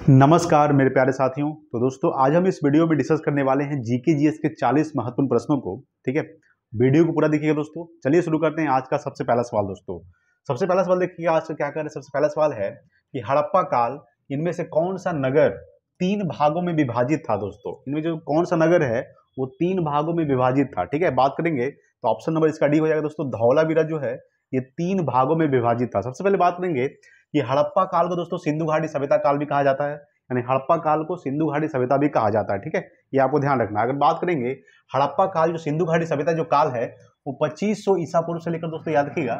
नमस्कार मेरे प्यारे साथियों। तो दोस्तों आज हम इस वीडियो में डिस्कस करने वाले हैं जीके जीएस के 40 महत्वपूर्ण प्रश्नों को। ठीक है, वीडियो को पूरा देखिएगा दोस्तों। चलिए शुरू करते हैं आज का सबसे पहला सवाल। दोस्तों सबसे पहला सवाल देखिएगा, आज का क्या कर रहे हैं। सबसे पहला सवाल है कि हड़प्पा काल इनमें से कौन सा नगर 3 भागों में विभाजित था। दोस्तों इनमें जो कौन सा नगर है वो 3 भागों में विभाजित था। ठीक है, बात करेंगे तो ऑप्शन नंबर इसका डी हो जाएगा दोस्तों। धौलावीरा जो है ये 3 भागों में विभाजित था। सबसे पहले बात करेंगे कि हड़प्पा काल को दोस्तों सिंधु घाटी सभ्यता काल भी कहा जाता है, यानी हड़प्पा काल को सिंधु घाटी सभ्यता भी कहा जाता है। ठीक है, ये आपको ध्यान रखना है। अगर बात करेंगे हड़प्पा काल जो सिंधु घाटी सभ्यता जो काल है वो 2500 ईसा पूर्व से लेकर, दोस्तों याद रखिएगा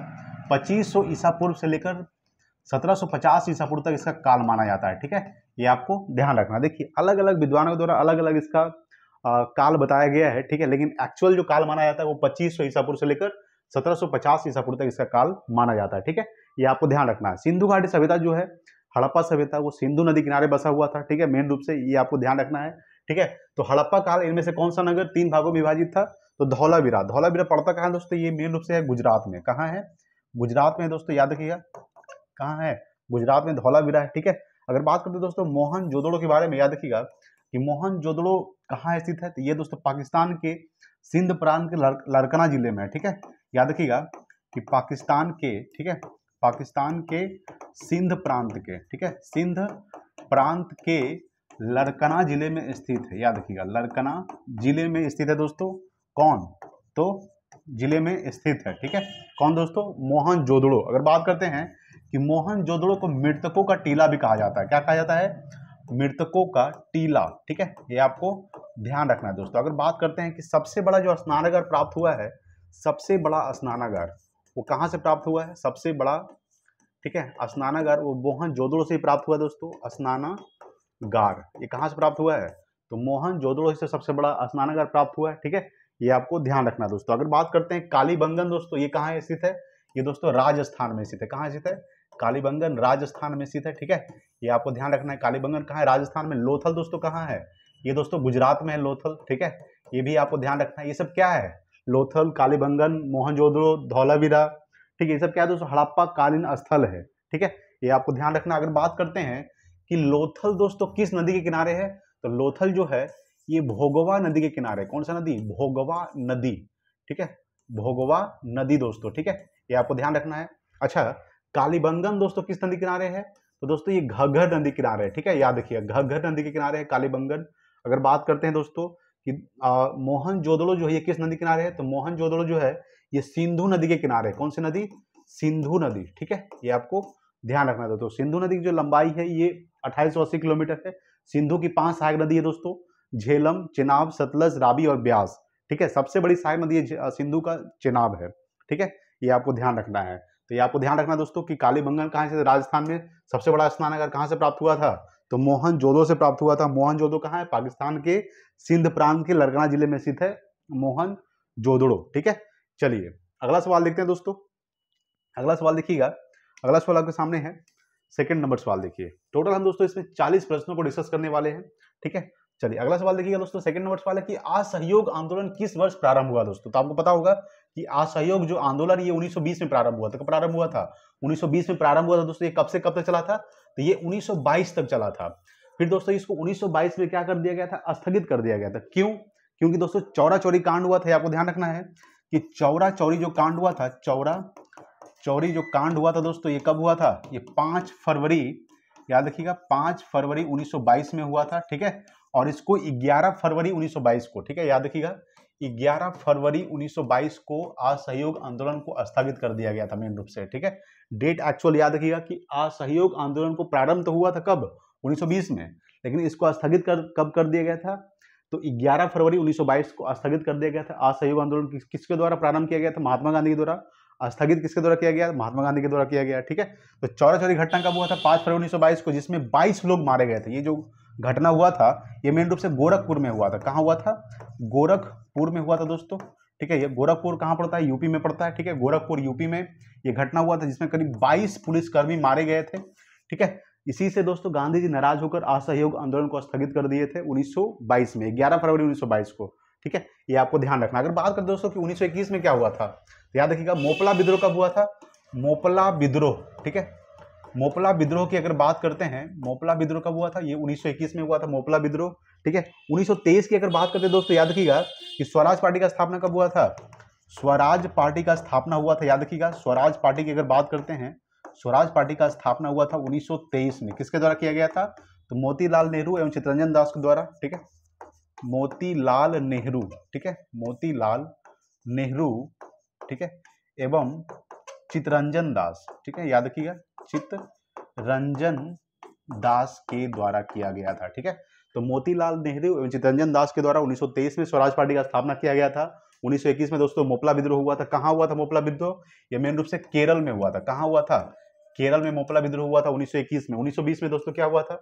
2500 ईसा पूर्व से लेकर 1750 ईसा पूर्व तक इसका काल माना जाता है। ठीक है, ये आपको ध्यान रखना। देखिए अलग अलग विद्वानों के द्वारा अलग अलग इसका काल बताया गया है। ठीक है, लेकिन एक्चुअल जो काल माना जाता है वो 2500 ईसा पूर्व से लेकर 1750 ईसा पूर्व तक इसका काल माना जाता है। ठीक है, ये आपको ध्यान रखना है। सिंधु घाटी सभ्यता जो है, हड़प्पा सभ्यता, वो सिंधु नदी किनारे बसा हुआ था। ठीक है, मेन रूप से ये आपको ध्यान रखना है। ठीक है, तो हड़प्पा काल इनमें से कौन सा नगर 3 भागों में विभाजित था, तो धौलावीरा। धौलावीरा पड़ता कहाँ है दोस्तों, ये मेन रूप से है गुजरात में। कहाँ है, गुजरात में दोस्तों, याद रखिएगा कहाँ है, गुजरात में धौलावीरा है। ठीक है, अगर बात करते हैं दोस्तों मोहनजोदड़ो के बारे में, याद रखिएगा कि मोहनजोदड़ो कहाँ स्थित है, तो ये दोस्तों पाकिस्तान के सिंध प्रांत के लरकना जिले में है। ठीक है, याद रखिएगा कि पाकिस्तान के, ठीक है, पाकिस्तान के सिंध प्रांत के, ठीक है, सिंध प्रांत के लरकना जिले में स्थित है। याद रखिएगा लरकना जिले में स्थित है दोस्तों। कौन, तो जिले में स्थित है। ठीक है, कौन दोस्तों, मोहनजोदड़ो। अगर बात करते हैं कि मोहनजोदड़ो को मृतकों का टीला भी कहा जाता है। क्या कहा जाता है, मृतकों का टीला। ठीक है, ये आपको ध्यान रखना है दोस्तों। अगर बात करते हैं कि सबसे बड़ा जो स्नानागार प्राप्त हुआ है, सबसे बड़ा स्नानागार वो कहाँ से प्राप्त हुआ है, सबसे बड़ा, ठीक है, स्नानागार वो मोहनजोदड़ो से प्राप्त हुआ दोस्तों। स्नानागार ये कहाँ से प्राप्त हुआ है, तो मोहनजोदड़ो से सबसे बड़ा स्नानागार प्राप्त हुआ है। ठीक है, ये आपको ध्यान रखना है दोस्तों। अगर बात करते हैं कालीबंगन दोस्तों, ये कहाँ स्थित है, ये दोस्तों राजस्थान में स्थित है। कहाँ स्थित है, कालीबंगन राजस्थान में स्थित है। ठीक है, ये आपको ध्यान रखना है। कालीबंगन कहाँ है, राजस्थान में। लोथल दोस्तों कहाँ है, ये दोस्तों गुजरात में है लोथल। ठीक है, ये भी आपको ध्यान रखना है। ये सब क्या है, लोथल, कालीबंगन, मोहनजोदड़ो, धौलावीरा, ठीक है, ये सब क्या है दोस्तों, हड़प्पा कालीन स्थल है। ठीक है, ये आपको ध्यान रखना। अगर बात करते हैं कि लोथल दोस्तों किस नदी के किनारे है, तो लोथल जो है ये भोगवा नदी के किनारे। कौन सा नदी, भोगवा नदी। ठीक है, भोगवा नदी दोस्तों। ठीक है, ये आपको ध्यान रखना है। अच्छा, कालीबंगन दोस्तों किस नदी किनारे है, तो दोस्तों ये घग्गर नदी किनारे है। ठीक है, याद रखिए घग्गर नदी के किनारे है कालीबंगन। अगर बात करते हैं दोस्तों कि मोहनजोदड़ो जो है ये किस नदी किनारे है, तो मोहनजोदड़ो जो है ये सिंधु नदी के किनारे। कौन सी नदी, सिंधु नदी। ठीक है, ये आपको ध्यान रखना है दोस्तों। सिंधु नदी की जो लंबाई है ये 2880 किलोमीटर है। सिंधु की 5 सहायक नदी है दोस्तों, झेलम, चिनाब, सतलज, रावी और ब्यास। ठीक है, सबसे बड़ी सहायक नदी सिंधु का चिनाब है। ठीक है, ये आपको ध्यान रखना है। तो ये आपको ध्यान रखना दोस्तों कि कालीबंगन कहाँ से, राजस्थान में। सबसे बड़ा स्नानागार कहाँ से प्राप्त हुआ था, तो मोहनजोदड़ो से प्राप्त हुआ था। मोहनजोदड़ो कहाँ है, पाकिस्तान के सिंध प्रांत के लरकना जिले में स्थित है मोहनजोदड़ो। ठीक है, चलिए अगला सवाल देखते हैं दोस्तों। अगला सवाल देखिएगा, अगला सवाल आपके सामने है, सेकंड नंबर सवाल देखिए। टोटल हम दोस्तों इसमें 40 प्रश्नों को डिस्कस करने वाले हैं। ठीक है, चलिए अगला सवाल देखिएगा दोस्तों। सेकंड नंबर सवाल है कि असहयोग आंदोलन किस वर्ष प्रारंभ हुआ दोस्तों। तो आपको पता होगा कि असहयोग जो आंदोलन ये 1920 में प्रारंभ हुआ था। कब प्रारंभ हुआ था, 1920 में प्रारंभ हुआ था दोस्तों। ये कब से कब तक चला था, तो ये 1922 तक चला था। फिर दोस्तों इसको 1922 में क्या कर दिया गया था, स्थगित कर दिया गया था। क्यों, क्योंकि दोस्तों चौरा चौरी कांड हुआ था। आपको ध्यान रखना है कि चौरा चौरी जो कांड हुआ था, चौरा चौरी जो कांड हुआ था दोस्तों, ये कब हुआ था, ये 5 फरवरी, याद रखिएगा 5 फरवरी 1922 में हुआ था। ठीक है, और इसको 11 फरवरी 1922 को, ठीक है, याद रखिएगा 11 फरवरी 1922 को असहयोग आंदोलन को स्थगित कर दिया गया था मेन रूप से। ठीक है, डेट एक्चुअल याद रखिएगा कि असहयोग आंदोलन को प्रारंभ तो हुआ था कब, 1920 में, लेकिन इसको स्थगित कब कर दिया गया था, तो 11 फरवरी 1922 को स्थगित कर दिया गया था। असहयोग आंदोलन किसके द्वारा प्रारंभ किया गया था, महात्मा गांधी के द्वारा। स्थगित किसके द्वारा किया गया, महात्मा गांधी के द्वारा किया गया। ठीक है, तो चौरा चौरी घटना कब हुआ था, 5 फरवरी 1922 को, जिसमें 22 लोग मारे गए थे। ये जो घटना हुआ था ये मेन रूप से गोरखपुर में हुआ था। कहाँ हुआ था, गोरखपुर में हुआ था दोस्तों। ठीक है, ये गोरखपुर कहाँ पड़ता है, यूपी में पड़ता है। ठीक है, गोरखपुर यूपी में ये घटना हुआ था, जिसमें करीब 22 पुलिसकर्मी मारे गए थे। ठीक है, इसी से दोस्तों गांधी जी नाराज होकर असहयोग आंदोलन को स्थगित कर दिए थे 1922 में, 11 फरवरी 1922 को। ठीक है, ये आपको ध्यान रखना। अगर बात करें दोस्तों कि 1921 में क्या हुआ था, तो याद रखिएगा मोपला विद्रोह कब हुआ था, मोपला विद्रोह। ठीक है, मोपला विद्रोह की अगर बात करते हैं, मोपला विद्रोह कब हुआ था? ये 1921 में हुआ था मोपला विद्रोह, ठीक है। 1923 की अगर बात करते हैं दोस्तों, याद रखिएगा कि स्वराज पार्टी का स्थापना कब हुआ था? स्वराज पार्टी का स्थापना हुआ था, याद रखिएगा। स्वराज पार्टी की अगर बात करते हैं, स्वराज पार्टी का स्थापना हुआ था 1923 में। किसके द्वारा किया गया था? तो मोतीलाल नेहरू एवं चित्तरंजन दास के द्वारा, ठीक है। मोतीलाल नेहरू, ठीक है, मोतीलाल नेहरू, ठीक है, एवं चित्तरंजन दास, ठीक है, याद रखिएगा, चित्तरंजन दास के द्वारा किया गया था, ठीक है। तो मोतीलाल नेहरू एवं चित्तरंजन दास के द्वारा 1923 में स्वराज पार्टी का स्थापना किया गया था। 1921 में दोस्तों मोपला विद्रोह हुआ था। कहां हुआ था मोपला विद्रोह? ये मेन रूप से केरल में हुआ था। कहां हुआ था? केरल में मोपला विद्रोह हुआ था 1921 में। 1920 में दोस्तों क्या हुआ था?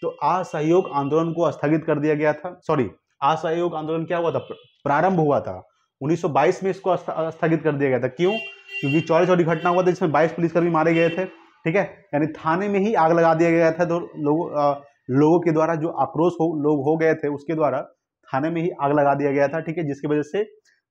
तो असहयोग आंदोलन को स्थगित कर दिया गया था। सॉरी, असहयोग आंदोलन क्या हुआ था? प्रारंभ हुआ था 1922 में, इसको स्थगित कर दिया गया था। क्यों? क्योंकि चौरी चौरी घटना हुआ था जिसमें 22 पुलिसकर्मी मारे गए थे, ठीक है। यानी थाने में ही आग लगा दिया गया था। तो लोगों के द्वारा जो आक्रोश लोग हो गए थे, उसके द्वारा थाने में ही आग लगा दिया गया था, ठीक है। जिसकी वजह से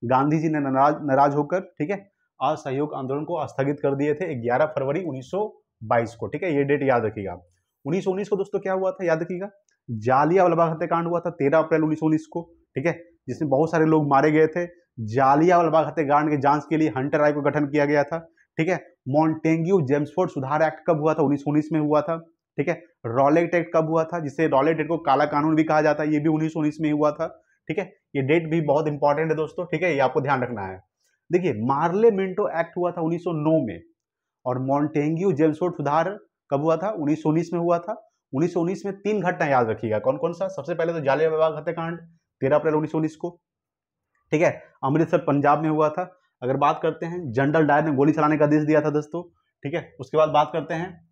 गांधी जी ने नाराज होकर, ठीक है, असहयोग आंदोलन को स्थगित कर दिए थे 11 फरवरी 1922 को, ठीक है। ये डेट याद रखिएगा। 1919 को दोस्तों क्या हुआ था? याद रखिएगा, जालियांवाला बाग हत्याकांड हुआ था 13 अप्रैल 1919 को, ठीक है, जिसमें बहुत सारे लोग मारे गए थे। जालियांवाला बाग हत्याकांड की जांच के लिए हंटर राय को गठन किया गया था, ठीक है। मॉन्टेग्यू जेम्सफोर्ड सुधार एक्ट कब हुआ था? 1919 में हुआ था, ठीक है। रॉलेट एक्ट कब हुआ था? जिसे रॉलेट एक्ट को काला कानून भी कहा जाता है, ये भी 1919 में हुआ था, ठीक है। ये डेट भी बहुत इंपॉर्टेंट है दोस्तों, ठीक है, ये आपको ध्यान रखना है। देखिए, मार्ले मिंटो एक्ट हुआ था 1909 में, और मॉन्टेग्यू जेम्सफोर्ड सुधार कब हुआ था? 1919 में हुआ था। 1919 में 3 घटना याद रखिएगा। कौन कौन सा? सबसे पहले तो जालियांवाला बाग हत्याकांड 13 अप्रैल 1919 को, ठीक है, अमृतसर पंजाब में हुआ था। अगर बात करते हैं, जनरल डायर ने गोली चलाने का आदेश दिया था दोस्तों, ठीक है। उसके बाद बात करते हैं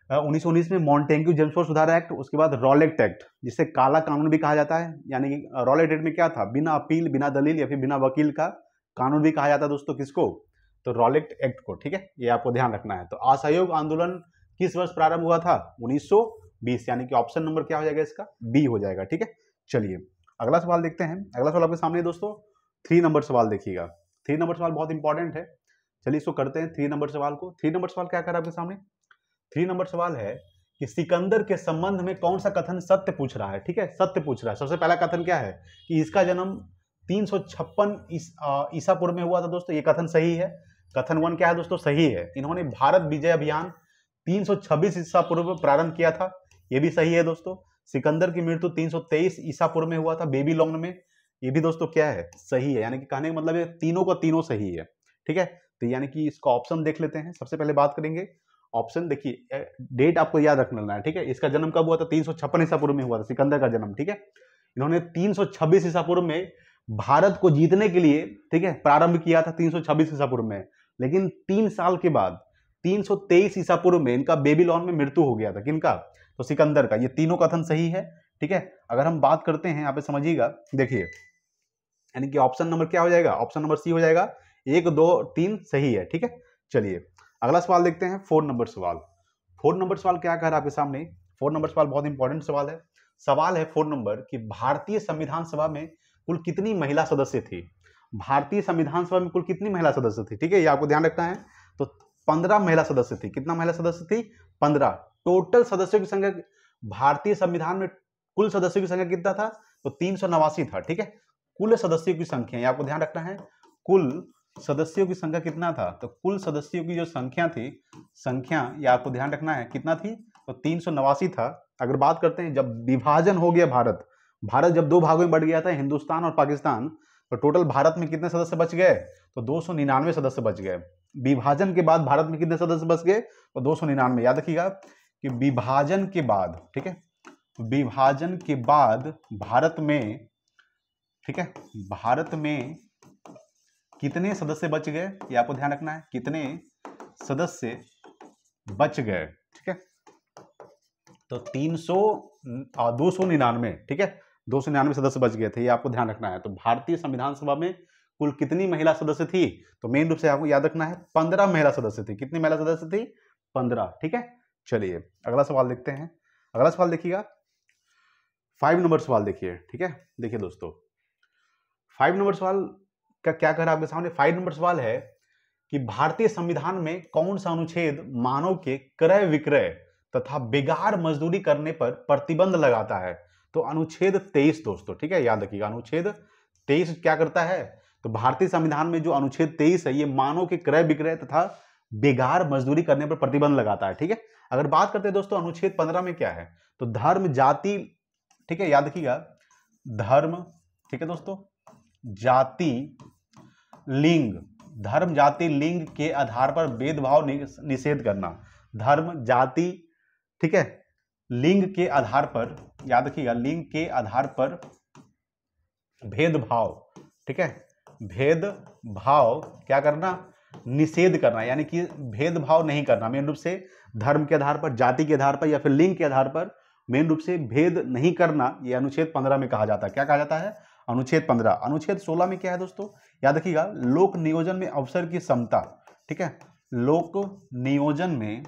1919 में मॉन्टेग्यू जेम्सफोर्ड सुधार एक्ट। उसके बाद रॉलेट एक्ट, जिसे काला कानून भी कहा जाता है। यानी कि रॉलेट एक्ट में क्या था? बिना अपील, बिना दलील या फिर बिना वकील का कानून भी कहा जाता है दोस्तों। किसको? तो रॉलेट एक्ट को, ठीक है, ये आपको ध्यान रखना है। तो असहयोग आंदोलन किस वर्ष प्रारंभ हुआ था? 1920, यानी कि ऑप्शन नंबर क्या हो जाएगा इसका? बी हो जाएगा, ठीक है। चलिए अगला सवाल देखते हैं। अगला सवाल आपके सामने दोस्तों 3 नंबर सवाल देखिएगा। 3 नंबर सवाल बहुत इंपॉर्टेंट है। चलिए इसको करते हैं 3 नंबर सवाल को। 3 नंबर सवाल क्या कर रहा है आपके सामने? 3 नंबर सवाल है कि सिकंदर के संबंध में कौन सा कथन सत्य पूछ रहा है, ठीक है, सत्य पूछ रहा है। सबसे पहला कथन क्या है? कि इसका जन्म 356 ईसा पूर्व में हुआ था दोस्तों। ये कथन सही है। कथन 1 क्या है दोस्तों? सही है। इन्होंने भारत विजय अभियान 326 ईसा पूर्व में प्रारंभ किया था, ये भी सही है दोस्तों। सिकंदर की मृत्यु 323 ईसा पूर्व में हुआ था बेबीलोन में, ये भी दोस्तों क्या है? सही है। यानी कि कहने का मतलब है तीनों का तीनों सही है, ठीक है। तो यानी कि इसका ऑप्शन देख लेते हैं। सबसे पहले बात करेंगे ऑप्शन। देखिए, डेट आपको याद रखना है, ठीक है। इसका जन्म कब हुआ था? 356 ईसा पूर्व में हुआ था सिकंदर का जन्म, ठीक है। इन्होंने 326 ईसा पूर्व में भारत को जीतने के लिए, ठीक है, प्रारंभ किया था 326 ईसा पूर्व में। लेकिन 3 साल के बाद 323 ईसा पूर्व में इनका बेबीलोन में मृत्यु हो गया था। किनका? तो सिकंदर का। ये तीनों कथन सही है, ठीक है। अगर हम बात करते हैं, यहाँ पे समझिएगा, देखिए, यानी कि ऑप्शन नंबर क्या हो जाएगा? ऑप्शन नंबर सी हो जाएगा। 1 2 3 सही है, ठीक है। चलिए अगला सवाल देखते हैं, 4 नंबर सवाल। 4 नंबर सवाल क्या कह रहा है आपके सामने? 4 नंबर सवाल बहुत इंपॉर्टेंट सवाल है। सवाल है 4 नंबर कि भारतीय संविधान सभा में कुल कितनी महिला सदस्य थी? भारतीय संविधान सभा में कुल कितनी महिला सदस्य थी, ठीक है, ये आपको ध्यान रखना है। तो 15 महिला सदस्य थी। कितना महिला सदस्य थी? 15। टोटल सदस्यों की संख्या भारतीय संविधान में, कुल सदस्यों की संख्या कितना था? तो 389 था, ठीक है। कुल सदस्यों की संख्या, ये आपको ध्यान रखना है। कुल सदस्यों की संख्या कितना था? तो कुल सदस्यों की जो संख्या थी, ये आपको ध्यान रखना है, कितना थी? तो 389 था। अगर बात करते हैं, जब विभाजन हो गया भारत जब 2 भागों में बढ़ गया था, हिंदुस्तान और पाकिस्तान, तो टोटल भारत में कितने सदस्य बच गए? तो 299 सदस्य बच गए। विभाजन के बाद भारत में कितने सदस्य बच गए? तो 299। याद रखिएगा कि विभाजन के बाद, ठीक है, विभाजन के बाद भारत में, ठीक है, भारत में कितने सदस्य बच गए, ये आपको ध्यान रखना है। कितने सदस्य बच गए, ठीक है। तो 299, ठीक है, 299 सदस्य बच गए थे, ये आपको ध्यान रखना है। तो भारतीय संविधान सभा में कुल कितनी महिला सदस्य थी? तो मेन रूप से आपको याद रखना है 15 महिला सदस्य थी। कितनी महिला सदस्य थी? 15, ठीक है। चलिए अगला सवाल देखते हैं। अगला सवाल देखिएगा, 5 नंबर सवाल देखिए, ठीक है। देखिए दोस्तों, 5 नंबर सवाल का क्या कह रहा है आपके सामने? 5 नंबर सवाल है कि भारतीय संविधान में कौन सा अनुच्छेद मानव के क्रय विक्रय तथा बेगार मजदूरी करने पर प्रतिबंध लगाता है? तो अनुच्छेद 23 दोस्तों, ठीक है, याद रखिएगा अनुच्छेद 23 क्या करता है? तो भारतीय संविधान में जो अनुच्छेद 23 है ये मानव के क्रय विक्रय तथा बेगार मजदूरी करने पर प्रतिबंध लगाता है, ठीक है। अगर बात करते हैं दोस्तों अनुच्छेद 15 में क्या है, तो धर्म जाति, ठीक है, याद रखिएगा धर्म, ठीक है दोस्तों, जाति लिंग, धर्म जाति लिंग के आधार पर भेदभाव निषेध करना, धर्म जाति, ठीक है, लिंग के आधार पर, याद रखिएगा लिंग के आधार पर भेदभाव, ठीक है, भेदभाव क्या करना, निषेध करना, यानी कि भेदभाव नहीं करना, मेन रूप से धर्म के आधार पर, जाति के आधार पर या फिर लिंग के आधार पर मेन रूप से भेद नहीं करना, यह अनुच्छेद 15 में कहा जाता है। क्या कहा जाता है? अनुच्छेद 15। अनुच्छेद 16 में क्या है दोस्तों, याद रखिएगा लोक नियोजन में अवसर की समता, ठीक है, लोक नियोजन में,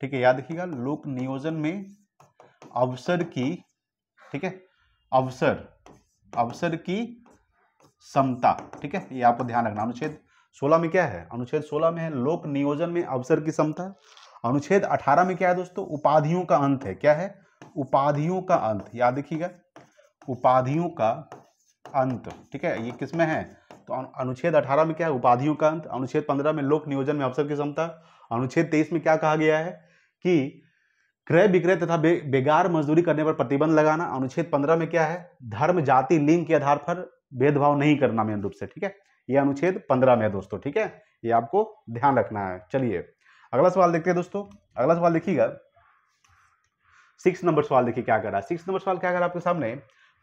ठीक है, याद रखिएगा लोक नियोजन में अवसर की, ठीक है, अवसर की समता, ठीक है, ये आपको ध्यान रखना। अनुच्छेद 16 में क्या है? अनुच्छेद 16 में है लोक नियोजन में अवसर की समता। अनुच्छेद 18 में क्या है दोस्तों? उपाधियों का अंत है। क्या है? उपाधियों का अंत, याद रखिएगा उपाधियों का अंत, ठीक है, ये किसमें है? तो अनुच्छेद 18 में क्या है? उपाधियों का अंत। अनुच्छेद 15 में लोक नियोजन में अवसर की समता। अनुच्छेद 23 में क्या कहा गया है कि क्रय विक्रय तथा बेगार मजदूरी करने पर प्रतिबंध लगाना। अनुच्छेद 15 में क्या है? धर्म जाति लिंग के आधार पर भेदभाव नहीं करना, मेन रूप से, ठीक है, ये अनुच्छेद 15 में है दोस्तों, ठीक है, ये आपको ध्यान रखना है। चलिए अगला सवाल देखते हैं दोस्तों। अगला सवाल देखिएगा 6 नंबर सवाल, देखिए क्या कर रहा है। 6 नंबर सवाल क्या कर रहा है आपके सामने,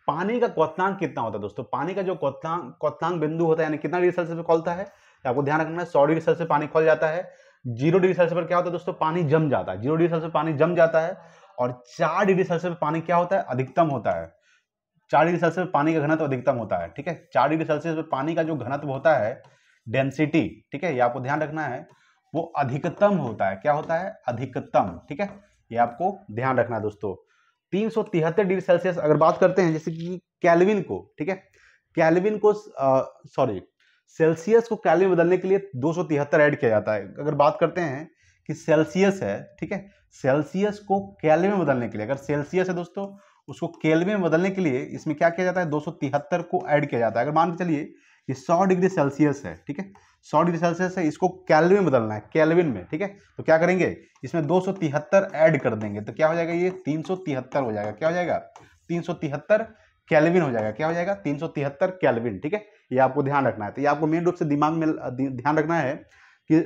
पानी का क्वथनांक कितना होता है दोस्तों? पानी का जो क्वथनांक बिंदु होता है यानी कितना डिग्री सेल्सियस पे खौलता है, आपको ध्यान रखना है 100 डिग्री सेल्सियस पे पानी खौल जाता है। 0 डिग्री सेल्सियस पर क्या होता है दोस्तों? पानी जम जाता है। 0 डिग्री सेल्सियस पर पानी जम जाता है। और 4 डिग्री सेल्सियस पर पानी क्या होता है? अधिकतम होता है। 4 डिग्री सेल्सियस पर पानी का घनत्व अधिकतम होता है, ठीक है, 4 डिग्री सेल्सियस पर पानी का जो घनत्व होता है, डेंसिटी, ठीक है, ये आपको ध्यान रखना है, वो अधिकतम होता है। क्या होता है? अधिकतम, ठीक है, ये आपको ध्यान रखना है दोस्तों। 373 डिग्री सेल्सियस अगर बात करते हैं, जैसे कि केल्विन को, ठीक है, केल्विन को सेल्सियस को केल्विन बदलने के लिए 273 ऐड किया जाता है। अगर बात करते हैं कि सेल्सियस है, ठीक है, सेल्सियस को केल्विन में बदलने के लिए, अगर सेल्सियस है दोस्तों उसको केल्विन में बदलने के लिए इसमें क्या किया जाता है? 273 को ऐड किया जाता है। अगर मान के चलिए कि 100 डिग्री सेल्सियस है, ठीक है, 100 डिग्री सेल्सियस है, इसको केल्विन में बदलना है, केल्विन में, ठीक है, तो क्या करेंगे? इसमें 273 ऐड कर देंगे, तो क्या हो जाएगा? ये 373 हो जाएगा। क्या हो जाएगा? 373 केल्विन हो जाएगा। क्या हो जाएगा? 373 केल्विन, ठीक है, ये आपको ध्यान रखना है। तो ये आपको मेन रूप से दिमाग में ध्यान रखना है कि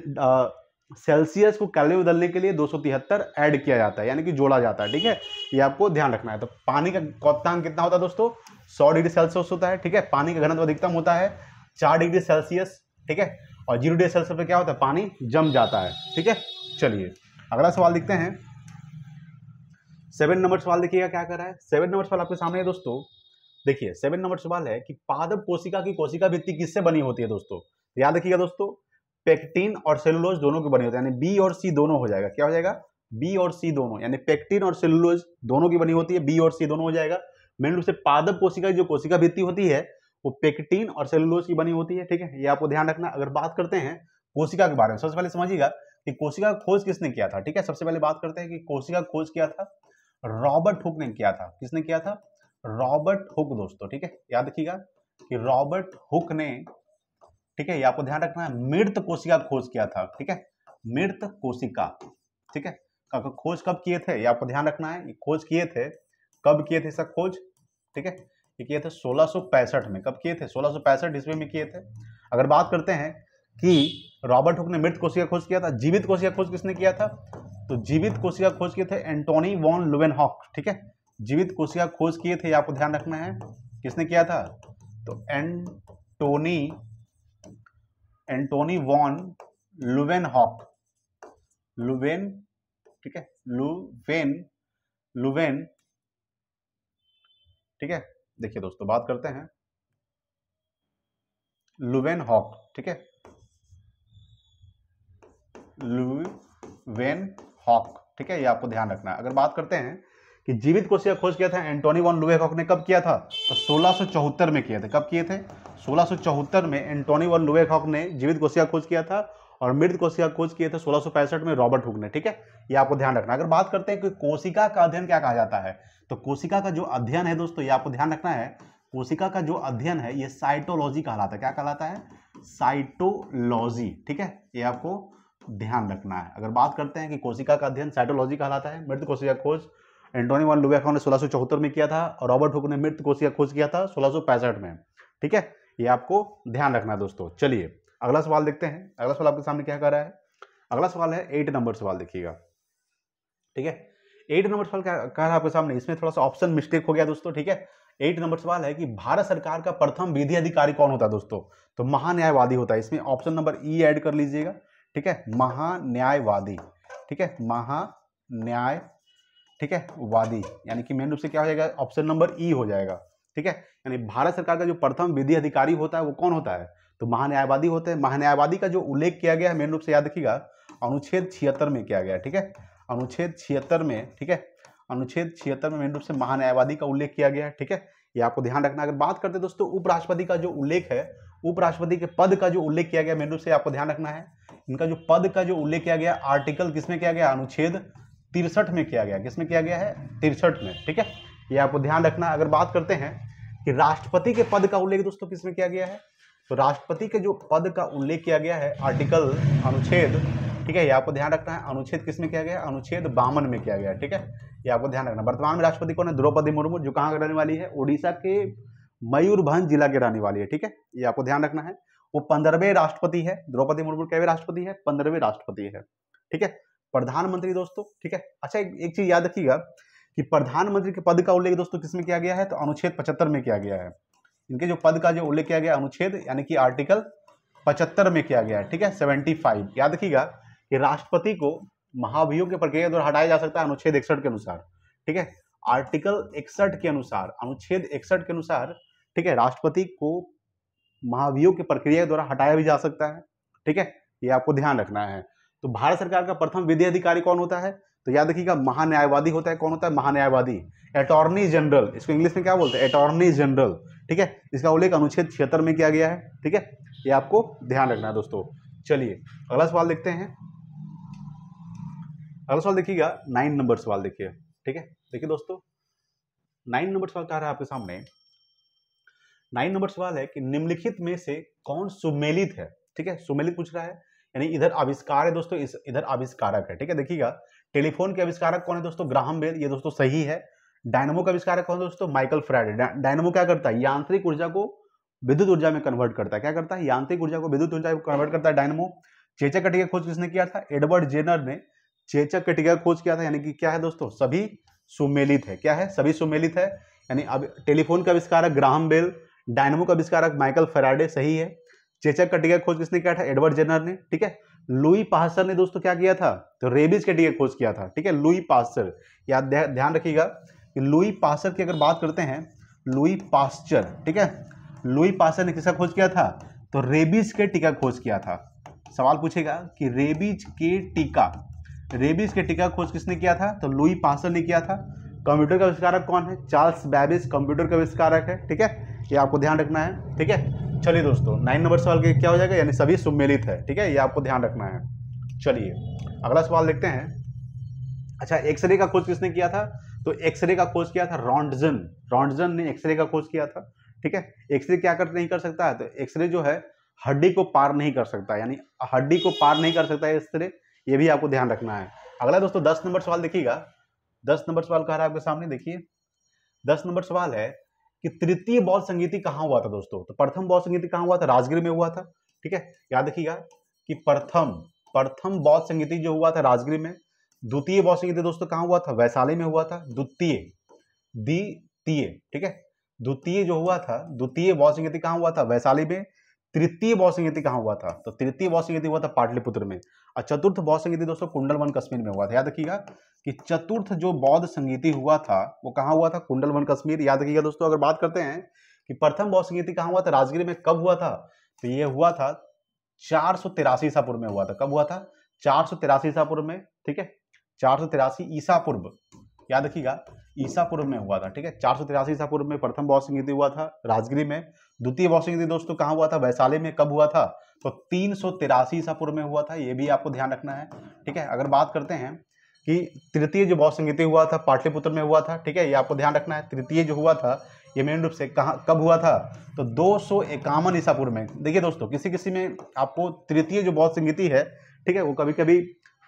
सेल्सियस को केल्विन में बदलने के लिए 273 ऐड किया जाता है, यानी कि जोड़ा जाता है, ठीक है, ये आपको ध्यान रखना है। तो पानी का क्वथनांक कितना होता है दोस्तों? 100 डिग्री सेल्सियस होता है, ठीक है, पानी का घनत्व अधिकतम होता है 4 डिग्री सेल्सियस, ठीक है, और 0 डिग्री सेल्सियस पे क्या होता है? पानी जम जाता है, ठीक है। चलिए अगला सवाल देखते हैं। 7 नंबर सवाल देखिएगा क्या कर रहा है। 7 नंबर सवाल आपके सामने है दोस्तों। देखिए 7 नंबर सवाल है कि पादप कोशिका की कोशिका भित्ति किससे बनी होती है दोस्तों? याद रखिएगा दोस्तों, पेक्टिन और सेलुलोज दोनों की बनी होती है, यानी बी और सी दोनों हो जाएगा। क्या हो जाएगा? बी और सी दोनों, यानी पेक्टिन और सेलुलोज दोनों की बनी होती है, बी और सी दोनों हो जाएगा। मेन रूप से पादप कोशिका की जो कोशिका भित्ति होती है वो पेक्टिन और सेलुलोज की बनी होती है, ठीक है, ये आपको ध्यान रखना। अगर बात करते हैं कोशिका के बारे में, सबसे पहले समझिएगा कि कोशिका का खोज किसने किया था, ठीक है। सबसे पहले बात करते हैं कि कोशिका का खोज किया था रॉबर्ट हुक ने किया था। किसने किया था? रॉबर्ट हुक दोस्तों, ठीक है, याद रखिएगा कि रॉबर्ट हुक ने, ठीक है, ये आपको ध्यान रखना है, मृत कोशिका खोज किया था, ठीक है, मृत कोशिका, ठीक है, खोज कब किए थे ये आपको ध्यान रखना है। ये खोज किए थे, कब किए थे इसका खोज, ठीक है, ये किए थे 1665 में। कब किए थे? 1665 ईस्वी में किए थे। अगर बात करते हैं कि रॉबर्ट हुक ने मृत कोशिका खोज किया था, जीवित कोशिका खोज किसने किया था? तो जीवित कोशिका खोज किए थे एंटोनी वॉन लुवेनहॉक, ठीक है, जीवित कोशिका खोज किए थे, ये आपको ध्यान रखना है, किसने किया था? तो एंटोनी वॉन लुवेनहॉक, लुवेन, ठीक है, लुवेन, ठीक है। देखिए दोस्तों बात करते हैं लुवेनहॉक, ठीक है, लुवेनहॉक, ठीक है, ये आपको ध्यान रखना है। अगर बात करते हैं कि जीवित कोशिका खोज किया था एंटोनी वॉन लुवेकॉक ने, कब किया था? तो 1674 में किए थे। कब किए थे? 1674 में एंटोनी वॉन लुवेकॉक ने जीवित कोशिका खोज किया था और मृत कोशिका खोज किए थे 1665 में रॉबर्ट हुक ने। ठीक है, ये आपको ध्यान रखना। अगर बात करते हैं कि कोशिका का अध्ययन क्या कहा जाता है, तो कोशिका का जो अध्ययन है दोस्तों, ये आपको ध्यान रखना है, कोशिका का जो अध्ययन है ये साइटोलॉजी कहलाता है। क्या कहलाता है? साइटोलॉजी। ठीक है, ये आपको ध्यान रखना है। अगर बात करते हैं कि कोशिका का अध्ययन साइटोलॉजी कहलाता है। मृत कोशिका खोज एंटोनी वॉन लुवेकॉक ने 1674 में किया था और रॉबर्ट हुक ने मृत कोशिका खोज किया था 1665 में। ठीक है, ये आपको ध्यान रखना है दोस्तों। चलिए अगला सवाल देखते हैं। अगला सवाल आपके सामने क्या कर रहा है? अगला सवाल है 8 नंबर सवाल, देखिएगा। ठीक है, 8 नंबर सवाल क्या कह रहा है आपके सामने? इसमें थोड़ा सा ऑप्शन मिस्टेक हो गया दोस्तों। ठीक है, 8 नंबर सवाल है कि भारत सरकार का प्रथम विधि अधिकारी कौन होता है दोस्तों? तो महान्यायवादी होता है। इसमें ऑप्शन नंबर ई ऐड कर लीजिएगा। ठीक है, महान्यायवादी। ठीक है, महान्याय, ठीक है, वादी, यानी कि मेन रूप से क्या हो जाएगा? ऑप्शन नंबर ई हो जाएगा। ठीक है, यानी भारत सरकार का जो प्रथम विधि अधिकारी होता है वो कौन होता है? तो महान्यायवादी होते हैं। महान्यायवादी का जो उल्लेख किया गया है मेन रूप से याद रखिएगा अनुच्छेद 76 में किया गया है। ठीक है, अनुच्छेद 76 में। ठीक है, अनुच्छेद 76 में मेन रूप से महान्यायवादी का उल्लेख किया गया है। ठीक है, ये आपको ध्यान रखना। अगर बात करते हैं दोस्तों उपराष्ट्रपति का जो उल्लेख है, उपराष्ट्रपति के पद का जो उल्लेख किया गया मेन रूप से आपको ध्यान रखना है। इनका जो पद का जो उल्लेख किया गया आर्टिकल किसमें किया गया? अनुच्छेद 63 में किया गया। किसमें किया गया है? 63 में। ठीक है, ये आपको ध्यान रखना। अगर बात करते हैं कि राष्ट्रपति के पद का उल्लेख दोस्तों किसमें किया गया है, तो राष्ट्रपति के जो पद का उल्लेख किया गया है आर्टिकल अनुच्छेद, ठीक है, ये आपको ध्यान रखना है, अनुच्छेद किसमें किया गया? अनुच्छेद 52 में किया गया। ठीक है, ये आपको ध्यान रखना। वर्तमान में राष्ट्रपति कौन है? द्रौपदी मुर्मू, जो कहाँ रहने वाली है? उड़ीसा के मयूरभंज जिला के रहने वाली है। ठीक है, ये आपको ध्यान रखना है। वो 15वें राष्ट्रपति है। द्रौपदी मुर्मू कैवे राष्ट्रपति है? 15वें राष्ट्रपति है। ठीक है, प्रधानमंत्री दोस्तों। ठीक है, अच्छा एक चीज याद रखिएगा कि प्रधानमंत्री के पद का उल्लेख दोस्तों किसमें किया गया है? तो अनुच्छेद 75 में किया गया है। इनके जो पद का जो उल्लेख किया गया अनुच्छेद यानी कि आर्टिकल 75 में किया गया है। ठीक है, 75। याद रखिएगा कि राष्ट्रपति को महाभियोग की प्रक्रिया द्वारा हटाया जा सकता है अनुच्छेद 61 के अनुसार। ठीक है, आर्टिकल 61 के अनुसार, अनुच्छेद 61 के अनुसार, ठीक है, राष्ट्रपति को महाभियोग की प्रक्रिया द्वारा हटाया भी जा सकता है। ठीक है, ये आपको ध्यान रखना है। तो भारत सरकार का प्रथम विधि अधिकारी कौन होता है? तो याद रखिएगा महान्यायवादी होता है। कौन होता है? महान्यायवादी, अटॉर्नी जनरल। इसको इंग्लिश में क्या बोलते हैं? Attorney general. ठीक है, इसका उल्लेख अनुच्छेद 76 में किया गया है। ठीक है, ये आपको ध्यान रखना है दोस्तों। चलिए अगला सवाल देखते हैं। अगला सवाल देखिएगा 9 नंबर सवाल देखिए। ठीक है, देखिए दोस्तों 9 नंबर सवाल क्या रहा है आपके सामने? 9 नंबर सवाल है कि निम्नलिखित में से कौन सुमेलित है? ठीक है, सुमेलित पूछ रहा है, यानी इधर आविष्कार है दोस्तों, इधर आविष्कारक है। ठीक है, देखिएगा टेलीफोन के आविष्कारक कौन है दोस्तों? ग्राहम बेल, ये दोस्तों सही है। डायनामो का आविष्कारक कौन है दोस्तों? Michael Faraday. डायनामो क्या करता है? यांत्रिक ऊर्जा को विद्युत ऊर्जा में कन्वर्ट करता है। क्या करता है? यांत्रिक ऊर्जा को विद्युत ऊर्जा में कन्वर्ट करता है डायनामो। चेचक कटिका खोज किसने किया था? एडवर्ड जेनर ने चेचक कटिका खोज किया था। यानी कि क्या है दोस्तों? सभी सुमेलित है। क्या है? सभी सुमेलित है। यानी अब टेलीफोन का आविष्कारक ग्राहम बेल, डायनामो का आविष्कारक माइकल फैराडे, सही है। चेचक कटिका खोज किसने किया था? एडवर्ड जेनर ने। ठीक है, लुई पास्चर ने दोस्तों क्या किया था? तो रेबीज के टीके खोज किया था। ठीक है, लुई पास्चर, याद ध्यान रखिएगा कि लुई पास्चर की अगर बात करते हैं, लुई पास्चर, ठीक है, लुई पास्चर ने किसका खोज किया था? तो रेबीज के टीका खोज किया था। सवाल पूछेगा कि रेबीज के टीका खोज किसने किया था? तो लुई पास्चर ने किया था। कंप्यूटर का आविष्कारक कौन है? चार्ल्स बैबेज कंप्यूटर का आविष्कारक है। ठीक है, ये आपको ध्यान रखना है। ठीक है, चलिए दोस्तों 9 नंबर सवाल के क्या हो जाएगा? यानी सभी सुमेलित है। ठीक है, ये आपको ध्यान रखना है। चलिए अगला सवाल देखते हैं। अच्छा, एक्सरे का खोज किसने किया था? तो एक्सरे का खोज किया था रॉन्टजन ने एक्सरे का खोज किया था। ठीक है, एक्सरे क्या नहीं कर सकता है? तो एक्सरे जो है हड्डी को पार नहीं कर सकता, यानी हड्डी को पार नहीं कर सकता है एक्सरे, ये भी आपको ध्यान रखना है। अगला दोस्तों 10 नंबर सवाल देखिएगा। 10 नंबर सवाल कह रहा है आपके सामने, देखिए 10 नंबर सवाल है कि तृतीय बौद्ध संगीति कहाँ हुआ था दोस्तों? तो प्रथम बौद्ध संगीति कहाँ हुआ था? राजगीर में हुआ था। ठीक है, याद रखिएगा कि प्रथम बौद्ध संगीति जो हुआ था राजगीर में। द्वितीय बौद्ध संगीति दोस्तों कहाँ हुआ था? वैशाली में हुआ था। द्वितीय, ठीक है, द्वितीय जो हुआ था, द्वितीय बौद्ध संगीति कहाँ हुआ था? वैशाली में। तृतीय बौद्ध संगीति कहाँ हुआ था? तो तृतीय बौद्ध संगीति हुआ था पाटलिपुत्र में। और चतुर्थ बौद्ध संगीति दोस्तों कुंडलवन कश्मीर में हुआ था। याद रखिएगा कि चतुर्थ जो बौद्ध संगीति हुआ था वो कहाँ हुआ था? कुंडलवन कश्मीर। याद रखिएगा दोस्तों। अगर बात करते हैं कि प्रथम बौद्ध संगीति कहाँ हुआ था? राजगीर में। कब हुआ था? तो ये हुआ था 483 ईसा पूर्व में हुआ था। कब हुआ था? 483 ईसा पूर्व में। ठीक है, 483 ईसा पूर्व, याद रखिएगा ईसा पूर्व में हुआ था, ठीक है। 483 ईसा पूर्व में प्रथम बौद्ध संगीति हुआ था राजगिरी में। द्वितीय बौद्ध संगीति दोस्तों कहाँ हुआ था? वैशाली में। कब हुआ था? तो 383 ईसा पूर्व में हुआ था, ये भी आपको ध्यान रखना है, ठीक है। अगर बात करते हैं कि तृतीय जो बौद्ध संगीति हुआ था पाटलिपुत्र में हुआ था, ठीक है, ये आपको ध्यान रखना है। तृतीय जो हुआ था ये मेन रूप से कहाँ कब हुआ था? तो 251 ईसा पूर्व में। देखिए दोस्तों, किसी किसी में आपको तृतीय जो बौद्ध संगीति है, ठीक है, वो कभी कभी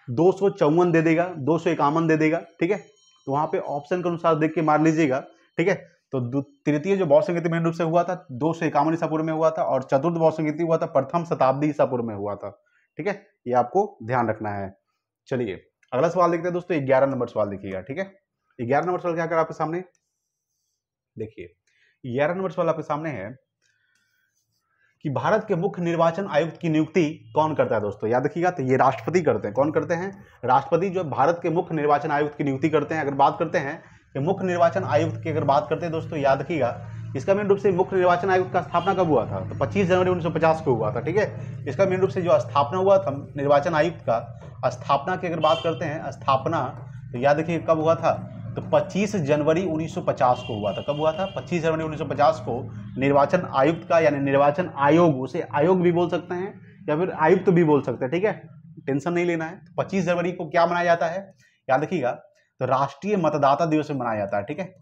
254 दे देगा, 251 दे देगा, ठीक है। तो वहां पे ऑप्शन के अनुसार देख के मार लीजिएगा, ठीक है। तो तृतीय जो बौद्ध संगीति मेन रूप से हुआ था 251 ईसा पूर्व में हुआ था, और चतुर्थ बौद्ध संगीति हुआ था प्रथम शताब्दी ईसा पूर्व में हुआ था, ठीक है। ये आपको ध्यान रखना है। चलिए अगला सवाल देखते हैं दोस्तों, 11 नंबर सवाल देखिएगा, ठीक है। 11 नंबर सवाल क्या कर आपके सामने देखिए। 11 नंबर सवाल आपके सामने है कि भारत के मुख्य निर्वाचन आयुक्त की नियुक्ति कौन करता है दोस्तों? याद रखिएगा, तो ये राष्ट्रपति करते हैं। कौन करते हैं? राष्ट्रपति जो भारत के मुख्य निर्वाचन आयुक्त की नियुक्ति करते हैं। अगर बात करते हैं कि मुख्य निर्वाचन आयुक्त की अगर बात करते हैं दोस्तों, याद रखिएगा इसका मेन रूप से मुख्य निर्वाचन आयुक्त का स्थापना कब हुआ था? तो 25 जनवरी 1950 को हुआ था, ठीक है। इसका मेन रूप से जो स्थापना हुआ था निर्वाचन आयुक्त का, स्थापना की अगर बात करते हैं स्थापना, तो याद रखिए कब हुआ था? तो 25 जनवरी 1950 को हुआ था। कब हुआ था? 25 जनवरी 1950 को निर्वाचन आयुक्त का, यानी निर्वाचन आयोग, उसे आयोग भी बोल सकते हैं या फिर आयुक्त भी बोल सकते हैं, ठीक है, टेंशन नहीं लेना है। तो 25 जनवरी को क्या मनाया जाता है? याद रखिएगा, तो राष्ट्रीय मतदाता दिवस में मनाया जाता है, ठीक है।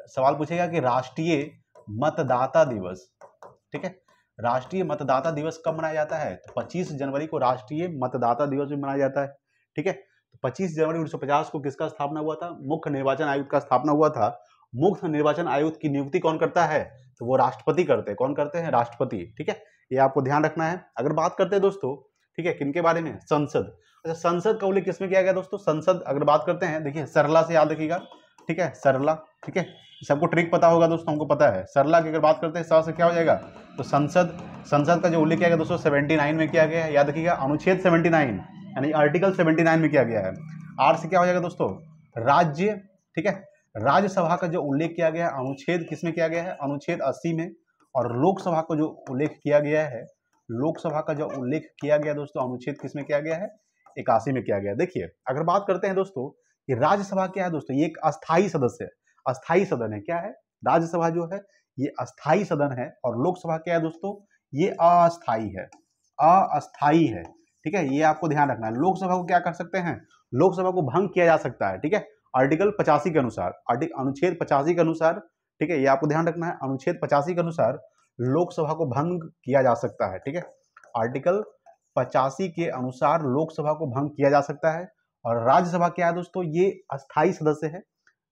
सवाल पूछेगा कि राष्ट्रीय मतदाता दिवस, ठीक है, राष्ट्रीय मतदाता दिवस कब मनाया जाता है? तो 25 जनवरी को राष्ट्रीय मतदाता दिवस भी मनाया जाता है, ठीक है। तो 25 जनवरी 1950 को किसका स्थापना हुआ था? मुख्य निर्वाचन आयुक्त का स्थापना हुआ था। मुख्य निर्वाचन आयुक्त की नियुक्ति कौन करता है? तो वो राष्ट्रपति करते हैं। कौन करते हैं? राष्ट्रपति, ठीक है। ये आपको ध्यान रखना है। अगर बात करते हैं दोस्तों, ठीक है, किनके बारे में? संसद। अच्छा, संसद का उल्लेख किसमें किया गया दोस्तों? संसद अगर बात करते हैं, देखिए सरला से याद रखिएगा, ठीक है, सरला, ठीक है, सबको ट्रिक पता होगा दोस्तों, हमको पता है। सरला की अगर बात करते हैं स से क्या हो जाएगा? तो संसद, संसद का जो उल्लेख किया गया दोस्तों 79 में किया गया है, याद रखिएगा, अनुच्छेद 79 यानी आर्टिकल 79 में किया गया है। आर से क्या हो जाएगा दोस्तों? राज्य, ठीक है, राज्यसभा का जो उल्लेख किया गया है अनुच्छेद किसमें किया गया है? अनुच्छेद 80 में। और लोकसभा को जो उल्लेख किया गया है, लोकसभा का जो उल्लेख किया गया दोस्तों अनुच्छेद किसमें किया गया है? 81 में किया गया। देखिए अगर बात करते हैं दोस्तों कि राज्यसभा क्या है दोस्तों? ये एक अस्थाई सदस्य है, अस्थाई सदन है। क्या है? राज्यसभा जो है ये अस्थाई सदन है, और लोकसभा क्या है दोस्तों? ये अस्थाई है, अस्थाई है, ठीक है। ये आपको ध्यान रखना है। लोकसभा को क्या कर सकते हैं? लोकसभा को भंग किया जा सकता है, ठीक है, आर्टिकल 85 के अनुसार, अनुच्छेद 85 के अनुसार, ठीक है, ये आपको ध्यान रखना है। अनुच्छेद 85 के अनुसार लोकसभा को भंग किया जा सकता है, ठीक है, आर्टिकल 85 के अनुसार लोकसभा को भंग किया जा सकता है। और राज्यसभा क्या है दोस्तों? ये अस्थाई सदस्य है,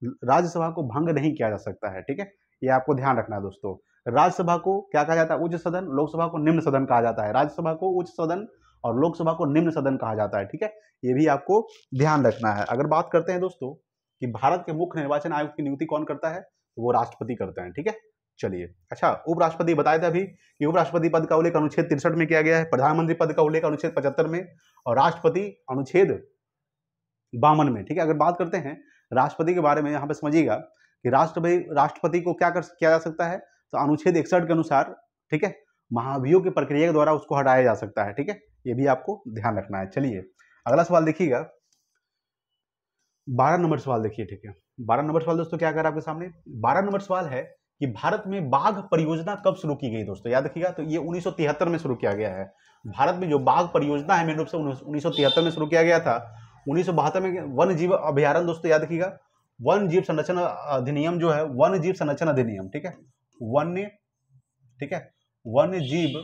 राज्यसभा को भंग नहीं किया जा सकता है, ठीक है। ये आपको ध्यान रखना है दोस्तों। राज्यसभा को क्या कहा जाता है? उच्च सदन। लोकसभा को निम्न सदन कहा जाता है। राज्यसभा को उच्च सदन और लोकसभा को निम्न सदन कहा जाता है, ठीक है। ये भी आपको ध्यान रखना है। अगर बात करते हैं दोस्तों कि भारत के मुख्य निर्वाचन आयुक्त की नियुक्ति कौन करता है, तो वो राष्ट्रपति करते हैं, ठीक है। चलिए, अच्छा, उपराष्ट्रपति बताए थे अभी कि उपराष्ट्रपति पद का उल्लेख अनुच्छेद 63 में किया गया है, प्रधानमंत्री पद का उल्लेख अनुच्छेद 75 में, और राष्ट्रपति अनुच्छेद 52 में, ठीक है। अगर बात करते हैं राष्ट्रपति के बारे में, यहाँ पे समझिएगा कि राष्ट्रपति को क्या किया जा सकता है? तो अनुच्छेद 61 के अनुसार, ठीक है, महाभियोग की प्रक्रिया के द्वारा उसको हटाया जा सकता है, ठीक है। ये भी आपको ध्यान रखना है। चलिए अगला सवाल देखिएगा, 12 नंबर सवाल देखिए, ठीक है। 12 नंबर सवाल दोस्तों क्या कर रहा है आपके सामने? 12 नंबर सवाल है कि भारत में बाघ परियोजना कब शुरू की गई दोस्तों? याद रखिएगा, तो ये 1973 में शुरू किया गया है। भारत में जो बाघ परियोजना है मेन रूप से 1973 में शुरू किया गया था। 1972 में वन जीव अभ्यारण्य दोस्तों, याद रखिएगा, वन जीव संरक्षण अधिनियम जो है, वन जीव संरक्षण अधिनियम, ठीक है, वन्य, ठीक है, वन्य जीव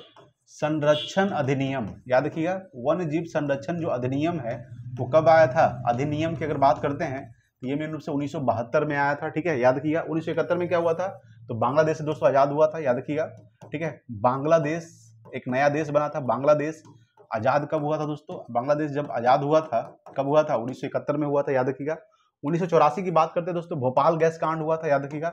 संरक्षण अधिनियम, याद रखिएगा, वन्य जीव संरक्षण जो अधिनियम है वो कब आया था? अधिनियम की अगर बात करते हैं तो ये मेन रूप से 1972 में आया था, ठीक है। याद रखिएगा 1971 में क्या हुआ था? तो बांग्लादेश से दोस्तों आजाद हुआ था, याद रखिएगा, ठीक है। बांग्लादेश एक नया देश बना था। बांग्लादेश आजाद कब हुआ था दोस्तों? बांग्लादेश जब आजाद हुआ था, कब हुआ था? 1971 में हुआ था, याद रखिएगा। 1984 की बात करते हैं दोस्तों, भोपाल गैस कांड हुआ था, याद रखिएगा,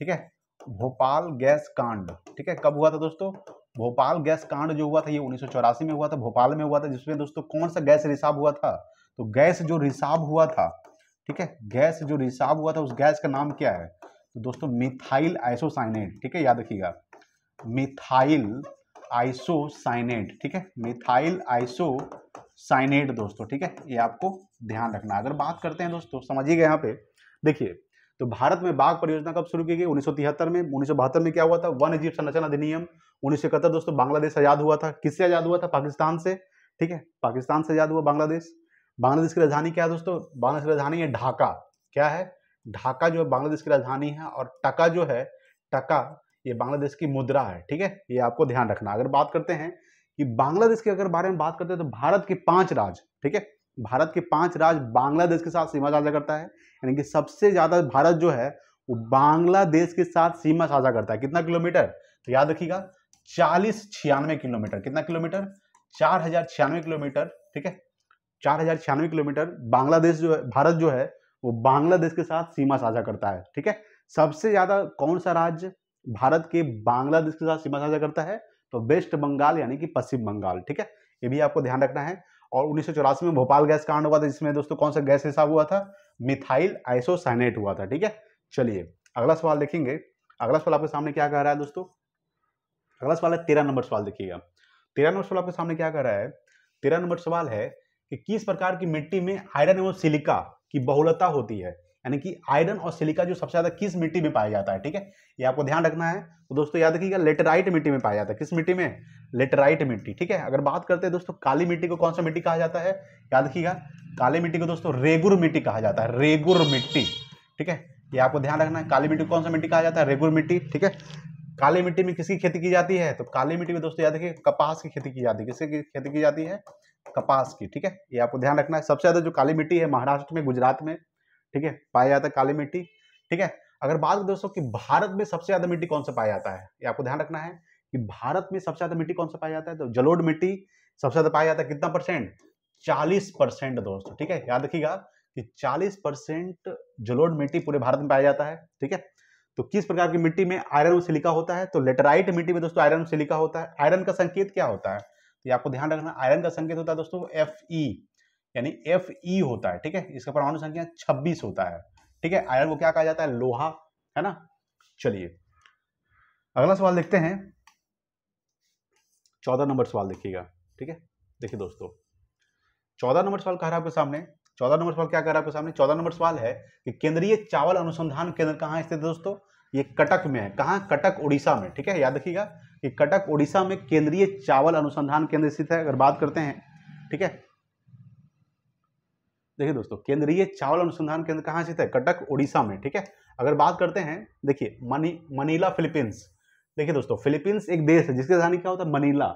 ठीक है, भोपाल गैस कांड, ठीक है, कब हुआ था दोस्तों? भोपाल गैस कांड जो हुआ था ये 1984 में हुआ था, भोपाल में हुआ था, जिसमें दोस्तों कौन सा गैस रिसाव हुआ था? तो गैस जो रिसाव हुआ था, ठीक है, गैस जो रिसाव हुआ था उस गैस का नाम क्या है? तो दोस्तों मिथाइल आइसोसाइनेट, ठीक है, याद रखिएगा, मिथाइल आइसोसाइनेट, ठीक है, मिथाइल आइसोसाइनेट दोस्तों, ठीक है, ये आपको ध्यान रखना। अगर बात करते हैं दोस्तों, समझिएगा यहाँ पे देखिए, तो भारत में बाघ परियोजना कब शुरू की गई? 1973 में। 1972 में क्या हुआ था? वन्य जीव संरक्षण अधिनियम। 1971 दोस्तों बांग्लादेश आजाद हुआ था। किससे आजाद हुआ था? पाकिस्तान से। ठीक है, पाकिस्तान से आजाद हुआ बांग्लादेश। बांग्लादेश की राजधानी क्या है दोस्तों? बांग्लादेश की राजधानी है ढाका। क्या है? ढाका जो है बांग्लादेश की राजधानी है, और टका जो है, टका ये बांग्लादेश की मुद्रा है। ठीक है, ये आपको ध्यान रखना। अगर बात करते हैं कि बांग्लादेश के अगर बारे में बात करते हैं तो भारत के 5 राज्य, ठीक है, भारत के 5 राज्य बांग्लादेश के साथ सीमा साझा करता है। यानी कि सबसे ज्यादा भारत जो है वो बांग्लादेश के साथ सीमा साझा करता है। कितना किलोमीटर? तो याद रखिएगा 4096 किलोमीटर। कितना किलोमीटर? 4096 किलोमीटर। ठीक है, 4096 किलोमीटर बांग्लादेश जो है, भारत जो है वो बांग्लादेश के साथ सीमा साझा करता है। ठीक है, सबसे ज्यादा कौन सा राज्य भारत के बांग्लादेश के साथ सीमा साझा करता है? तो वेस्ट बंगाल यानी कि पश्चिम बंगाल। ठीक है, ये भी आपको ध्यान रखना है। और 1984 में भोपाल गैस कांड हुआ था, जिसमें दोस्तों कौन सा गैस रिसाव हुआ था? मिथाइल आइसोसाइनेट हुआ था। ठीक है, चलिए अगला सवाल देखेंगे। अगला सवाल आपके सामने क्या कह रहा है दोस्तों? अगला सवाल है 13 नंबर सवाल। देखिएगा 13 नंबर सवाल आपके सामने क्या कह रहा है? 13 नंबर सवाल है कि किस प्रकार की मिट्टी में आयरन एवं सिलिका की बहुलता होती है? यानी कि आयरन और सिलिका जो सबसे ज्यादा किस मिट्टी में पाया जाता है? ठीक है, ये आपको ध्यान रखना है। तो दोस्तों याद रखिएगा लेटेराइट मिट्टी में पाया जाता है। किस मिट्टी में? लेटेराइट मिट्टी। ठीक है, अगर बात करते हैं दोस्तों काली मिट्टी को कौन सा मिट्टी कहा जाता है? याद रखिएगा काली मिट्टी को दोस्तों रेगुर मिट्टी कहा जाता है। रेगुर मिट्टी। ठीक है, ये आपको ध्यान रखना है। काली मिट्टी को कौन सा मिट्टी कहा जाता है? रेगुर मिट्टी। ठीक है, काली मिट्टी में किसकी खेती की जाती है? तो काली मिट्टी में दोस्तों याद रखिए कपास की खेती की जाती है। किसकी खेती की जाती है? कपास की। ठीक है, ये आपको ध्यान रखना है। सबसे ज्यादा जो काली मिट्टी है महाराष्ट्र में, गुजरात में, ठीक है, पाया जाता है काली मिट्टी। ठीक है, अगर बात करें दोस्तों कि भारत में सबसे ज्यादा मिट्टी कौन सा पाया जाता है, ये आपको ध्यान रखना है कि भारत में सबसे ज्यादा मिट्टी कौन सा पाया जाता है? तो जलोढ़ मिट्टी सबसे ज्यादा पाया जाता है। कितना परसेंट? 40% दोस्तों। ठीक है, याद रखिएगा कि 40% जलोढ़ मिट्टी पूरे भारत में पाया जाता है। ठीक है, तो किस प्रकार की मिट्टी में आयरन और सिलिका होता है? तो लेटेराइट मिट्टी में दोस्तों आयरन और सिलिका होता है। आयरन का संकेत क्या होता है? तो ये आपको ध्यान रखना, आयरन का संकेत होता है दोस्तों Fe, यानी Fe होता है। ठीक है, इसका परमाणु संख्या 26 होता है। ठीक है, आयरन को क्या कहा जाता है? लोहा, है ना। चलिए अगला सवाल देखते हैं। 14 नंबर सवाल देखिएगा। ठीक है, देखिए दोस्तों 14 नंबर सवाल कह रहा है आपके सामने। 14 नंबर सवाल क्या कह रहा है आपके सामने? 14 नंबर सवाल है कि केंद्रीय चावल अनुसंधान केंद्र कहाँ स्थित है दोस्तों? ये कटक में है। कहाँ? कटक उड़ीसा में। ठीक है, याद रखिएगा कि कटक उड़ीसा में केंद्रीय चावल अनुसंधान केंद्र स्थित है। अगर बात करते हैं, ठीक है, देखिए दोस्तों केंद्रीय चावल अनुसंधान केंद्र कहाँ स्थित है? कटक उड़ीसा में। ठीक है, अगर बात करते हैं, देखिए मनीला फिलीपींस। देखिए दोस्तों फिलीपींस एक देश है जिसकी राजधानी क्या होता है? मनीला।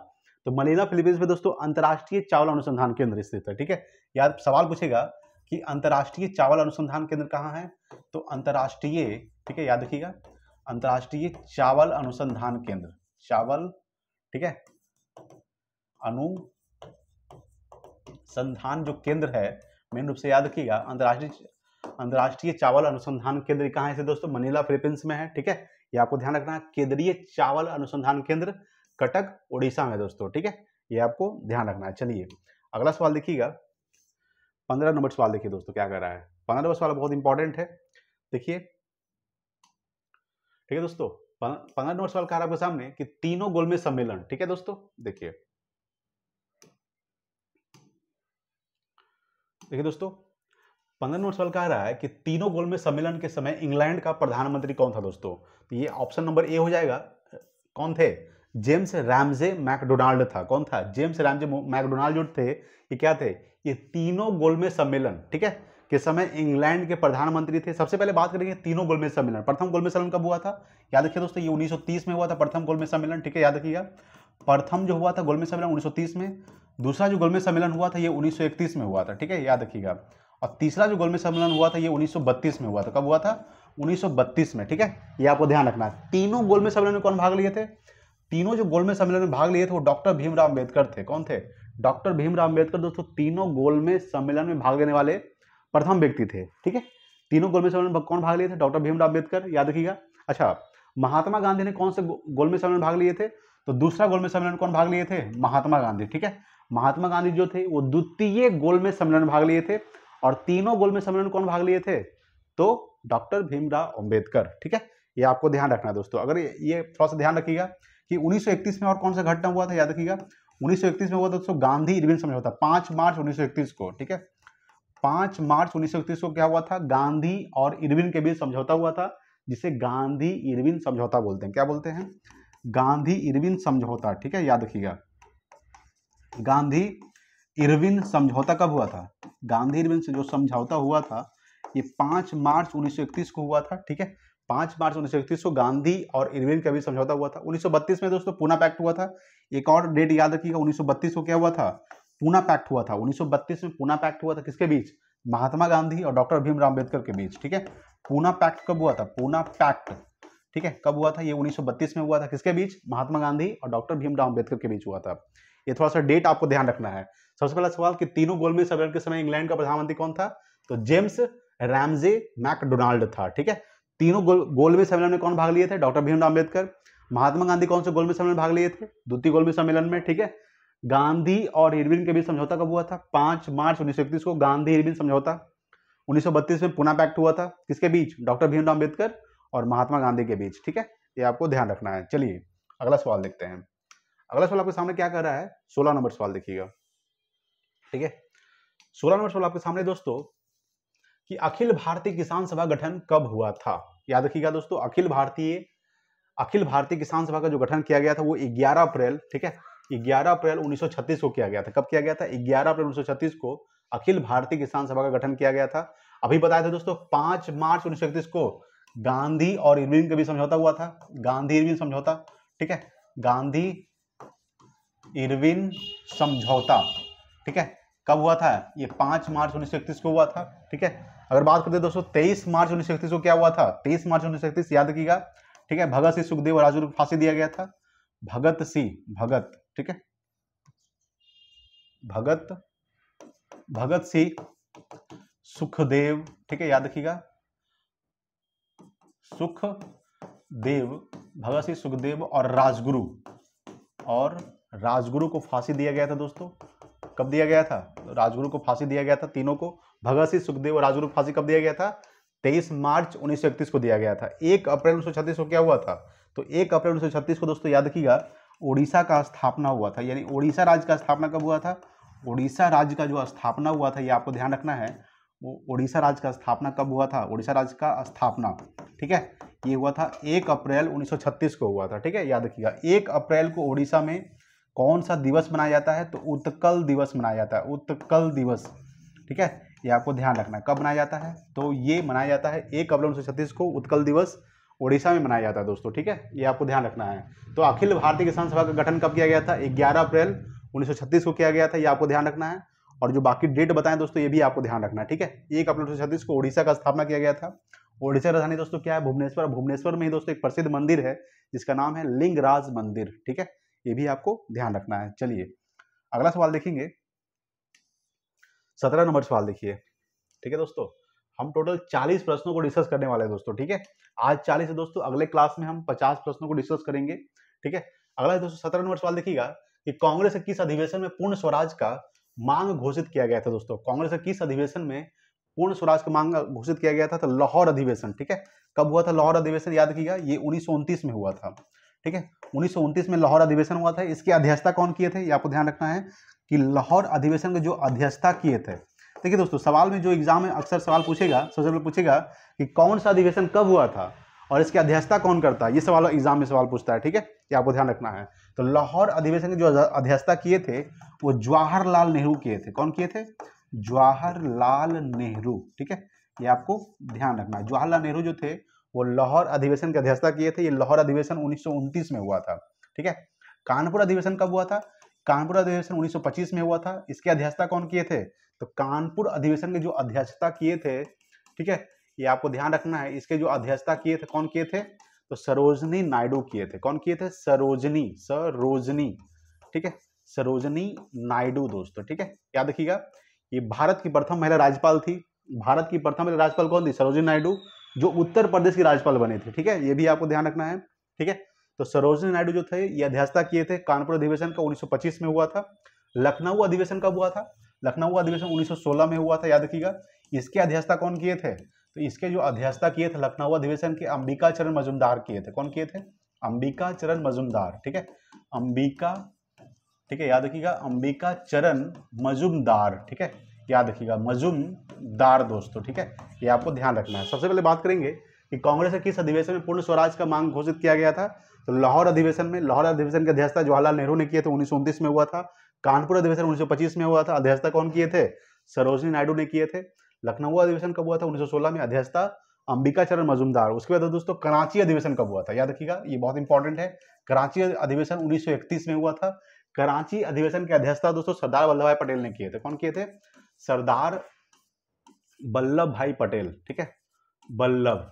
तो मनीला फिलीपींस में दोस्तों अंतर्राष्ट्रीय चावल अनुसंधान केंद्र स्थित है। ठीक है, याद सवाल पूछेगा कि अंतर्राष्ट्रीय चावल अनुसंधान केंद्र कहाँ है? तो अंतर्राष्ट्रीय, ठीक है, याद रखिएगा अंतर्राष्ट्रीय चावल अनुसंधान केंद्र, चावल, ठीक है, अनुसंधान जो केंद्र है मेन रूप से याद रखिएगा अंतर्राष्ट्रीय चावल अनुसंधान केंद्र कहाँ है दोस्तों? मनीला फिलीपींस में है। ठीक है, ये आपको ध्यान रखना है। केंद्रीय चावल अनुसंधान केंद्र कटक उड़ीसा में दोस्तों। ठीक है, ये आपको ध्यान रखना है। चलिए अगला सवाल देखिएगा। 15 नंबर सवाल देखिए दोस्तों क्या कर रहा है। 15 नंबर सवाल बहुत इंपॉर्टेंट है, देखिए। ठीक है दोस्तों 15 नंबर सवाल कह रहा है आपके सामने कि तीनों गोलमेज सम्मेलन, ठीक है दोस्तों, देखिए दोस्तों 15 नंबर सवाल कह रहा है कि तीनों गोलमेज सम्मेलन के समय इंग्लैंड का प्रधानमंत्री कौन था दोस्तों? तो ये ऑप्शन नंबर ए हो जाएगा। कौन थे? जेम्स रैमजे मैकडोनाल्ड था। कौन था? जेम्स रैमजे मैकडोनाल्ड जो थे, ये क्या थे? ये तीनों गोलमेज सम्मेलन, ठीक है, के समय इंग्लैंड के प्रधानमंत्री थे। सबसे पहले बात करेंगे तीनों गोलमेज सम्मेलन। प्रथम गोलमेज सम्मेलन कब हुआ था? याद रखिए दोस्तों ये 1930 में हुआ था प्रथम गोलमेज सम्मेलन। ठीक है, याद रखिएगा प्रथम जो हुआ था गोलमेज सम्मेलन 1930 में। दूसरा जो गोलमेज सम्मेलन हुआ था ये 1931 में हुआ था। ठीक है, याद रखिएगा। और तीसरा जो गोलमेज सम्मेलन हुआ था ये 1932 में हुआ था। कब हुआ था? 1932 में। ठीक है, ये आपको ध्यान रखना है। तीनों गोलमेज सम्मेलन में कौन भाग लिए थे? तीनों जो गोलमेज सम्मेलन में भाग लिए थे वो डॉक्टर भीमराव अंबेडकर थे। कौन थे? डॉक्टर भीमराव अंबेडकर दोस्तों तीनों गोलमेज सम्मेलन में भाग लेने वाले प्रथम व्यक्ति थे। ठीक है, तीनों गोलमेज सम्मेलन में कौन भाग लिए थे? डॉक्टर भीमराव अंबेडकर, याद रखिएगा। अच्छा, महात्मा गांधी ने कौन से गोलमेज सम्मेलन में भाग लिए थे? तो दूसरा गोलमेज सम्मेलन में कौन भाग लिए थे? महात्मा गांधी। ठीक है, महात्मा गांधी जो थे वो द्वितीय गोलमेज सम्मेलन में भाग लिए थे। और तीनों गोलमेज सम्मेलन में कौन भाग लिए थे? तो डॉक्टर भीमराव अंबेडकर। ठीक है, ये आपको ध्यान रखना है दोस्तों। अगर ये थोड़ा सा ध्यान रखिएगा कि 1931 में और कौन सा घटना हुआ था, याद रखिएगा 1931 में हुआ दोस्तों गांधी इरविन समझौता, 5 मार्च 1931 को। ठीक है, 5 मार्च 1931 को क्या हुआ था, गांधी और इरविन के बीच समझौता हुआ था, जिसे गांधी इरविन समझौता बोलते हैं। क्या बोलते हैं, गांधी इरविन समझौता। ठीक है, याद रखिएगा। गांधी इरविन समझौता कब हुआ था, गांधी इरविन से जो समझौता हुआ था ये 5 मार्च 1931 को हुआ था। ठीक है, 5 मार्च 1931 को गांधी और इरविन का भी समझौता हुआ था। 1932 में दोस्तों पूना पैक्ट हुआ था। एक और डेट याद रखिएगा, 1932 को क्या हुआ था, पूना पैक्ट हुआ था। 1932 में पूना पैक्ट हुआ था किसके बीच, महात्मा गांधी और डॉक्टर भीमराव अम्बेडकर के बीच। ठीक है, पूना पैक्ट कब हुआ था, पूना पैक्ट, ठीक है, कब हुआ था, ये 1932 में हुआ था। किसके बीच, महात्मा गांधी और डॉक्टर भीमराव अम्बेडकर के बीच हुआ था। ये थोड़ा सा डेट आपको ध्यान रखना है। सबसे पहला सवाल कि तीनों गोलमेज सम्मेलन के समय इंग्लैंड का प्रधानमंत्री कौन था, तो जेम्स रैमजे मैकडोनाल्ड था। ठीक है, तीनों गोलमेज सम्मेलन में कौन भाग लिए थे, डॉक्टर भीमराव अम्बेडकर। महात्मा गांधी कौन से गोलमेज सम्मेलन में भाग लिए थे, द्वितीय गोलमेज सम्मेलन में। ठीक है, गांधी और इरविन के बीच समझौता कब हुआ था, 5 मार्च 1931 को गांधी इरविन समझौता। 1932 में पुना पैक्ट हुआ था, किसके बीच, डॉक्टर भीमराव अम्बेडकर और महात्मा गांधी के बीच। ठीक है, ये आपको ध्यान रखना है। चलिए अगला सवाल देखते हैं। अगला सवाल आपके सामने क्या कर रहा है, 16 नंबर सवाल देखिएगा। ठीक है, 16 नंबर सवाल आपके सामने दोस्तों कि अखिल भारतीय किसान सभा गठन कब हुआ था। याद रखिएगा दोस्तों, अखिल भारतीय किसान सभा का जो गठन किया गया था वो 11 अप्रैल, ठीक है, 11 अप्रैल 1936 को किया गया था। कब किया गया था, 11 अप्रैल 1936 को अखिल भारतीय किसान सभा का गठन किया गया था। अभी बताया था दोस्तों 5 मार्च 1931 को गांधी और इरविन के बीच समझौता हुआ था, गांधी इरविन समझौता। ठीक है, गांधी इरविन समझौता, ठीक है, कब हुआ था, ये 5 मार्च 1931 को हुआ था। ठीक है, अगर बात करते हैं दोस्तों 23 मार्च 1931 को क्या हुआ था, 23 मार्च 1931 याद रखिएगा। ठीक है, भगत सिंह, सुखदेव और राजगुरु को फांसी दिया गया था। भगत, ठीक है, भगत सिंह, सुखदेव, ठीक है, याद रखिएगा, भगत सिंह, सुखदेव और राजगुरु को फांसी दिया गया था दोस्तों। कब दिया गया था, राजगुरु को फांसी दिया गया था, तीनों को, भगत सिंह, सुखदेव और राजगुरु को फांसी कब दिया गया था, 23 मार्च 1931 को दिया गया था। 1 अप्रैल 1936 को क्या हुआ था, तो 1 अप्रैल 1936 को दोस्तों याद रखिएगा ओडिशा का स्थापना हुआ था। यानी ओडिशा राज्य का स्थापना कब हुआ था, ओडिशा राज्य का जो स्थापना हुआ था, ये आपको ध्यान रखना है, वो ओडिशा राज्य का स्थापना कब हुआ था, ओडिशा राज्य का स्थापना, ठीक है, ये हुआ था 1 अप्रैल 1936 को हुआ था। ठीक है, याद रखिएगा 1 अप्रैल को ओडिशा में कौन सा दिवस मनाया जाता है, तो उत्कल दिवस मनाया जाता है, उत्कल दिवस। ठीक है, ये आपको ध्यान रखना है, कब मनाया जाता है, तो ये मनाया जाता है 1 अप्रैल 1936 को, उत्कल दिवस ओडिशा में मनाया जाता है दोस्तों। ठीक है, ये आपको ध्यान रखना है। तो अखिल भारतीय किसान सभा का गठन कब किया गया था, 11 अप्रैल 1936 को किया गया था, ये आपको ध्यान रखना है। और जो बाकी डेट बताएं दोस्तों ये भी आपको ध्यान रखना है। ठीक है, 1 अप्रैल 1936 को ओडिशा का स्थापना किया गया था। ओडिशा राजधानी दोस्तों क्या है, भुवनेश्वर। भुवनेश्वर में ही दोस्तों एक प्रसिद्ध मंदिर है जिसका नाम है लिंगराज मंदिर। ठीक है, ये भी आपको ध्यान रखना है। चलिए अगला सवाल देखेंगे, 17 नंबर सवाल देखिए। ठीक है दोस्तों, हम टोटल 40 प्रश्नों को डिस्कस करने वाले हैं दोस्तों। ठीक है, आज 40 है दोस्तों, अगले क्लास में हम 50 प्रश्नों को डिस्कस करेंगे। ठीक है, अगला दोस्तों 17 नंबर सवाल देखिएगा कि कांग्रेस के किस अधिवेशन में पूर्ण स्वराज का मांग घोषित किया गया था दोस्तों। कांग्रेस के किस अधिवेशन में पूर्ण स्वराज का मांग घोषित किया गया था, तो लाहौर अधिवेशन। ठीक है, कब हुआ था लाहौर अधिवेशन, याद रखिएगा, ये 1929 में हुआ था। ठीक है, 1929 में लाहौर अधिवेशन हुआ था। इसकी अध्यक्षता कौन किए थे, ये आपको ध्यान रखना है कि लाहौर अधिवेशन के जो अध्यक्षता किए थे। देखिए दोस्तों, सवाल में जो एग्जाम में अक्सर सवाल पूछेगा, सबसे पहले पूछेगा कि कौन सा अधिवेशन कब हुआ था और इसकी अध्यक्षता कौन करता है, ये सवाल एग्जाम में सवाल पूछता है। ठीक है, ये आपको ध्यान रखना है। तो लाहौर अधिवेशन के जो अध्यक्षता किए थे वो जवाहरलाल नेहरू किए थे। कौन किए थे, जवाहरलाल नेहरू। ठीक है, ये आपको ध्यान रखना है। जवाहरलाल नेहरू जो थे वो लाहौर अधिवेशन की अध्यक्षता किए थे। ये लाहौर अधिवेशन 1929 में हुआ था। ठीक है, कानपुर अधिवेशन कब हुआ था, कानपुर अधिवेशन 1925 में हुआ था। इसकी अध्यक्षता कौन किए थे, तो कानपुर अधिवेशन के जो अध्यक्षता किए थे, ठीक है, ये आपको ध्यान रखना है, इसके जो अध्यक्षता किए थे कौन किए थे, तो सरोजनी नायडू किए थे। कौन किए थे, सरोजनी, ठीक है, सरोजनी नायडू दोस्तों। ठीक है, याद रखिएगा, ये भारत की प्रथम महिला राज्यपाल थी। भारत की प्रथम महिला राज्यपाल कौन थी, सरोजनी नायडू, जो उत्तर प्रदेश की राज्यपाल बने थे। ठीक है, ये भी आपको ध्यान रखना है। ठीक है, तो सरोजनी नायडू जो थे ये अध्यक्षता किए थे कानपुर अधिवेशन का, 1925 में हुआ था। लखनऊ अधिवेशन कब हुआ था, लखनऊ अधिवेशन 1916 में हुआ था, याद रखिएगा। इसके अध्यक्षता कौन किए थे, तो इसके जो अध्यक्षता किए थे लखनऊ अधिवेशन के अंबिका चरण मजूमदार किए थे। कौन किए थे, अंबिका चरण मजूमदार। ठीक है, अंबिका, ठीक है, याद रखिएगा, अंबिका चरण मजूमदार। ठीक है, याद रखिएगा, मजूमदार दोस्तों, ठीक है, ये आपको ध्यान रखना है। सबसे पहले बात करेंगे कि कांग्रेस के किस अधिवेशन में पूर्ण स्वराज का मांग घोषित किया गया था। तो लाहौर अधिवेशन में। लाहौर अधिवेशन की अध्यक्षता जवाहरलाल नेहरू ने किए थे, 1929 में हुआ था। कानपुर अधिवेशन 1925 में हुआ था, अध्यक्षता कौन किए थे? सरोजिनी नायडू ने किए थे। लखनऊ अधिवेशन कब हुआ था? 1916 में, अध्यक्षता अंबिका चरण मजूमदार। उसके बाद दोस्तों कराची अधिवेशन कब हुआ था? याद रखिएगा, ये बहुत इंपॉर्टेंट है। कराची अधिवेशन 1931 में हुआ था। कराची अधिवेशन की अध्यक्षता दोस्तों सरदार वल्लभ भाई पटेल ने किए थे। कौन किए थे? सरदार वल्लभ भाई पटेल, ठीक है, वल्लभ,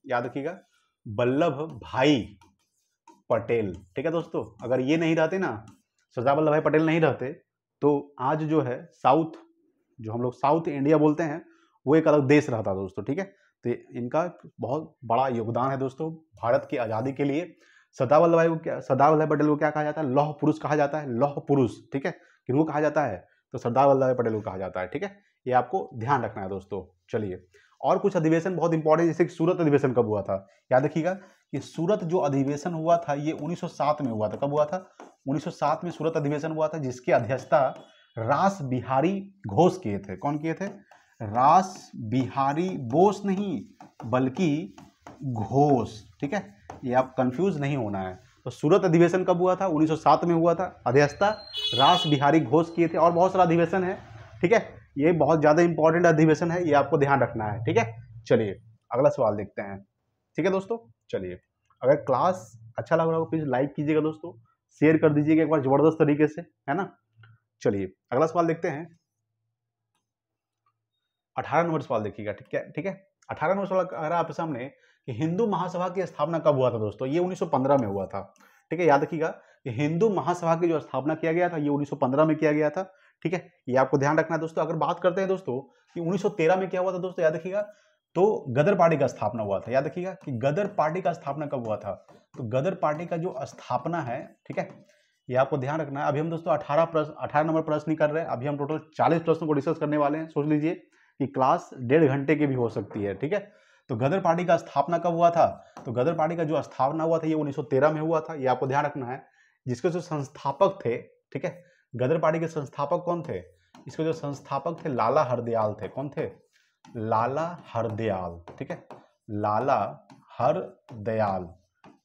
याद रखिएगा, वल्लभ भाई पटेल, ठीक है दोस्तों। अगर ये नहीं रहते ना, सरदार वल्लभ भाई पटेल नहीं रहते, तो आज जो है साउथ, जो हम लोग साउथ इंडिया बोलते हैं, वो एक अलग देश रहता दोस्तों, ठीक है। तो इनका बहुत बड़ा योगदान है दोस्तों भारत की आज़ादी के लिए। सरदार वल्लभ भाई पटेल को क्या कहा जाता है? लौह पुरुष कहा जाता है, लौह पुरुष, ठीक है। किनको कहा जाता है? तो सरदार वल्लभ भाई पटेल को कहा जाता है, ठीक है। ये आपको ध्यान रखना है दोस्तों। चलिए, और कुछ अधिवेशन बहुत इंपॉर्टेंट, जैसे कि सूरत अधिवेशन कब हुआ था? याद रखिएगा कि सूरत जो अधिवेशन हुआ था ये 1907 में हुआ था। कब हुआ था? 1907 में सूरत अधिवेशन हुआ था, जिसकी अध्यक्षता रास बिहारी घोष किए थे। कौन किए थे? रास बिहारी बोस नहीं, बल्कि घोष, ठीक है। ये आप कंफ्यूज नहीं होना है। तो सूरत अधिवेशन कब हुआ था? 1907 में हुआ था, अध्यक्षता रास बिहारी घोष किए थे। और बहुत सारा अधिवेशन है, ठीक है, ये बहुत ज्यादा इंपॉर्टेंट अधिवेशन है, ये आपको ध्यान रखना है, ठीक है। चलिए अगला सवाल देखते हैं, ठीक है दोस्तों। चलिए, अगर क्लास अच्छा लग रहा हो प्लीज लाइक कीजिएगा दोस्तों, शेयर कर दीजिएगा एक बार जबरदस्त तरीके से, है ना। चलिए अगला सवाल देखते हैं। 18 नंबर सवाल देखिएगा, ठीक है, ठीक है। 18 नंबर सवाल आ रहा है आपके सामने कि हिंदू महासभा की स्थापना कब हुआ था दोस्तों? ये 1915 में हुआ था, ठीक है। याद रखिएगा कि हिंदू महासभा की जो स्थापना किया गया था ये 1915 में किया गया था, ठीक है। ये आपको ध्यान रखना है दोस्तों। अगर बात करते हैं दोस्तों कि 1913 में क्या हुआ था दोस्तों, याद रखिएगा, तो गदर पार्टी का स्थापना हुआ था। याद रखिएगा कि गदर पार्टी का स्थापना कब हुआ था? तो गदर पार्टी का जो स्थापना है, ठीक है, ये आपको ध्यान रखना है। अभी हम दोस्तों 18 नंबर प्रश्न नहीं कर रहे हैं, अभी हम टोटल 40 प्रश्नों को डिस्कस करने वाले हैं। सोच लीजिए कि क्लास 1.5 घंटे की भी हो सकती है, ठीक है। तो गदर पार्टी का स्थापना कब हुआ था? तो गदर पार्टी का जो स्थापना हुआ था ये 1913 में हुआ था, ये आपको ध्यान रखना है। जिसके जो संस्थापक थे, ठीक है, गदर पार्टी के संस्थापक कौन थे? इसके जो संस्थापक थे लाला हरदयाल थे। कौन थे? लाला हरदयाल, ठीक है, लाला हरदयाल,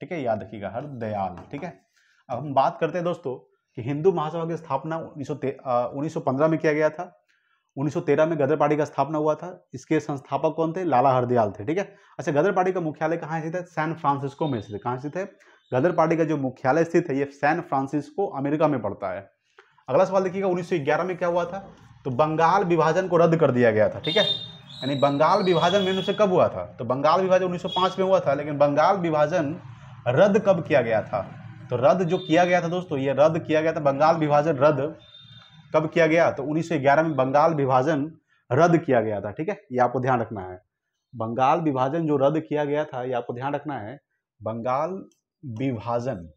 ठीक है, याद रखिएगा, हरदयाल, ठीक है। अब हम बात करते हैं दोस्तों कि हिंदू महासभा की स्थापना 1915 में किया गया था। 1913 में गदर पार्टी का स्थापना हुआ था। इसके संस्थापक कौन थे? लाला हरदयाल थे, ठीक है। अच्छा, गदर पार्टी का मुख्यालय कहाँ स्थित है? सैन फ्रांसिस्को में स्थित है। कहाँ स्थित है? गदर पार्टी का जो मुख्यालय स्थित है ये सैन फ्रांसिस्को अमेरिका में पड़ता है। अगला सवाल देखिएगा, 1911 में क्या हुआ था? तो बंगाल विभाजन को रद्द कर दिया गया था, ठीक है। यानी बंगाल विभाजन मेन रूप से कब हुआ था? तो बंगाल विभाजन 1905 में हुआ था, लेकिन बंगाल विभाजन रद्द कब किया गया था? तो रद्द जो किया गया था दोस्तों, ये रद्द किया गया था, बंगाल विभाजन रद्द कब किया गया? तो 1911 में बंगाल विभाजन रद्द किया गया था, ठीक है, ये आपको ध्यान रखना है। बंगाल विभाजन जो रद्द किया गया था ये आपको ध्यान रखना है, बंगाल विभाजन,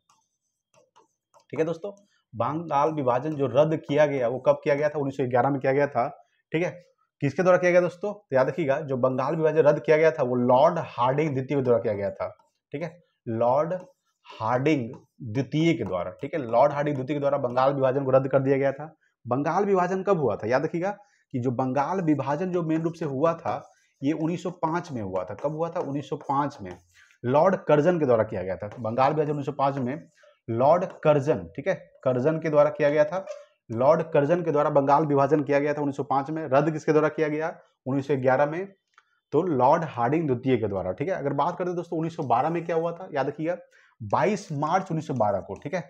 ठीक है दोस्तों। बंगाल विभाजन जो रद्द किया गया वो कब किया गया था? 1911 में किया गया था, ठीक है। किसके द्वारा किया गया दोस्तों? तो याद रखिएगा, जो बंगाल विभाजन रद्द किया गया था वो लॉर्ड हार्डिंग द्वितीय के द्वारा किया गया था, ठीक है, लॉर्ड हार्डिंग द्वितीय के द्वारा, ठीक है, लॉर्ड हार्डिंग द्वितीय के द्वारा बंगाल विभाजन को रद्द कर दिया गया था। बंगाल विभाजन कब हुआ था? याद रखिएगा कि जो बंगाल विभाजन जो मेन रूप से हुआ था ये 1905 में हुआ था। कब हुआ था? 1905 में लॉर्ड कर्जन के द्वारा किया गया था। बंगाल विभाजन 1905 में लॉर्ड कर्जन, ठीक है, कर्जन के द्वारा किया गया था। लॉर्ड कर्जन के द्वारा बंगाल विभाजन किया गया था 1905 में। रद्द किसके द्वारा किया गया? 1911 में, तो लॉर्ड हार्डिंग द्वितीय के द्वारा, ठीक है। अगर बात करते दोस्तों 1912 में क्या हुआ था, याद रखिएगा 22 मार्च 1912 को, ठीक है,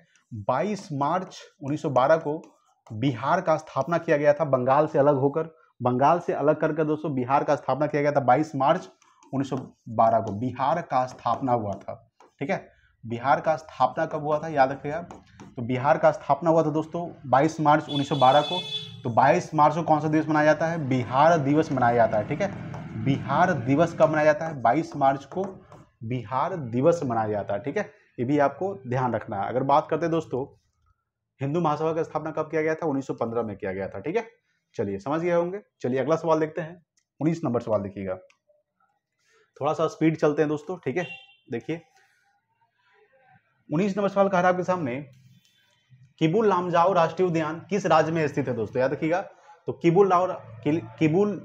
22 मार्च 1912 को बिहार का स्थापना किया गया था बंगाल से अलग होकर। बंगाल से अलग करके दोस्तों बिहार का स्थापना किया गया था 22 मार्च 1912 को बिहार का स्थापना हुआ था, ठीक है। बिहार का स्थापना कब हुआ था? याद रखिएगा, तो बिहार का स्थापना हुआ था दोस्तों 22 मार्च 1912 को। तो 22 मार्च को कौन सा दिवस मनाया जाता है? बिहार दिवस मनाया जाता है, ठीक है। बिहार दिवस कब मनाया जाता है? 22 मार्च को बिहार दिवस मनाया जाता है, ठीक है। ये भी आपको ध्यान रखना है। अगर बात करते हैं दोस्तों हिंदू महासभा की स्थापना कब किया गया था? 1915 में किया गया था, ठीक है। चलिए समझ गए होंगे। चलिए अगला सवाल देखते हैं, 19 नंबर सवाल देखिएगा। थोड़ा सा स्पीड चलते हैं दोस्तों, ठीक है। देखिए 19 नंबर सवाल कह रहा है आपके सामने, किबुल लामजाओ राष्ट्रीय उद्यान किस राज्य में स्थित है दोस्तों? याद रखिएगा तो किबुल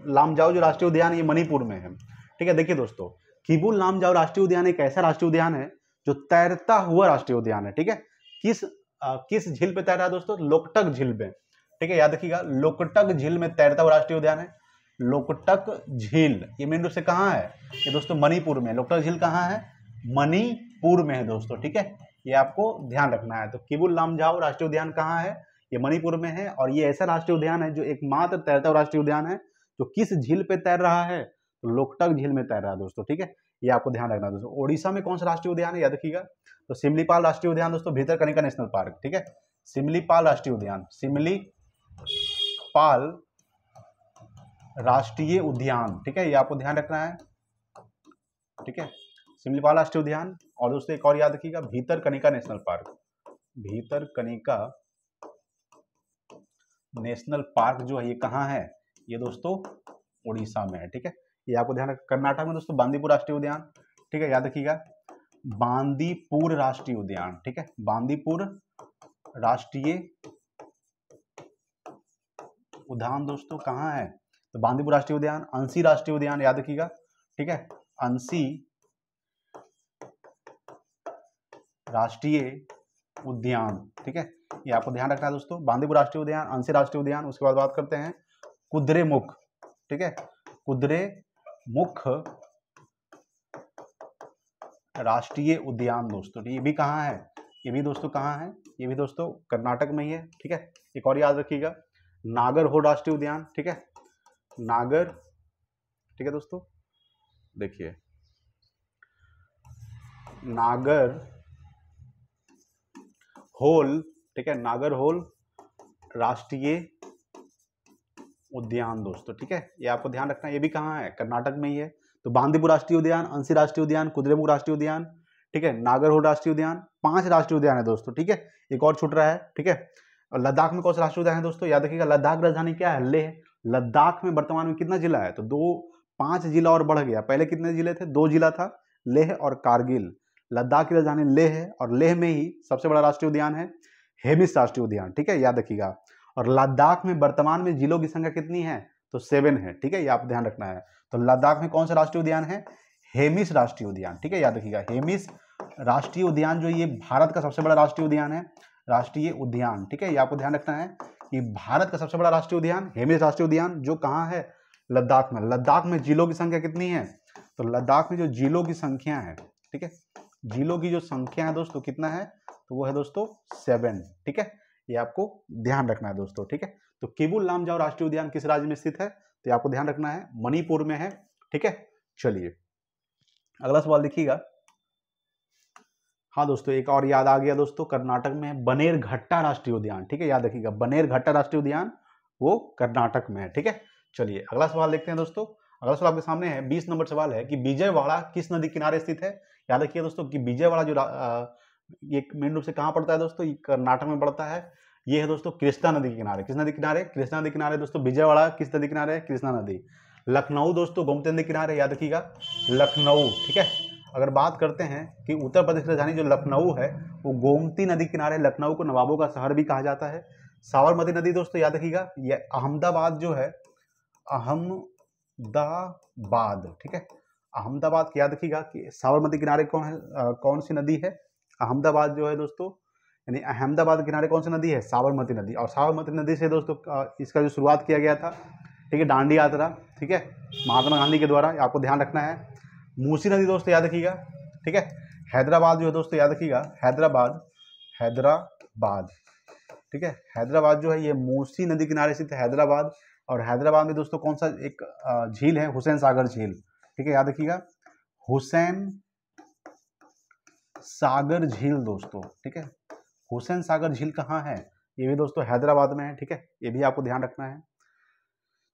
लामजाओ जो राष्ट्रीय उद्यान ये मणिपुर में है। ठीक है, देखिए दोस्तों, किबुल लामजाओ राष्ट्रीय उद्यान एक ऐसा राष्ट्रीय उद्यान है जो तैरता हुआ राष्ट्रीय उद्यान है। ठीक है, किस झील पे तैर रहा है दोस्तों? लोकटक झील पे। ठीक है, याद रखिएगा, लोकटक झील में तैरता हुआ राष्ट्रीय उद्यान है। लोकटक झील ये मेन रूप से कहाँ है? ये दोस्तों मणिपुर में। लोकटक झील कहाँ है? मणिपुर में है दोस्तों। ठीक है, ये आपको ध्यान रखना है। तो किबुल लामजाओ राष्ट्रीय उद्यान कहाँ है? ये मणिपुर में है, और ये ऐसा राष्ट्रीय उद्यान है जो एकमात्र तैरता हुआ राष्ट्रीय उद्यान है। जो किस झील पे तैर रहा है? तो लोकटक झील में तैर रहा है दोस्तों। ठीक है, ये आपको ध्यान रखना है दोस्तों। ओडिशा में कौन सा राष्ट्रीय उद्यान है? याद रखिएगा, तो सिमलीपाल राष्ट्रीय उद्यान दोस्तों, भितरकनिका नेशनल पार्क। ठीक है, सिमलीपाल राष्ट्रीय उद्यान, सिमलीपाल राष्ट्रीय उद्यान। ठीक है, ये आपको ध्यान रखना है। ठीक है, सिमलीपाल राष्ट्रीय उद्यान। और दोस्तों एक और याद रखिएगा, Bhitarkanika national park. Bhitarkanika national park जो है ये कहाँ है? ये दोस्तों उड़ीसा में है। ठीक है, ये आपको ध्यान रखना। कर्नाटक में दोस्तों बांदीपुर राष्ट्रीय उद्यान। ठीक है, याद रखिएगा, बांदीपुर राष्ट्रीय उद्यान। ठीक है, बांदीपुर राष्ट्रीय उद्यान दोस्तों कहाँ है? तो बांदीपुर राष्ट्रीय उद्यान। अंसी राष्ट्रीय उद्यान याद रखिएगा। ठीक है, अंसी राष्ट्रीय उद्यान। ठीक है, ये आपको ध्यान रखना है दोस्तों। बांदीपुर राष्ट्रीय उद्यान, अंसी राष्ट्रीय उद्यान। उसके बाद बात करते हैं कुद्रेमुख। ठीक है, कुद्रेमुख राष्ट्रीय उद्यान दोस्तों। ये भी कहाँ है? ये भी दोस्तों कहाँ है? ये भी दोस्तों कर्नाटक में ही है। ठीक है, एक और याद रखिएगा, नागरहोल राष्ट्रीय उद्यान। ठीक है, नागर। ठीक है दोस्तों, देखिए नागर होल। ठीक है, नागरहोल राष्ट्रीय उद्यान दोस्तों। ठीक है, ये आपको ध्यान रखना है। ये भी कहाँ है? कर्नाटक में ही है। तो बांदीपुर राष्ट्रीय उद्यान, अंसी राष्ट्रीय उद्यान, कुद्रेमुख राष्ट्रीय उद्यान, ठीक है, नागरहोल राष्ट्रीय उद्यान, 5 राष्ट्रीय उद्यान है दोस्तों। ठीक है, एक और छूट रहा है। ठीक है, और लद्दाख में कौन सा राष्ट्रीय उद्यान है दोस्तों? याद रखिएगा, लद्दाख राजधानी क्या है? लेह। लद्दाख में वर्तमान में कितना जिला है? तो 5 जिला और बढ़ गया। पहले कितने जिले थे? 2 जिला था, लेह और कारगिल। लद्दाख की राजधानी लेह है, और लेह में ही सबसे बड़ा राष्ट्रीय उद्यान है हेमिस राष्ट्रीय उद्यान। ठीक है, याद रखिएगा। और लद्दाख में वर्तमान में जिलों की संख्या कितनी है? तो 7 है। ठीक है, ये आप ध्यान रखना है। तो लद्दाख में कौन सा राष्ट्रीय उद्यान है? हेमिस राष्ट्रीय उद्यान। ठीक है, याद रखिएगा, हेमिस राष्ट्रीय उद्यान जो ये भारत का सबसे बड़ा राष्ट्रीय उद्यान है, राष्ट्रीय उद्यान। ठीक है, ये आपको ध्यान रखना है कि भारत का सबसे बड़ा राष्ट्रीय उद्यान हेमिस राष्ट्रीय उद्यान जो कहाँ है? लद्दाख में। लद्दाख में जिलों की संख्या कितनी है? तो लद्दाख में जो जिलों की संख्या है, ठीक है, जिलों की जो संख्या है दोस्तों कितना है? तो वो है दोस्तों 7। ठीक है, ये आपको ध्यान रखना है दोस्तों। ठीक है, तो किबुल लामजाओ राष्ट्रीय उद्यान किस राज्य में स्थित है? तो ये आपको ध्यान रखना है, मणिपुर में है। ठीक है, चलिए अगला सवाल देखिएगा। हाँ दोस्तों, एक और याद आ गया दोस्तों, कर्नाटक में बनेरघट्टा राष्ट्रीय उद्यान। ठीक है, याद रखिएगा, बनेरघट्टा राष्ट्रीय उद्यान वो कर्नाटक में है। ठीक है, चलिए अगला सवाल देखते हैं दोस्तों। अगला सवाल आपके सामने है, 20 नंबर सवाल है कि विजयवाड़ा किस नदी किनारे स्थित है? याद रखिए दोस्तों कि विजयवाड़ा जो ये मेन रूप से कहाँ पड़ता है दोस्तों? ये कर्नाटक में पड़ता है। ये है दोस्तों कृष्णा नदी के किनारे। किस नदी किनारे? कृष्णा नदी किनारे दोस्तों। विजयवाड़ा किस नदी किनारे है? कृष्णा नदी। लखनऊ दोस्तों गोमती नदी किनारे, याद रखिएगा, लखनऊ। ठीक है, अगर बात करते हैं कि उत्तर प्रदेश की राजधानी जो लखनऊ है वो गोमती नदी किनारे। लखनऊ को नवाबों का शहर भी कहा जाता है। साबरमती नदी दोस्तों याद रखिएगा, ये अहमदाबाद जो है, अहमदाबाद। ठीक है, अहमदाबाद की याद रखिएगा कि साबरमती किनारे कौन सी नदी है? अहमदाबाद जो है दोस्तों, यानी अहमदाबाद किनारे कौन सी नदी है? साबरमती नदी। और साबरमती नदी से दोस्तों इसका जो शुरुआत किया गया था, ठीक है, दांडी यात्रा, ठीक है, महात्मा गांधी के द्वारा, आपको ध्यान रखना है। मूसी नदी दोस्तों याद रखिएगा। ठीक है, हैदराबाद जो है दोस्तों याद रखिएगा, हैदराबाद। ठीक है, हैदराबाद जो है ये मूसी नदी किनारे स्थित है, हैदराबाद। और हैदराबाद में दोस्तों कौन सा एक झील है? हुसैन सागर झील। ठीक है, याद रखिएगा, हुसैन सागर झील दोस्तों। ठीक है, हुसैन सागर झील कहाँ है? ये भी दोस्तों हैदराबाद में है। ठीक है, ये भी आपको ध्यान रखना है।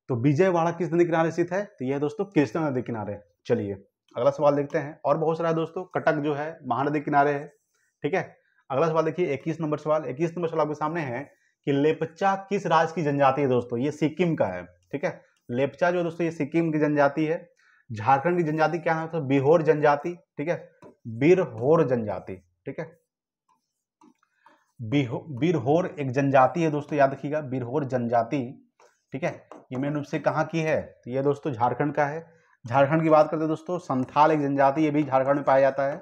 तो विजयवाड़ा किस नदी किनारे स्थित है? तो यह दोस्तों कृष्णा नदी किनारे। चलिए अगला सवाल देखते हैं। और बहुत सारा है दोस्तों, कटक जो है महानदी किनारे है। ठीक है, अगला सवाल देखिए, 21 नंबर सवाल। 21 नंबर सवाल आपके सामने है कि लेपचा किस राज्य की जनजाति है दोस्तों? ये सिक्किम का है। ठीक है, लेपचा जो दोस्तों ये सिक्किम की जनजाति है। झारखंड की जनजाति क्या नाम है? बिरहोर जनजाति। ठीक है, बिरहोर जनजाति। ठीक है, बिरहोर एक जनजाति है दोस्तों, याद रखिएगा, बिरहोर जनजाति ठीक है, ये मेन रूप से कहाँ की है, तो ये दोस्तों झारखंड का है। झारखंड की बात करते हैं दोस्तों, संथाल एक जनजाति, ये भी झारखंड में पाया जाता है।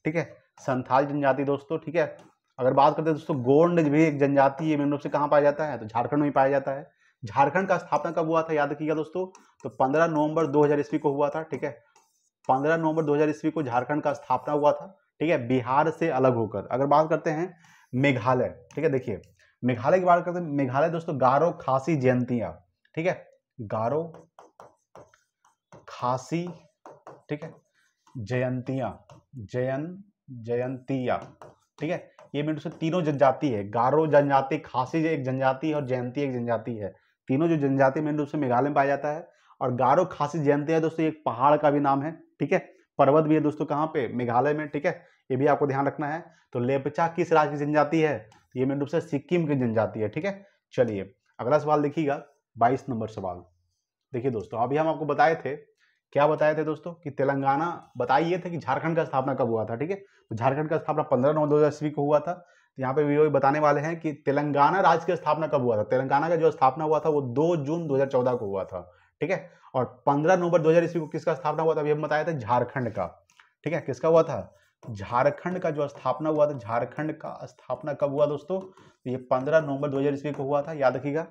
ठीक है, संथाल जनजाति दोस्तों। ठीक है, अगर बात करते हैं दोस्तों, गोंड भी एक जनजाति है, मेन रूप से कहाँ पाया जाता है, तो झारखंड में पाया जाता है। झारखंड का स्थापना कब हुआ था, याद रखिएगा दोस्तों, तो 15 नवंबर 2000 ईस्वी को हुआ था। ठीक है, 15 नवंबर 2000 ईस्वी को झारखंड का स्थापना हुआ था। ठीक है, बिहार से अलग होकर। अगर बात करते हैं मेघालय, ठीक है, देखिए मेघालय की बात करते हैं, मेघालय दोस्तों गारो खासी जयंतिया। ठीक है, गारो खासी, ठीक है, जयंतिया, जयंतिया। ठीक है, ये मेरे से तीनों जनजाति है, गारो जनजाति, खासी एक जनजाति है और जयंती एक जनजाति है। तीनों जो जनजाति मेन रूप से मेघालय में पाया जाता है। और गारो खासी जयंती है दोस्तों, एक पहाड़ का भी नाम है। ठीक है, पर्वत भी है दोस्तों, कहाँ पे, मेघालय में। ठीक है, ये भी आपको ध्यान रखना है। तो लेपचा किस राज्य की जनजाति है, तो ये मेन रूप से सिक्किम की जनजाति है। ठीक है, चलिए अगला सवाल देखिएगा, 22 नंबर सवाल। देखिए दोस्तों, अभी हम आपको बताए थे, क्या बताए थे दोस्तों, कि तेलंगाना, बताइए थे कि झारखंड का स्थापना कब हुआ था। ठीक है, तो झारखंड का स्थापना 15 नवंबर 2000 ईस्वी को हुआ था। तो यहाँ पे भी बताने वाले हैं कि तेलंगाना राज्य की स्थापना कब हुआ था। तेलंगाना का जो स्थापना हुआ था वो 2 जून 2014 को हुआ था। ठीक है, और 15 नवंबर 2000 ईस्वी को किसका स्थापना हुआ था, अभी हम बताए थे झारखंड का। ठीक है, किसका हुआ था, झारखंड का जो स्थापना हुआ था। झारखंड का स्थापना कब हुआ दोस्तों, तो ये 15 नवंबर 2000 ईस्वी को हुआ था, याद रखिएगा।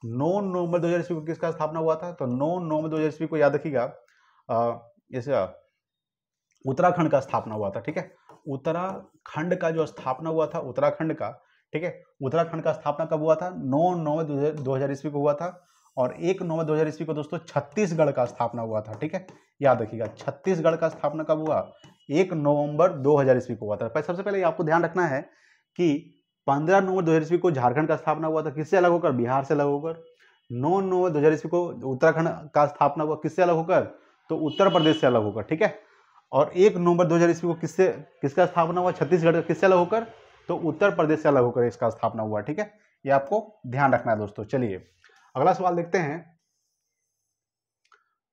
9 नवंबर 2000 ईस्वी को किसका स्थापना हुआ था, तो 9 नवंबर 2000 ईस्वी को याद रखिएगा इसका उत्तराखंड का स्थापना हुआ था। ठीक है, उत्तराखंड का जो स्थापना हुआ था, उत्तराखंड का, ठीक है, उत्तराखंड का स्थापना कब हुआ था, 9 नवंबर 2000 ईस्वी को हुआ था। और 1 नवंबर 2000 ईस्वी को दोस्तों छत्तीसगढ़ का स्थापना हुआ था। ठीक है, याद रखिएगा, छत्तीसगढ़ का स्थापना कब हुआ, 1 नवंबर 2000 ईस्वी को हुआ था। सबसे पहले आपको ध्यान रखना है कि 15 नवंबर 2000 ईस्वी को झारखंड का स्थापना हुआ था, किससे अलग होकर, बिहार से अलग होकर। 9 नवंबर 2000 ईस्वी को उत्तराखंड का स्थापना हुआ, किससे अलग होकर, तो उत्तर प्रदेश से अलग होकर। ठीक है, और 1 नवंबर 2000 ईस्वी को किसका स्थापना हुआ, छत्तीसगढ़ का, किससे अलग होकर, तो उत्तर प्रदेश से अलग होकर इसका स्थापना हुआ। ठीक है, ये आपको ध्यान रखना है दोस्तों। चलिए अगला सवाल देखते हैं,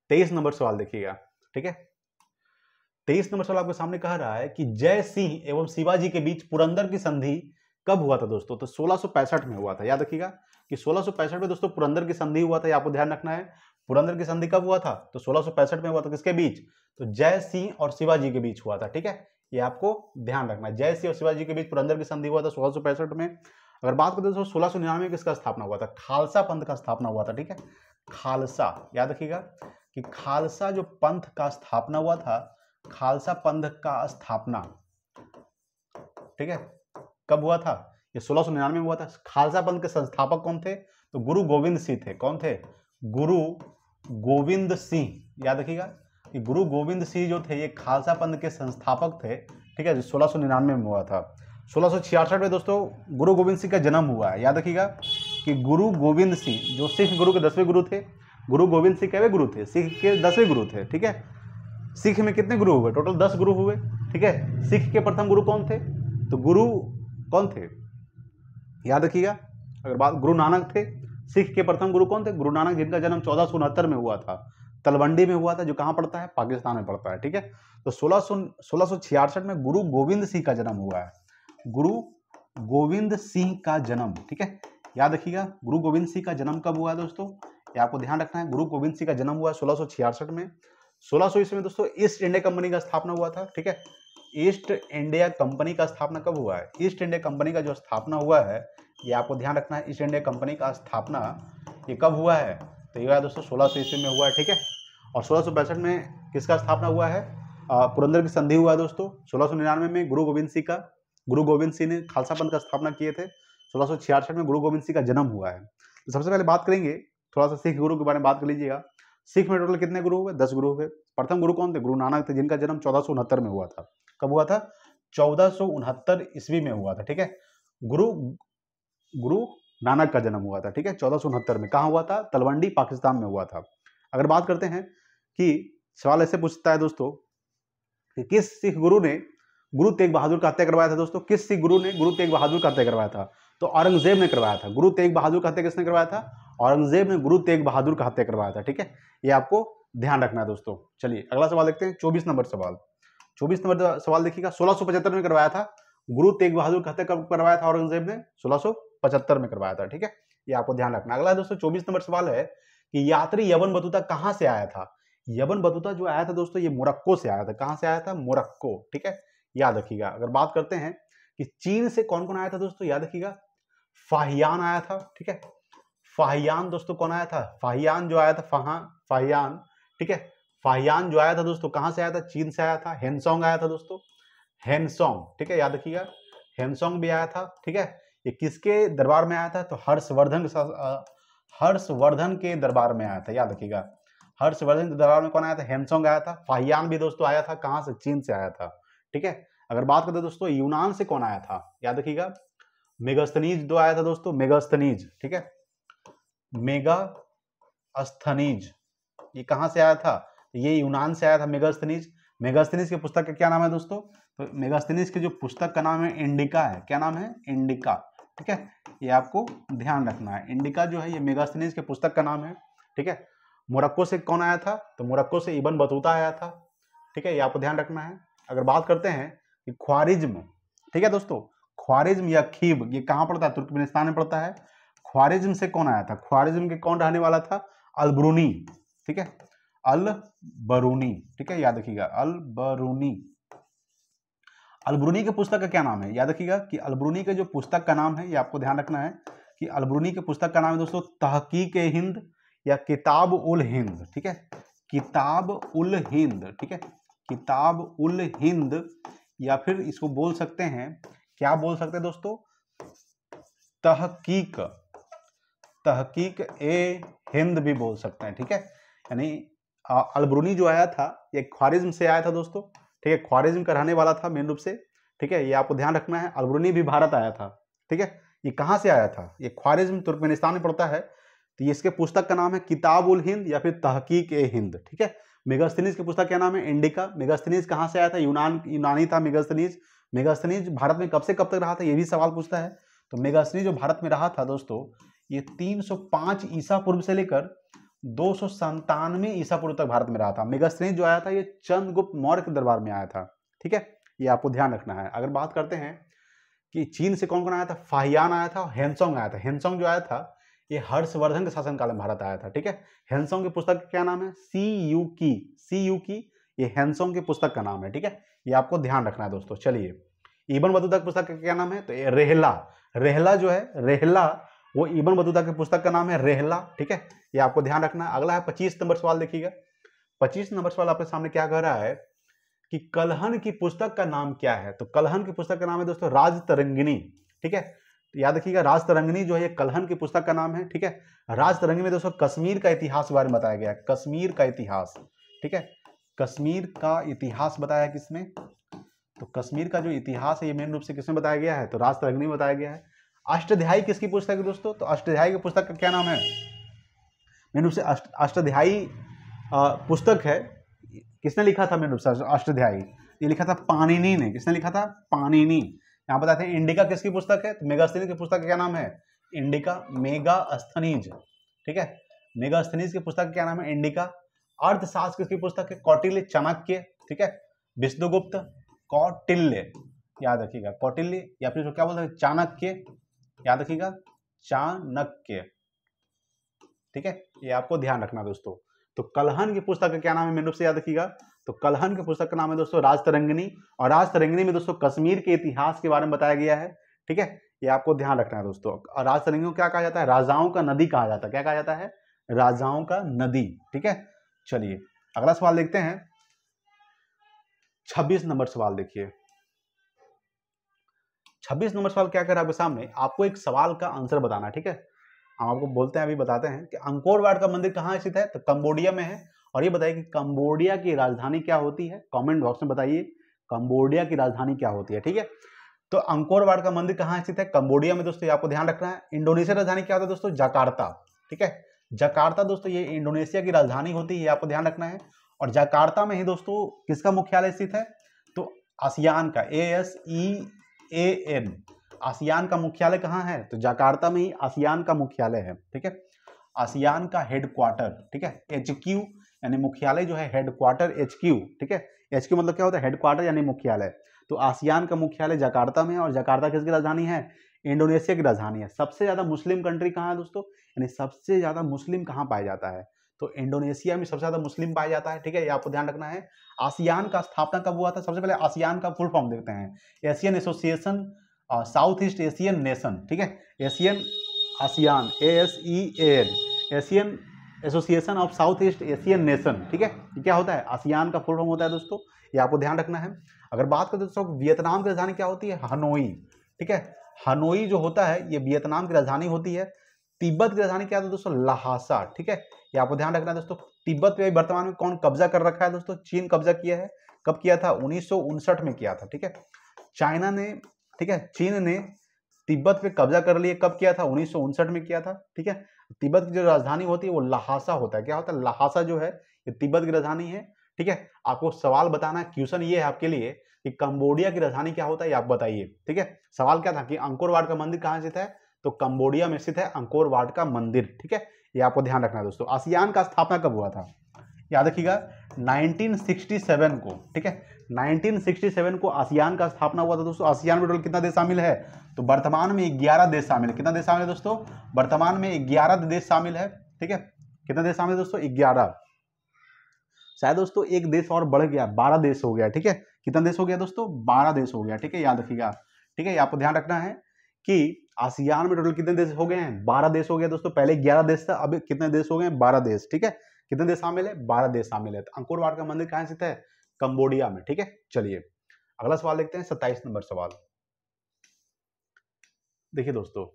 23 नंबर सवाल देखिएगा। ठीक है, 23 नंबर सवाल आपके सामने कह रहा है कि जय सिंह एवं शिवाजी के बीच पुरंदर की संधि कब हुआ था दोस्तों, तो 1665 में हुआ था। याद रखिएगा कि 1665 में दोस्तों पुरंदर की संधि हुआ था, ये आपको ध्यान रखना है। पुरंदर की संधि कब हुआ था, तो 1665 में हुआ था, किसके बीच, तो जय सिंह और शिवाजी के बीच हुआ था। ठीक है, ये आपको ध्यान रखना है, जय सिंह और शिवाजी के बीच पुरंदर की संधि हुआ था 1665 में। अगर बात करते हैं 1699 में किसका स्थापना हुआ था, खालसा पंथ का स्थापना हुआ था। ठीक है, खालसा, याद रखिएगा कि खालसा जो पंथ का स्थापना हुआ था, खालसा पंथ का स्थापना, ठीक है, कब हुआ था, ये 1699 में हुआ था। खालसा पंथ के संस्थापक कौन थे, तो गुरु गोविंद सिंह थे। कौन थे, गुरु गोविंद सिंह। याद रखिएगा कि गुरु गोविंद सिंह जो थे ये खालसा पंथ के संस्थापक थे। ठीक है, जो 1699 में हुआ था। 1666 में दोस्तों गुरु गोविंद सिंह का जन्म हुआ है। याद रखिएगा कि गुरु गोविंद सिंह जो सिख गुरु के 10वें गुरु थे। गुरु गोविंद सिंह कैवे गुरु थे, सिख के 10वें गुरु थे। ठीक है, सिख में कितने गुरु हुए, टोटल 10 गुरु हुए। ठीक है, सिख के प्रथम गुरु कौन थे, तो गुरु कौन थे, याद रखिएगा। अगर बात, गुरु नानक थे। सिख के प्रथम गुरु कौन थे, गुरु नानक, जिनका जन्म 1469 में हुआ था, तलवंडी में हुआ था, जो कहाँ पड़ता है, पाकिस्तान में पड़ता है। ठीक है, तो 1666 में गुरु गोविंद सिंह का जन्म हुआ है, गुरु गोविंद सिंह का जन्म। ठीक है, याद रखिएगा गुरु गोविंद सिंह का जन्म कब हुआ है दोस्तों, ये आपको ध्यान रखना है। गुरु गोविंद सिंह का जन्म हुआ 1666 में। 1600 ईस्वी में दोस्तों ईस्ट इंडिया कंपनी का स्थापना हुआ था। ठीक है, ईस्ट इंडिया कंपनी का स्थापना कब हुआ है, ईस्ट इंडिया कंपनी का जो स्थापना हुआ है, ये आपको ध्यान रखना है। ईस्ट इंडिया कंपनी का स्थापना ये कब हुआ है, तो ये दोस्तों 1600 ईस्वी में हुआ है। ठीक है, और 1665 में किसका स्थापना हुआ है, पुरंदर की संधि हुआ है दोस्तों। 1699 में गुरु गोविंद सिंह ने खालसा पंथ का स्थापना किए थे। 1666 में गुरु गोविंद सिंह का जन्म हुआ है। तो सबसे पहले बात करेंगे थोड़ा सा सिख गुरु के बारे में बात कर लीजिएगा। सिख में टोटल कितने गुरु हुए, 10 गुरु हुए। प्रथम गुरु कौन थे, गुरु नानक थे, जिनका जन्म 1469 में हुआ था। कब हुआ था, 1469 ईस्वी में हुआ था। ठीक है, गुरु नानक का जन्म हुआ था। ठीक है, 1469 में कहाँ हुआ था, तलवंडी पाकिस्तान में हुआ था। अगर बात करते हैं कि सवाल ऐसे पूछता है दोस्तों कि किस सिख गुरु ने गुरु तेग बहादुर का हत्या करवाया था दोस्तों, किस सिख गुरु ने गुरु तेग बहादुर का हत्या करवाया था, तो औरंगजेब ने करवाया था। गुरु तेग बहादुर का हत्या किसने करवाया था, औरंगजेब ने गुरु तेग बहादुर का हत्या करवाया था। ठीक है, ये आपको ध्यान रखना है दोस्तों। चलिए अगला सवाल देखते हैं, 24 नंबर सवाल। 24 नंबर सवाल देखिएगा, 1675 में करवाया था गुरु तेग बहादुर का हत्या कब करवाया था औरंगजेब ने, 1675 में करवाया था। ठीक है, ये आपको ध्यान रखना। अगला दोस्तों 24 नंबर सवाल है कि यात्री यवन बतूता कहां से आया था। यवन बतूता जो आया था दोस्तों ये मोरक्को से आया था। कहां से आया था? मोरक्को, ठीक है, याद रखिएगा। अगर बात करते हैं कि चीन से कौन कौन आया था दोस्तों, याद रखिएगा, फाहियान आया था, ठीक है। फाहियान दोस्तों कौन आया था? फाहियान जो आया था, फाहियान, ठीक है, फाहियान जो आया था दोस्तों कहां से आया था? चीन से आया था। हेनसोंग आया था दोस्तों, हेनसोंग, ठीक है, याद रखिएगा, हेनसोंग भी आया था, ठीक है। ये किसके दरबार में आया था? तो हर्षवर्धन के दरबार में आया था, याद रखिएगा। हर्षवर्धन के दरबार में कौन आया था? हेनसोंग आया था। फाहियान भी दोस्तों आया था, कहां से? चीन से आया था, ठीक है। अगर बात करते दोस्तों यूनान से कौन आया था, याद रखिएगा, मेगास्थनीज दो आया था दोस्तों, मेगास्थनीज, ठीक है, मेगास्थनीज, ये कहां से आया था? ये यूनान से आया था, मेगास्थनीज। मेगास्थनीज की पुस्तक का क्या नाम है दोस्तों? तो मेगास्थनीज की जो पुस्तक का नाम है इंडिका है। क्या नाम है? इंडिका, ठीक है, ये आपको ध्यान रखना है। इंडिका जो है ये मेगास्थनीज के पुस्तक का नाम है, ठीक है। मोरक्को से कौन आया था? तो मोरक्को से इब्न बतूता आया था, ठीक है, ये आपको ध्यान रखना है। अगर बात करते हैं कि ख्वारिज्म, ठीक है दोस्तों, ख्वारिज्म या खीब ये कहां पड़ता है? तुर्कमेनिस्तान में पड़ता है। ख्वारिज्म से कौन आया था? ख्वारिज्म के कौन रहने वाला था? अलबरूनी, ठीक है, अलबरूनी, ठीक है, याद रखिएगा, अलबरूनी। अलबरूनी के पुस्तक का क्या नाम है? याद रखिएगा कि अलबरूनी के जो पुस्तक का नाम है ये आपको ध्यान रखना है कि अलबरूनी के पुस्तक का नाम है दोस्तों तहकीक हिंद या किताब उल हिंद, ठीक है, किताब उल हिंद, ठीक है, किताब उल हिंद, या फिर इसको बोल सकते हैं, क्या बोल सकते हैं दोस्तों? तहकीक, तहकीक ए हिंद भी बोल सकते हैं, ठीक है। यानी अलबरूनी जो आया था ये ख्वारिज्म से आया था दोस्तों, ठीक है, ख्वारिज्म का रहने वाला था मेन रूप से, ठीक है, ये आपको ध्यान रखना है। अलबरूनी भी भारत आया था, ठीक है, ये कहां से आया था? ये ख्वारिज्म तुर्कमेनिस्तान में पड़ता है। तो ये इसके पुस्तक का नाम है किताब उल हिंद या फिर तहकीक ए हिंद, ठीक है। मेगास्थनीज की पुस्तक क्या नाम है? इंडिका। मेगास्थनीज कहां से आया था? यूनानी था मेगास्थनीज। मेगास्थनीज भारत में कब से कब तक रहा था, ये भी सवाल पूछता है। तो मेगास्थनीज जो भारत में रहा था दोस्तों ये 305 ईसा पूर्व से लेकर 297 ईसा पूर्व तक भारत में रहा था। मेगास्थनीज जो आया था ये चंद्रगुप्त मौर्य के दरबार में आया था, ठीक है, ये आपको ध्यान रखना है। अगर बात करते हैं कि चीन से कौन कौन आया था? फाहियान आया था, हेनसोंग आया था। हेनसोंग जो आया था ये हर्षवर्धन के शासनकाल में भारत आया था, ठीक है। हेनसोंग की पुस्तक का क्या नाम है? सी यू की, ये हेनसोंग की पुस्तक का नाम है, ठीक है, ये आपको ध्यान रखना है दोस्तों। चलिए इब्न बतूता की पुस्तक का क्या नाम है? तो ये रेहला, रेहला जो है, रेहला वो इब्न बतूता की पुस्तक का नाम है रेहला, ठीक है, ये आपको ध्यान रखना है। अगला है 25 नंबर सवाल, देखिएगा 25 नंबर सवाल आपके सामने क्या कह रहा है कि कलहन की पुस्तक का नाम क्या है? तो कलहन की पुस्तक का नाम है दोस्तों राजतरंगिणी, ठीक है, याद रखिएगा राजतरंगिणी जो है कलहन की पुस्तक का नाम है, ठीक है। राजतरंगिणी में दोस्तों कश्मीर का इतिहास के बारे में बताया गया है, कश्मीर का इतिहास, ठीक है, कश्मीर का इतिहास बताया है किसमें? तो कश्मीर का जो इतिहास है ये मेन रूप से किसमें बताया गया है? तो राजतरंगिणी में बताया गया है। अष्टाध्यायी किसकी पुस्तक है दोस्तों? तो अष्टाध्यायी की पुस्तक का क्या नाम है? मेन रूप से अष्टाध्यायी पुस्तक है, किसने लिखा था मेन रूप से अष्टाध्यायी? ये लिखा था पाणिनि ने। किसने लिखा था? पाणिनि। यहाँ बताते हैं इंडिका किसकी पुस्तक है? तो मेगास्थनीज की पुस्तक का क्या नाम है? इंडिका, मेगास्थनीज, ठीक है, मेगास्थनीज की पुस्तक का क्या नाम है? इंडिका। अर्थशास्त्र किसकी पुस्तक है? कौटिल्य, चाणक्य, ठीक है, विष्णुगुप्त, कौटिल्य, याद रखिएगा, कौटिल्य, या फिर क्या बोलते हैं? चाणक्य, याद रखिएगा, चाणक्य, ठीक है, ये आपको ध्यान रखना दोस्तों। तो कलहन की पुस्तक का क्या नाम है? मेन रूप से याद रखिएगा, तो कलहन की पुस्तक का नाम है दोस्तों राजतरंगिणी। और राजतरंगिणी में दोस्तों कश्मीर के इतिहास के बारे में बताया गया है, ठीक है, ये आपको ध्यान रखना है दोस्तों। और राजतरंगिणी को क्या कहा जाता है? राजाओं का नदी कहा जाता है। क्या कहा जाता है? राजाओं का नदी, ठीक है। चलिए अगला सवाल देखते हैं, 26 नंबर सवाल देखिए। 26 नंबर सवाल क्या कर रहा है आपके सामने? आपको एक सवाल का आंसर बताना है, ठीक है। हम आपको बोलते हैं, अभी बताते हैं कि अंकोर वाट का मंदिर कहाँ स्थित है? तो कंबोडिया में है। और ये बताइए कि कंबोडिया की राजधानी क्या होती है? कमेंट बॉक्स में बताइए कंबोडिया की राजधानी क्या होती है, ठीक है। तो अंकोर वाट का मंदिर कहाँ स्थित है? कंबोडिया में दोस्तों, ये आपको ध्यान रखना है। इंडोनेशिया राजधानी क्या होता है दोस्तों? जकार्ता, ठीक है, जकार्ता दोस्तों ये इंडोनेशिया की राजधानी होती है, ये आपको ध्यान रखना है। और जकार्ता में ही दोस्तों किसका मुख्यालय स्थित है? तो आसियान का, ASEAN, आसियान का मुख्यालय कहाँ है? तो जकार्ता में ही आसियान का मुख्यालय है, ठीक है, आसियान का हेडक्वार्टर, ठीक है, HQ यानी मुख्यालय जो है हेडक्वार्टर HQ, ठीक है, HQ मतलब क्या होता है, हेडक्वार्टर यानी मुख्यालय। तो आसियान का मुख्यालय जकार्ता में है, और जकार्ता किसकी राजधानी है, इंडोनेशिया की राजधानी है। सबसे ज्यादा मुस्लिम कंट्री कहाँ है दोस्तों, यानी सबसे ज्यादा मुस्लिम कहाँ पाया जाता है, तो इंडोनेशिया में सबसे ज्यादा मुस्लिम पाया जाता है। ठीक है, ये आपको ध्यान रखना है। आसियान का स्थापना कब हुआ था, सबसे पहले आसियान का फुल फॉर्म देखते हैं, Asian association south east Asian nation. ठीक है, Asian ASEAN ASEAN, Asian association of south east Asian nation. ठीक है, ये क्या होता है, आसियान का फुल फॉर्म होता है दोस्तों, ये आपको ध्यान रखना है। अगर बात करें दोस्तों वियतनाम की राजधानी क्या होती है, हनोई। ठीक है, हनोई जो होता है ये वियतनाम की राजधानी होती है। तिब्बत की राजधानी क्या है दोस्तों, लहासा। ठीक है, ये आपको ध्यान रखना है दोस्तों। तिब्बत पे वर्तमान में कौन कब्जा कर रखा है दोस्तों, चीन कब्जा किया है। कब किया था, 1959 में किया था। ठीक है, चाइना ने, ठीक है, चीन ने तिब्बत पे कब्जा कर लिया, कब किया था, 1959 में किया था। ठीक है, तिब्बत की जो राजधानी होती है वो लहासा होता है। क्या होता है, लहासा जो है ये तिब्बत की राजधानी है। ठीक है, आपको सवाल बताना है, क्वेश्चन ये है आपके लिए कि कंबोडिया की राजधानी क्या होता है, ये आप बताइए। ठीक है, सवाल क्या था कि अंकोर वाट का मंदिर कहाँ स्थित है, तो कंबोडिया में स्थित है अंकोर वाट का मंदिर। ठीक है, ये आपको ध्यान रखना है दोस्तों। आसियान का स्थापना कब हुआ था, याद रखिएगा 1967 को। ठीक है, 1967 को आसियान का स्थापना हुआ था दोस्तों। आसियान में टोटल कितना देश शामिल है, तो वर्तमान में 11 देश शामिल है। कितना देश शामिल है दोस्तों, वर्तमान में 11 देश शामिल है। ठीक है, कितना देश शामिल है दोस्तों, 11। शायद दोस्तों एक देश और बढ़ गया, 12 देश हो गया। ठीक है, कितना देश हो गया दोस्तों, 12 देश हो गया। ठीक है, याद रखिएगा। ठीक है, ये आपको ध्यान रखना है कि आसियान में टोटल कितने देश हो गए हैं, 12 देश हो गया दोस्तों। पहले 11 देश था, अब कितने देश हो गए, 12 देश। ठीक है, कितने देश शामिल है, 12 देश शामिल है। तो अंकोर वाट का मंदिर कहाँ स्थित है, कंबोडिया में। ठीक है, चलिए अगला सवाल देखते हैं, 27 नंबर सवाल। देखिए दोस्तों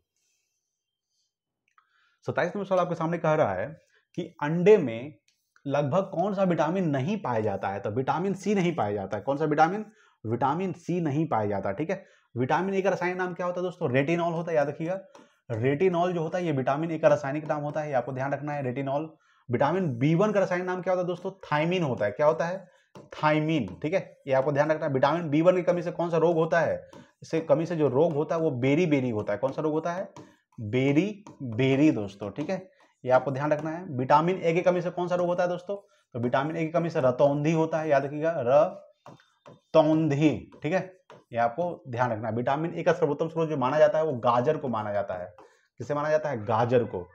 27 नंबर सवाल आपके सामने कह रहा है कि अंडे में लगभग कौन सा विटामिन नहीं पाया जाता है, तो विटामिन सी नहीं पाया जाता है। कौन सा विटामिन, विटामिन सी नहीं पाया जाता। ठीक है, विटामिन ए का रासायनिक नाम क्या होता है दोस्तों, रेटिनॉल होता है। याद रखिएगा, रेटिनॉल जो होता है ये विटामिन ए का रासायनिक नाम होता है, ये आपको ध्यान रखना है, रेटिनॉल। विटामिन B1 का रासायनिक नाम क्या होता है दोस्तों, थायमीन होता है। क्या होता है, थायमीन। ठीक है, ये आपको ध्यान रखना है। विटामिन B1 की कमी से कौन सा रोग होता है, इससे कमी से जो रोग होता है वो बेरी बेरी होता है। कौन सा रोग होता है, बेरी बेरी दोस्तों। ठीक है, ये आपको ध्यान रखना है। विटामिन ए की कमी से कौन सा रोग होता है दोस्तों, तो विटामिन ए की कमी से रतौंधी होता है। याद रखिएगा, रतौंधी। ठीक है, ये आपको ध्यान रखना है। विटामिन ए का सर्वोत्तम स्रोत जो माना जाता है वो गाजर को माना जाता है। किसे माना जाता है, गाजर को।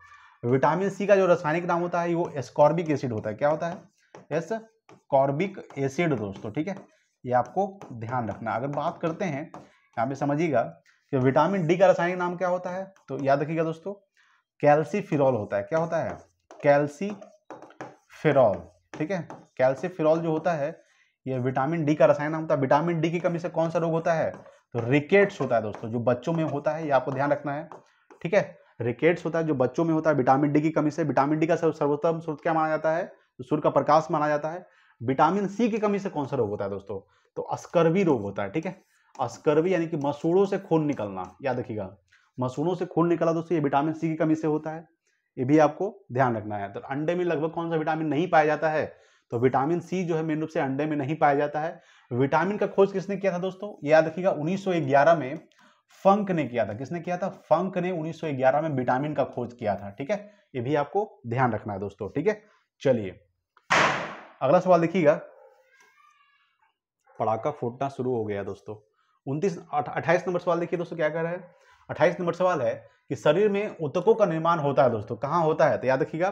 विटामिन सी का जो रासायनिक नाम होता है वो एस्कॉर्बिक एसिड होता है। क्या होता है, एस्कॉर्बिक एसिड दोस्तों। ठीक है, ये आपको ध्यान रखना। अगर बात करते हैं यहाँ पे समझिएगा कि विटामिन डी का रासायनिक नाम क्या होता है, तो याद रखिएगा दोस्तों कैल्सीफिरॉल होता है। क्या होता है, कैल्सीफिरॉल। ठीक है, कैल्सीफिरॉल जो होता है ये विटामिन डी का रासायनिक नाम होता है। विटामिन डी की कमी से कौन सा रोग होता है, तो रिकेट्स होता है दोस्तों, जो बच्चों में होता है, ये आपको ध्यान रखना है। ठीक है, रिकेट्स होता है जो बच्चों में होता है विटामिन डी की कमी से। विटामिन डी का सर्वोत्तम स्रोत क्या माना जाता है, तो सूर्य का प्रकाश माना जाता है। विटामिन सी की कमी से कौन सा रोग होता है दोस्तों, तो स्कर्वी रोग होता है। ठीक है, स्कर्वी यानी कि मसूड़ों से खून निकलना। याद रखिएगा, मसूड़ों से खून निकला दोस्तों, ये विटामिन सी की कमी से होता है, ये भी आपको ध्यान रखना है। तो अंडे में लगभग कौन सा विटामिन नहीं पाया जाता है, तो विटामिन सी जो है मेन रूप से अंडे में नहीं पाया जाता है। विटामिन का खोज किसने किया था दोस्तों, याद रखिएगा 1911 में फंक ने किया था। किसने किया था, फंक ने 1911 में विटामिन का खोज किया था। ठीक है, ये भी आपको ध्यान रखना है दोस्तों। ठीक है, चलिए अगला सवाल देखिएगा, पड़ाका फूटना शुरू हो गया दोस्तों। 28 नंबर सवाल देखिए दोस्तों क्या कह रहा है। 28 नंबर सवाल है कि शरीर में ऊतकों का निर्माण होता है दोस्तों, कहाँ होता है, तो याद रखिएगा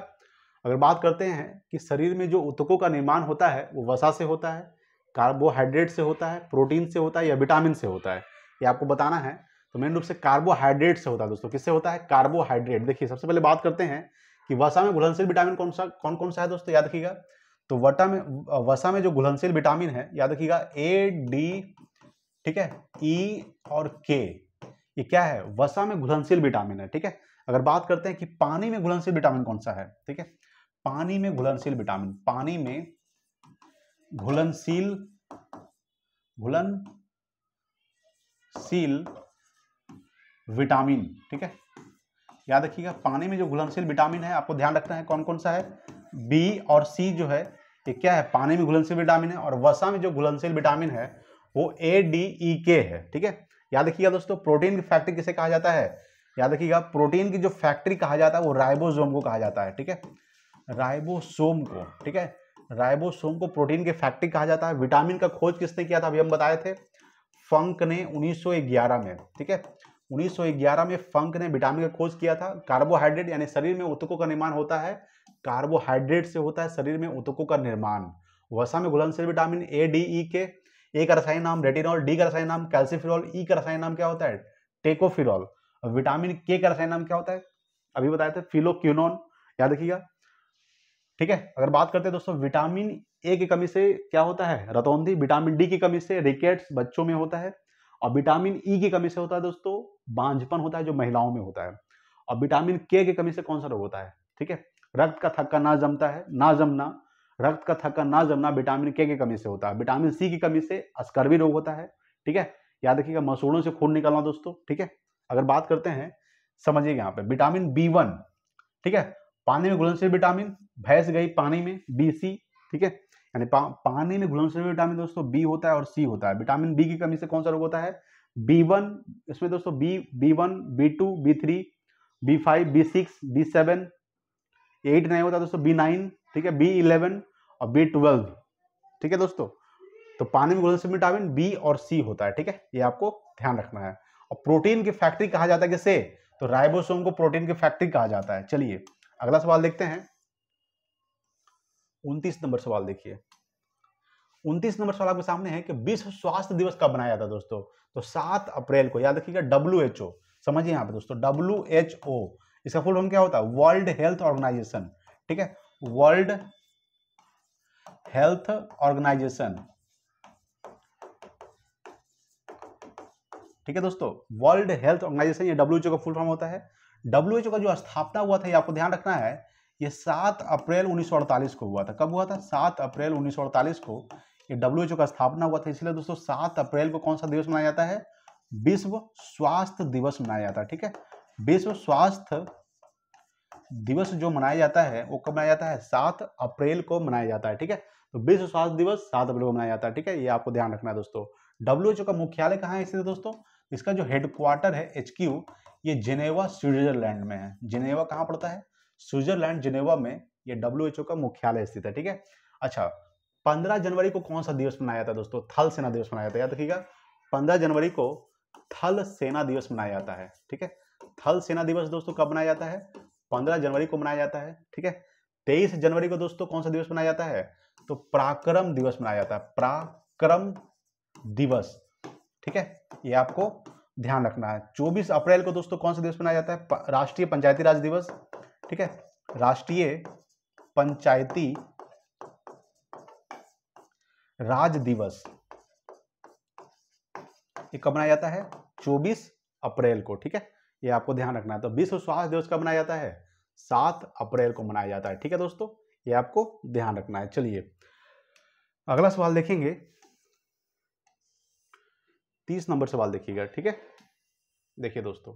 अगर बात करते हैं कि शरीर में जो ऊतकों का निर्माण होता है वो वसा से होता है, कार्बोहाइड्रेट से होता है, प्रोटीन से होता है या विटामिन से होता है, ये आपको बताना है। तो मेन रूप से कार्बोहाइड्रेट से होता है दोस्तों। किससे होता है, कार्बोहाइड्रेट। देखिए सबसे पहले बात करते हैं कि वसा में घुलनशील विटामिन कौन कौन सा है दोस्तों, याद रखिएगा। तो वसा में जो घुलनशील विटामिन है, याद रखिएगा A, D, ठीक है, E और K, ये क्या है, वसा में घुलनशील विटामिन है। ठीक है, अगर बात करते हैं कि पानी में घुलनशील विटामिन कौन सा है, ठीक है, पानी में घुलनशील विटामिन, पानी में घुलनशील विटामिन, ठीक है, याद रखिएगा पानी में जो घुलनशील विटामिन है आपको ध्यान रखना है कौन कौन सा है, B और C जो है ये क्या है, पानी में घुलनशील विटामिन है। और वसा में जो घुलनशील विटामिन है वो A, D, E, K है। ठीक है, याद रखिएगा दोस्तों प्रोटीन की फैक्ट्री किसे कहा जाता है, याद रखिएगा प्रोटीन की जो फैक्ट्री कहा जाता है वो राइबोसोम को कहा जाता है। ठीक है, राइबोसोम को। ठीक है, राइबोसोम को प्रोटीन के फैक्ट्री कहा जाता है। विटामिन का खोज किसने किया था, अभी हम बताए थे, फंक ने 1911 में, ठीक है, 1911 में फंक ने विटामिन का खोज किया था। कार्बोहाइड्रेट यानी शरीर में ऊतकों का निर्माण होता है, कार्बोहाइड्रेट से होता है शरीर में ऊतकों का निर्माण। वसा में घुलनशील विटामिन ए, डी, ई के, ए का रसायन नाम रेटिनॉल, डी का रसायन नाम कैल्सिफिरॉल, ई का रसायन नाम क्या होता है, टेकोफिरॉल। और विटामिन के का रसायन नाम क्या होता है, अभी बताए थे, फिलोक्विनोन, याद रखिएगा, ठीक है। अगर बात करते हैं दोस्तों, विटामिन ए की कमी से क्या होता है, रतौंधी। विटामिन डी की कमी से रिकेट्स बच्चों में होता है। और विटामिन ई की कमी से होता है दोस्तों बांझपन होता है, जो महिलाओं में होता है। और विटामिन के की कमी से कौन सा रोग होता है, ठीक है, रक्त का थक्का ना जमता है, ना जमना, रक्त का थक्का ना जमना विटामिन के की कमी से होता है। विटामिन सी की कमी से स्कर्वी रोग होता है, ठीक है, याद रखिएगा, मसूड़ों से खून निकलना दोस्तों, ठीक है। अगर बात करते हैं, समझिएगा यहाँ पे विटामिन बी1, ठीक है, पानी में घुलनशील विटामिन, भैंस गई पानी में, बी सी, ठीक है, यानी पानी में घुलनशील विटामिन दोस्तों बी होता है और सी होता है। विटामिन बी की कमी से कौन सा रोग होता है, बी1, इसमें दोस्तों बी1, बी2, बी3, बी5, बी6, बी7, 8 नहीं होता दोस्तों, बी9, ठीक है, बी11 और बी12, ठीक है दोस्तों। तो पानी में घुलनशील विटामिन बी और सी होता है, ठीक है, ये आपको ध्यान रखना है। और प्रोटीन की फैक्ट्री कहा जाता है किसे, तो राइबोसोम को प्रोटीन की फैक्ट्री कहा जाता है। चलिए अगला सवाल देखते हैं, 29 नंबर सवाल देखिए। 29 नंबर सवाल आपके सामने है कि विश्व स्वास्थ्य दिवस कब मनाया जाता है दोस्तों, तो 7 अप्रैल को, याद रखिएगा, WHO, समझिए यहाँ पे दोस्तों, WHO, इसका फुल फॉर्म क्या होता है, वर्ल्ड हेल्थ ऑर्गेनाइजेशन, ठीक है, वर्ल्ड हेल्थ ऑर्गेनाइजेशन, ठीक है दोस्तों, वर्ल्ड हेल्थ ऑर्गेनाइजेशन, ये WHO का फुल फॉर्म होता है। WHO का जो स्थापना हुआ था, ये आपको ध्यान रखना है, ये 7 अप्रैल 1948 को हुआ था। कब हुआ था, 7 अप्रैल 1948 को ये WHO का स्थापना हुआ था। इसलिए दोस्तों 7 अप्रैल को कौन सा दिवस मनाया जाता है, विश्व स्वास्थ्य दिवस मनाया जाता है, ठीक है। विश्व स्वास्थ्य दिवस जो मनाया जाता है वो कब मनाया जाता है, 7 अप्रैल को मनाया जाता है, ठीक है। तो विश्व स्वास्थ्य दिवस 7 अप्रैल को मनाया जाता है, ठीक है, ये आपको ध्यान रखना है दोस्तों। WHO का मुख्यालय कहाँ है इसलिए दोस्तों, इसका जो हेडक्वार्टर है HQ, ये जिनेवा स्विट्जरलैंड में है। जिनेवा कहाँ पड़ता है, स्विट्जरलैंड, जिनेवा में ये WHO का मुख्यालय स्थित है, ठीक है। अच्छा, 15 जनवरी को कौन सा दिवस मनाया जाता है दोस्तों, थल सेना दिवस मनाया जाता है, याद रखिएगा, 15 जनवरी को थल सेना दिवस मनाया जाता है, ठीक है। थल सेना दिवस दोस्तों कब मनाया जाता है, 15 जनवरी को मनाया जाता है, ठीक है। 23 जनवरी को दोस्तों कौन सा दिवस मनाया जाता है, तो पराक्रम दिवस मनाया जाता है, पराक्रम दिवस, ठीक है, ये आपको ध्यान रखना है। 24 अप्रैल को दोस्तों कौन सा दिवस मनाया जाता है, राष्ट्रीय पंचायती राज दिवस, ठीक है, राष्ट्रीय पंचायती राज दिवस, ये कब मनाया जाता है, 24 अप्रैल को, ठीक है, ये आपको ध्यान रखना है। तो विश्व स्वास्थ्य दिवस कब मनाया जाता है, 7 अप्रैल को मनाया जाता है, ठीक है दोस्तों, ये आपको ध्यान रखना है। चलिए अगला सवाल देखेंगे, 30 नंबर सवाल देखिएगा, ठीक है। देखिए दोस्तों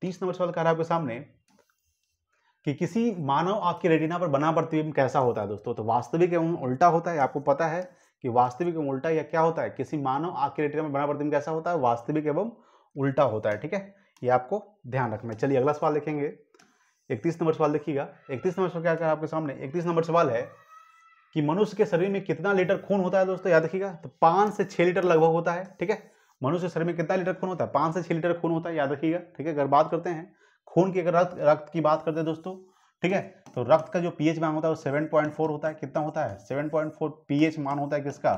30 नंबर सवाल कह रहा है आपके सामने कि किसी मानव आंख की रेटिना पर बना प्रतिबिंब कैसा होता है दोस्तों, तो वास्तविक एवं उल्टा होता है। आपको पता है कि वास्तविक एवं उल्टा या क्या होता है, किसी मानव आंख की रेटिना में बना प्रतिबिंब कैसा होता है, वास्तविक एवं उल्टा होता है, ठीक है, ये आपको ध्यान रखना है। चलिए अगला सवाल देखेंगे, 31 नंबर सवाल देखिएगा। 31 नंबर सवाल क्या है आपके सामने, 31 नंबर सवाल है कि मनुष्य के शरीर में कितना लीटर खून होता है दोस्तों, याद रखिएगा, तो 5 से 6 लीटर लगभग होता है, ठीक है। मनुष्य के शरीर में कितना लीटर खून होता है, 5 से 6 लीटर खून होता है, याद रखिएगा, ठीक है। अगर बात करते हैं खून की, अगर रक्त की बात करते हैं दोस्तों, ठीक है, तो रक्त का जो पीएच मान होता है वो 7.4 होता है। कितना होता है, 7.4 पीएच मान होता है किसका,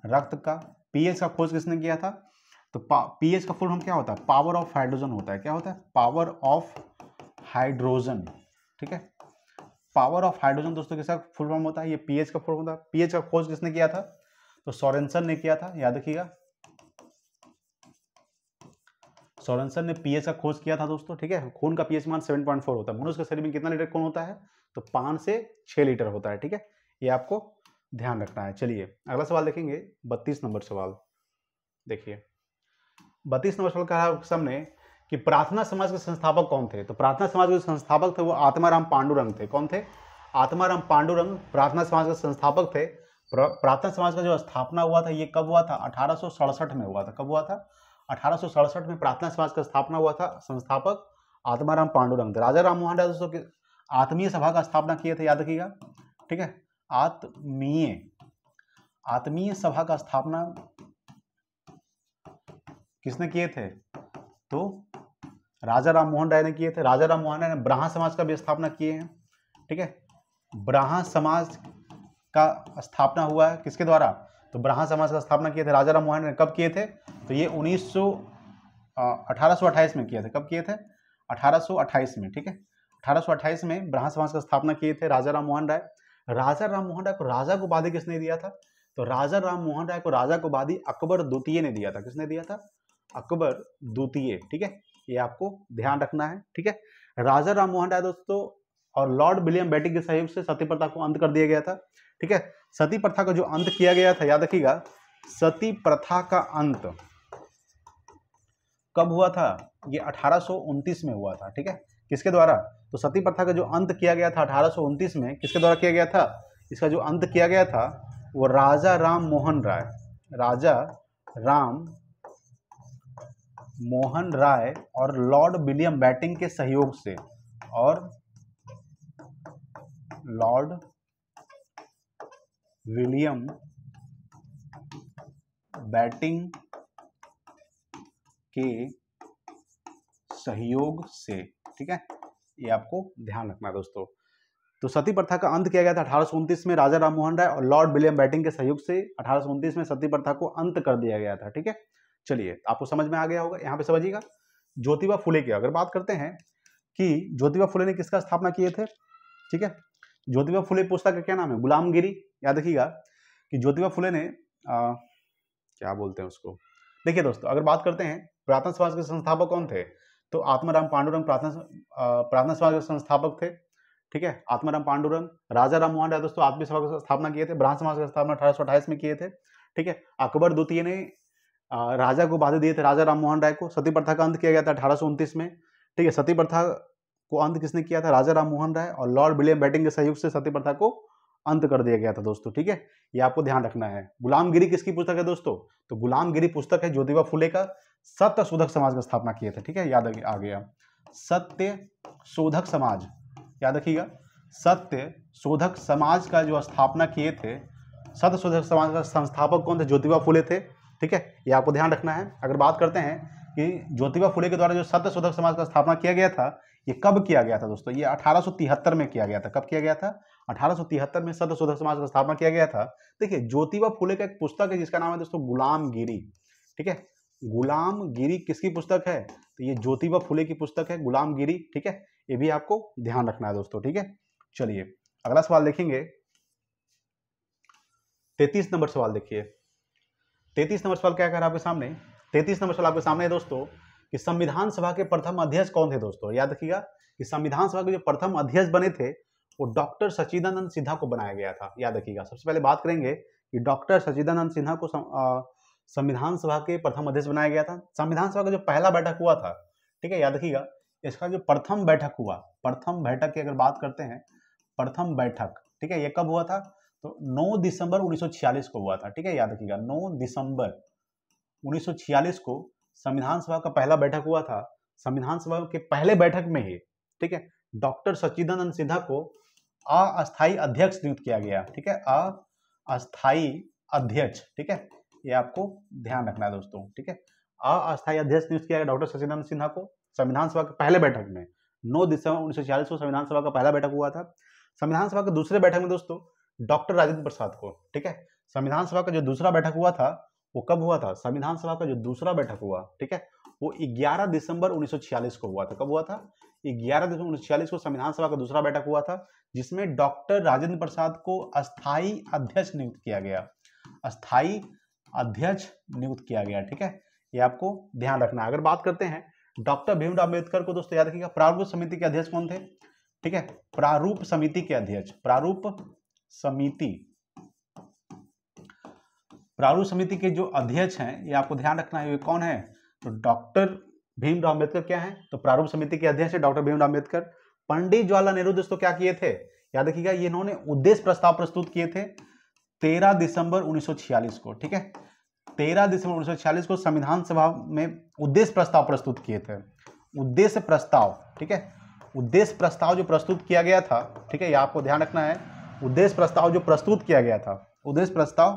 रक्त का। पीएच का खोज किसने किया था, तो पीएच का फुल फॉर्म क्या होता है, पावर ऑफ हाइड्रोजन होता है। क्या होता है, पावर ऑफ हाइड्रोजन, ठीक है। पावर ऑफ हाइड्रोजन दोस्तों किसका फुल फॉर्म होता है, ये पीएच का फुल फॉर्म होता है। पीएच का खोज किसने किया था, तो सोरेनसन ने किया था, याद रखिएगा, सोरेनसन ने पीएच का खोज किया था दोस्तों, ठीक है। खून का पीएच मान 7.4 होता है। मनुष्य के शरीर में कितना लीटर खून होता है, तो 5 से 6 लीटर होता है, ठीक है, ये आपको ध्यान रखना है। चलिए अगला सवाल देखेंगे, 32 नंबर सवाल देखिए। 32 नंबर सवाल का सामने कि प्रार्थना समाज के संस्थापक कौन थे, तो प्रार्थना समाज के संस्थापक थे वो आत्माराम पांडुरंग थे। कौन थे, आत्माराम पांडुरंग प्रार्थना समाज के संस्थापक थे। प्रार्थना समाज का जो स्थापना हुआ था ये कब हुआ था, 1867 में हुआ था। कब हुआ था, 1867 में प्रार्थना समाज का स्थापना हुआ था। संस्थापक आत्माराम पांडुरंग थे। राजा राम मोहन राय दोस्तों की आत्मीय सभा का स्थापना किए थे, याद रखिएगा, ठीक है। आत्मीय सभा का स्थापना किसने किए थे? तो राजा राम मोहन राय ने किए थे। राजा राम मोहन राय ने ब्राह्मण समाज का भी स्थापना किए हैं, ठीक है। ब्राह्मण समाज का स्थापना हुआ है किसके द्वारा? तो ब्राह्मण समाज का स्थापना किए थे राजा राम मोहन ने। कब किए थे? तो ये 1828 में किए थे। कब किए थे? 1828 में, ठीक है। 1828 में ब्राह्मण समाज का स्थापना किए थे राजा राम मोहन राय। राजा राम मोहन राय को राजा को उपाधि किसने दिया था? तो राजा राम मोहन राय को राजा को उपाधि अकबर द्वितीय ने दिया था। किसने दिया था? अकबर द्वितीय, ठीक है। ये आपको ध्यान रखना है, ठीक है। राजा राम मोहन राय दोस्तों और लॉर्ड विलियम बेटिंग के सहयोग से सती प्रथा को अंत कर दिया गया था, ठीक है। सती प्रथा का जो अंत किया गया था, याद रखिएगा, सती प्रथा का अंत कब हुआ था? ये 1829 में हुआ था, ठीक है। किसके द्वारा? तो सती प्रथा का जो अंत किया गया था 1829 में, किसके द्वारा किया गया था? इसका जो अंत किया गया था वो राजा राम मोहन राय, राजा राम मोहन राय और लॉर्ड विलियम बेटिंग के सहयोग से, और लॉर्ड विलियम बेटिंग के सहयोग से, ठीक है। ये आपको ध्यान रखना है दोस्तों। तो सती प्रथा का अंत किया गया था 1829 में राजा राम मोहन राय और लॉर्ड विलियम बेटिंग के सहयोग से। 1829 में सती प्रथा को अंत कर दिया गया था, ठीक है। चलिए, आपको समझ में आ गया होगा। यहाँ पे समझिएगा, ज्योतिबा फुले की अगर बात करते हैं कि ज्योतिबा फुले ने किसका स्थापना किए थे, ठीक है। ज्योतिबा फुले पुस्तक का क्या नाम है? गुलामगिरी। याद रखिएगा कि ज्योतिबा फुले ने क्या बोलते हैं उसको, देखिए दोस्तों, अगर बात करते हैं प्रार्थना समाज के संस्थापक कौन थे? तो आत्माराम पांडुरंग प्रार्थना समाज के संस्थापक थे, ठीक है। आत्माराम पांडुरंग। राजा राम मोहन राय दोस्तों आत्मीय सभा की स्थापना किए थे। ब्राह्मण समाज की स्थापना 1828 में किए थे, ठीक है। अकबर द्वितीय ने राजा को उपाधि दिए थे राजा राम मोहन राय को। सती प्रथा का अंत किया गया था 1829 में, ठीक है। सती प्रथा को अंत किसने किया था? राजा राम मोहन राय और लॉर्ड विलियम बेटिंग के सहयोग से सती प्रथा को अंत कर दिया गया था दोस्तों, ठीक है। ये आपको ध्यान रखना है। गुलामगिरी किसकी पुस्तक है दोस्तों? तो गुलामगिरी पुस्तक है ज्योतिबा फुले का। सत्य शोधक समाज का स्थापना किए थे, ठीक है। याद आ गया, सत्य शोधक समाज, याद रखिएगा, सत्य शोधक समाज का जो स्थापना किए थे, सत्य शोधक समाज का संस्थापक कौन थे? ज्योतिबा फुले थे, ठीक है। ये आपको ध्यान रखना है। अगर बात करते हैं कि ज्योतिबा फुले के द्वारा जो सत्य शोधक समाज का स्थापना किया गया था, ये कब किया गया था दोस्तों? ये 1873 में किया गया था। कब किया गया था? 1873 में सत्य शोधक समाज का स्थापना किया गया था। देखिए, ज्योतिबा फुले का एक पुस्तक है जिसका नाम है दोस्तों गुलामगिरी, ठीक है। गुलामगिरी किसकी पुस्तक है? तो ये ज्योतिबा फुले की पुस्तक है गुलामगिरी, ठीक है। ये भी आपको ध्यान रखना है दोस्तों, ठीक है। चलिए, अगला सवाल देखेंगे। 33 नंबर सवाल देखिए। 33 नंबर सवाल क्या कह रहा है आपके सामने? 33 नंबर सवाल आपके सामने है दोस्तों कि संविधान सभा के प्रथम अध्यक्ष कौन थे दोस्तों? याद रखिएगा कि संविधान सभा के जो प्रथम अध्यक्ष बने थे वो डॉक्टर सच्चिदानंद सिन्हा को बनाया गया था। याद रखिएगा, सबसे पहले बात करेंगे कि डॉक्टर सच्चिदानंद सिन्हा को संविधान सभा के प्रथम अध्यक्ष बनाया गया था। संविधान सभा का जो पहला बैठक हुआ था, ठीक है, याद रखिएगा, इसका जो प्रथम बैठक हुआ, प्रथम बैठक की अगर बात करते हैं, प्रथम बैठक, ठीक है, ये कब हुआ था? तो 9 दिसंबर 1946 को हुआ था, ठीक है। याद रखिएगा, 9 दिसंबर 1946 को संविधान सभा का पहला बैठक हुआ था। संविधान सभा के पहले बैठक में ही, ठीक है, डॉक्टर सच्चिदानंद सिन्हा को अस्थायी अध्यक्ष नियुक्त किया गया, ठीक है, अस्थायी अध्यक्ष, ठीक है। ये आपको ध्यान रखना है दोस्तों, ठीक है। अस्थायी अध्यक्ष नियुक्त किया गया डॉक्टर सच्चिदानंद सिन्हा को संविधान सभा के पहले बैठक में। 9 दिसंबर 1946 को संविधान सभा का पहला बैठक हुआ था। संविधान सभा के दूसरे बैठक में दोस्तों डॉक्टर राजेंद्र प्रसाद को, ठीक है। संविधान सभा का जो दूसरा बैठक हुआ था वो कब हुआ था? संविधान सभा का जो दूसरा बैठक हुआ, ठीक है, वो 11 दिसंबर 1946 को हुआ था। कब हुआ था? 11 दिसंबर 1946 को संविधान सभा का दूसरा बैठक हुआ था, जिसमें डॉक्टर राजेंद्र प्रसाद को अस्थायी अध्यक्ष नियुक्त किया गया, अस्थायी अध्यक्ष नियुक्त किया गया, ठीक है। ये आपको ध्यान रखना है। अगर बात करते हैं डॉक्टर भीमराव अम्बेडकर को दोस्तों, याद रखिएगा, प्रारूप समिति के अध्यक्ष कौन थे? ठीक है, प्रारूप समिति के अध्यक्ष, प्रारूप समिति के जो अध्यक्ष हैं, ये आपको ध्यान रखना है, ये कौन है? तो डॉक्टर भीमराव अम्बेडकर क्या है? तो प्रारूप समिति के अध्यक्ष है डॉक्टर भीमराव अम्बेडकर। पंडित जवाहरलाल नेहरू दोस्तों क्या किए थे? याद रखिएगा, ये इन्होंने उद्देश्य प्रस्ताव प्रस्तुत किए थे 13 दिसंबर 1946 को, ठीक है। 13 दिसंबर 1946 को संविधान सभा में उद्देश्य प्रस्ताव प्रस्तुत किए थे, उद्देश्य प्रस्ताव, ठीक है। उद्देश्य प्रस्ताव जो प्रस्तुत किया गया था, ठीक है, ये आपको ध्यान रखना है। उद्देश्य प्रस्ताव जो प्रस्तुत किया गया था, उद्देश्य प्रस्ताव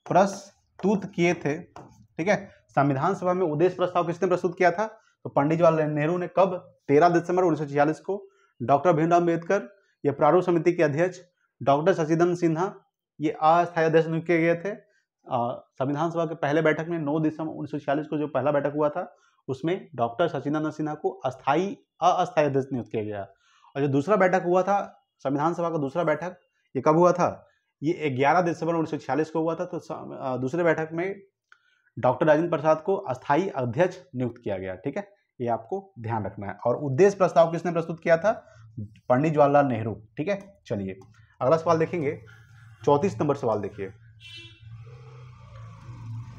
प्रस्तुत किए थे, ठीक है। संविधान सभा में उद्देश्य प्रस्ताव किसने प्रस्तुत किया था? तो पंडित जवाहरलाल नेहरू ने। कब? 13 दिसंबर 1946 को। डॉक्टर भीमराव अम्बेडकर, ये प्रारूप समिति के अध्यक्ष। डॉक्टर शशिधर सिन्हा, ये अस्थायी अध्यक्ष नियुक्त किए गए थे। संविधान सभा के पहले बैठक में 9 दिसंबर 1946 को जो पहला बैठक हुआ था उसमें डॉक्टर शशिधर सिन्हा को अस्थायी अध्यक्ष नियुक्त किया गया। और जो दूसरा बैठक हुआ था संविधान सभा का दूसरा बैठक, ये कब हुआ था? ये 11 दिसंबर 1946 को हुआ था। तो दूसरे बैठक में डॉक्टर राजेंद्र प्रसाद को अस्थायी अध्यक्ष नियुक्त किया गया, ठीक है। ये आपको ध्यान रखना है। और उद्देश्य प्रस्ताव किसने प्रस्तुत किया था? पंडित जवाहरलाल नेहरू, ठीक है। चलिए अगला सवाल देखेंगे, 34 नंबर सवाल देखिए।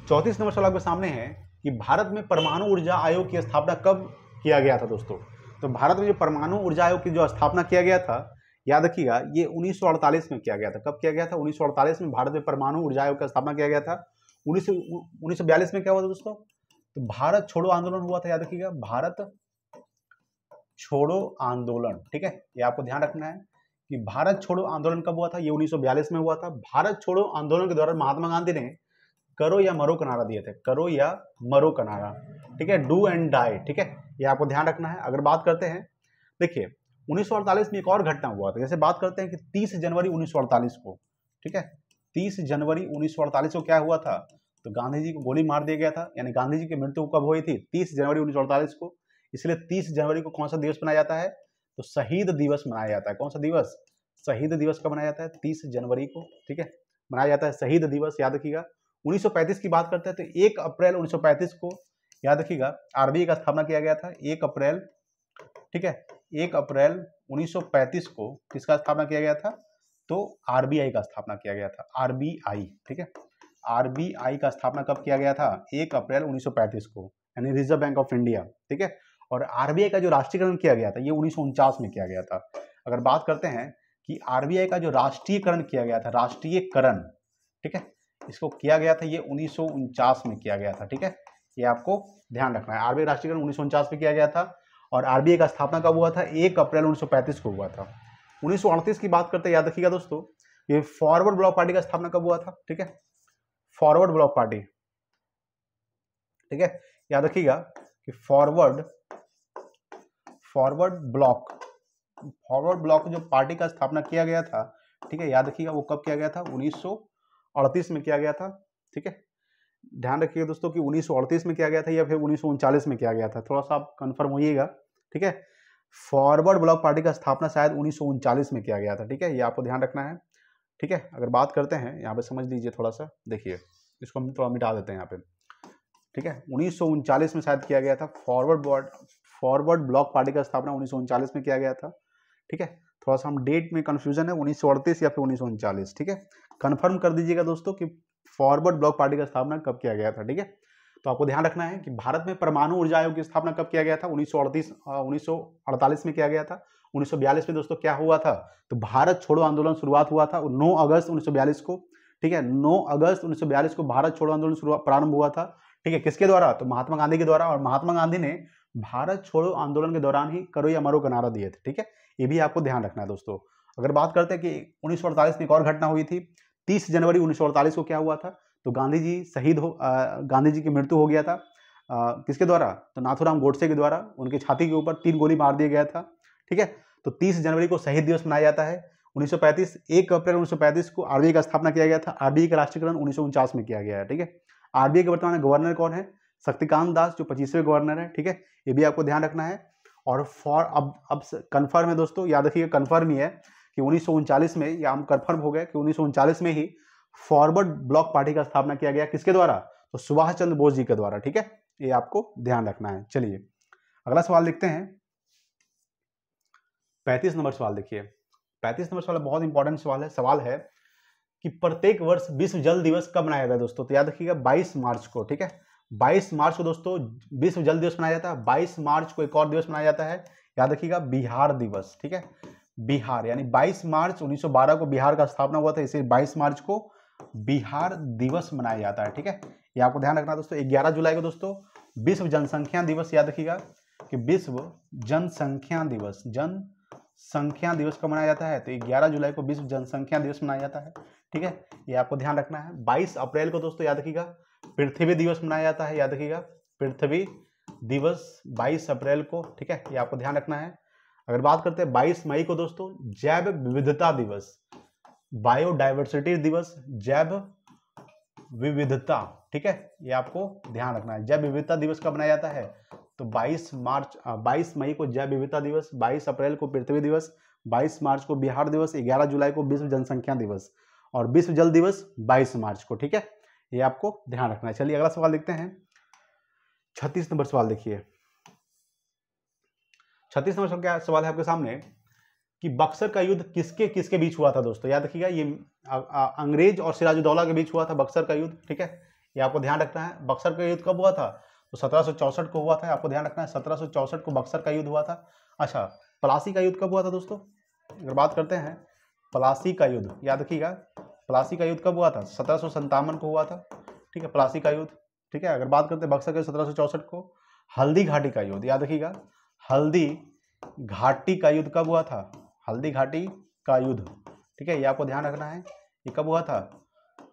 34 नंबर सवाल आपके सामने है कि भारत में परमाणु ऊर्जा आयोग की स्थापना कब किया गया था दोस्तों? तो भारत में जो परमाणु ऊर्जा आयोग की जो स्थापना किया गया था, याद रखिएगा, ये 1948 में किया गया था। कब किया गया था? 1948 में भारत में परमाणु ऊर्जा आयोग की स्थापना किया गया था। 1942 में क्या हुआ था दोस्तों? तो भारत छोड़ो आंदोलन हुआ था, याद रखिएगा, भारत छोड़ो आंदोलन, ठीक है। ये आपको ध्यान रखना है कि भारत छोड़ो आंदोलन कब हुआ था? ये 1942 में हुआ था। भारत छोड़ो आंदोलन के दौरान महात्मा गांधी ने करो या मरो का नारा दिए थे, करो या मरो का नारा, ठीक है, डू एंड डाई, ठीक है। ये आपको ध्यान रखना है। अगर बात करते हैं, देखिए 1948 में एक और घटना हुआ था। जैसे बात करते हैं कि 30 जनवरी 1948 को, ठीक है, 30 जनवरी 1948 को क्या हुआ था? तो गांधी जी को गोली मार दिया गया था। यानी गांधी जी की मृत्यु कब हुई थी? 30 जनवरी 1948 को। इसलिए 30 जनवरी को कौन सा दिवस मनाया जाता है? तो शहीद दिवस मनाया जाता है। कौन सा दिवस? शहीद दिवस कब मनाया जाता है? 30 जनवरी को, ठीक है, मनाया जाता है शहीद दिवस, याद रखिएगा। 1935 की बात करते हैं तो 1 अप्रैल 1935 को, याद रखिएगा, आरबीआई का स्थापना किया गया था। 1 अप्रैल, ठीक है, 1 अप्रैल 1935 को किसका स्थापना किया गया था? तो आरबीआई का स्थापना किया गया था। आरबीआई, ठीक है, आरबीआई का स्थापना कब किया गया था? 1 अप्रैल 1935 को, यानी रिजर्व बैंक ऑफ इंडिया, ठीक है। और आरबीआई का जो राष्ट्रीयकरण किया गया था ये 1949 में किया गया था। अगर बात करते हैं कि आरबीआई का जो राष्ट्रीयकरण किया गया था, राष्ट्रीयकरण, ठीक है, इसको किया गया था ये 1949 में किया गया था, ठीक है। ये आपको ध्यान रखना है। आरबीआई राष्ट्रीयकरण 1949 में किया गया था। और आरबीआई का स्थापना कब हुआ था? 1 अप्रैल 1935 को हुआ था। 1938 की बात करते हैं, याद रखिएगा दोस्तों, ये फॉरवर्ड ब्लॉक पार्टी का स्थापना कब हुआ था? ठीक है, फॉरवर्ड ब्लॉक पार्टी, ठीक है, याद रखिएगा कि फॉरवर्ड ब्लॉक जो पार्टी का स्थापना किया गया था, ठीक है, याद रखिएगा, वो कब किया गया था? 1938 में किया गया था, ठीक है। ध्यान रखिएगा दोस्तों कि 1938 में किया गया था या फिर 1939 में किया गया था, थोड़ा सा आप कंफर्म होइएगा, ठीक है। फॉरवर्ड ब्लॉक पार्टी का स्थापना शायद 1939 में किया गया था, ठीक है, ये आपको ध्यान रखना है, ठीक है। अगर बात करते हैं, यहाँ पे समझ लीजिए थोड़ा सा, देखिए इसको हम थोड़ा मिटा देते हैं यहाँ पे, ठीक है। 1939 में शायद किया गया था फॉरवर्ड ब्लॉक पार्टी का स्थापना 1939 में किया गया था, ठीक है। थोड़ा सा हम डेट में कंफ्यूजन है, 1938 या फिर 1939, ठीक है। कंफर्म कर दीजिएगा दोस्तों कि फॉरवर्ड ब्लॉक पार्टी का स्थापना कब किया गया था, ठीक है। तो आपको ध्यान रखना है कि भारत में परमाणु ऊर्जा आयोग की स्थापना कब किया गया था? 1948 में किया गया था। 1942 में दोस्तों क्या हुआ था? तो भारत छोड़ो आंदोलन शुरुआत हुआ था 9 अगस्त 1942 को, ठीक है, 9 अगस्त 1942 को भारत छोड़ो आंदोलन प्रारंभ हुआ था, ठीक है। किसके द्वारा? तो महात्मा गांधी के द्वारा। और महात्मा गांधी ने भारत छोड़ो आंदोलन के दौरान ही करो या मरो का नारा दिए थे, ठीक है। ये भी आपको ध्यान रखना है दोस्तों। अगर बात करते हैं कि 1948 में एक और घटना हुई थी, 30 जनवरी 1948 को क्या हुआ था? तो गांधी जी की मृत्यु हो गया था, किसके द्वारा? तो नाथूराम गोडसे के द्वारा। उनकी छाती के ऊपर 3 गोली मार दिया गया था, ठीक है। तो 30 जनवरी को शहीद दिवस मनाया जाता है। 1935 1 अप्रैल 1935 को आरबीआई का स्थापना किया गया था। आरबीआई का राष्ट्रीयकरण 1949 में किया गया है, ठीक है। आरबीआई के वर्तमान गवर्नर कौन है? शक्तिकांत दास, जो 25वें गवर्नर है, ठीक है। ये भी आपको ध्यान रखना है। और अब कन्फर्म है दोस्तों, याद रखिएगा, कन्फर्म ही है कि 1939 में, या हम कन्फर्म हो गए कि 1939 में ही फॉरवर्ड ब्लॉक पार्टी का स्थापना किया गया। किसके द्वारा? तो सुभाष चंद्र बोस जी के द्वारा, ठीक है। ये आपको ध्यान रखना है। चलिए अगला सवाल देखते हैं, 35 नंबर सवाल देखिए। 35 नंबर सवाल बहुत इंपॉर्टेंट सवाल है कि प्रत्येक वर्ष विश्व जल दिवस कब मनाया जाता है दोस्तों? तो याद रखिएगा 22 मार्च को, ठीक है। 22 मार्च को दोस्तों विश्व जल दिवस मनाया जाता है। 22 मार्च को एक और दिवस मनाया जाता है, याद रखिएगा, बिहार दिवस, ठीक है। बिहार, यानी 22 मार्च 1912 को बिहार का स्थापना हुआ था, इसलिए 22 मार्च को बिहार दिवस मनाया जाता है, ठीक है। ये आपको ध्यान रखना दोस्तों। 11 जुलाई को दोस्तों विश्व जनसंख्या दिवस, याद रखिएगा कि विश्व जनसंख्या संख्या दिवस कब मनाया जाता है? तो 11 जुलाई को विश्व जनसंख्या दिवस मनाया जाता है। ठीक है, ये आपको ध्यान रखना है। 22 अप्रैल को दोस्तों याद रखिएगा पृथ्वी दिवस मनाया जाता है। याद रखिएगा पृथ्वी दिवस 22 अप्रैल को। ठीक है, ये आपको ध्यान रखना है। अगर बात करते हैं 22 मई को दोस्तों जैव विविधता दिवस, बायोडाइवर्सिटी दिवस, जैव विविधता। ठीक है, ये आपको ध्यान रखना है। जैव विविधता दिवस कब मनाया जाता है? तो 22 मई को जैव विविधता दिवस, 22 अप्रैल को पृथ्वी दिवस, 22 मार्च को बिहार दिवस, 11 जुलाई को विश्व जनसंख्या दिवस और विश्व जल दिवस 22 मार्च को। ठीक है, ये आपको ध्यान रखना है। चलिए अगला सवाल देखते हैं। 36 नंबर सवाल देखिए। 36 नंबर क्या सवाल है आपके सामने कि बक्सर का युद्ध किसके किसके बीच हुआ था दोस्तों? याद रखिएगा ये अंग्रेज और सिराजुद्दौला के बीच हुआ था बक्सर का युद्ध। ठीक है, ये आपको ध्यान रखना है। बक्सर का युद्ध कब हुआ था? तो 1764 को हुआ था। आपको ध्यान रखना है 1764 को बक्सर का युद्ध हुआ था। अच्छा, प्लासी का युद्ध कब हुआ था दोस्तों? अगर बात करते हैं प्लासी का युद्ध, याद रखिएगा प्लासी का युद्ध कब हुआ था? 1757 को हुआ था। ठीक है, प्लासी का युद्ध। ठीक है, अगर बात करते हैं बक्सर का 1764 को। हल्दी घाटी का युद्ध, याद रखिएगा हल्दी घाटी का युद्ध कब हुआ था? हल्दी घाटी का युद्ध। ठीक है, ये आपको ध्यान रखना है। ये कब हुआ था?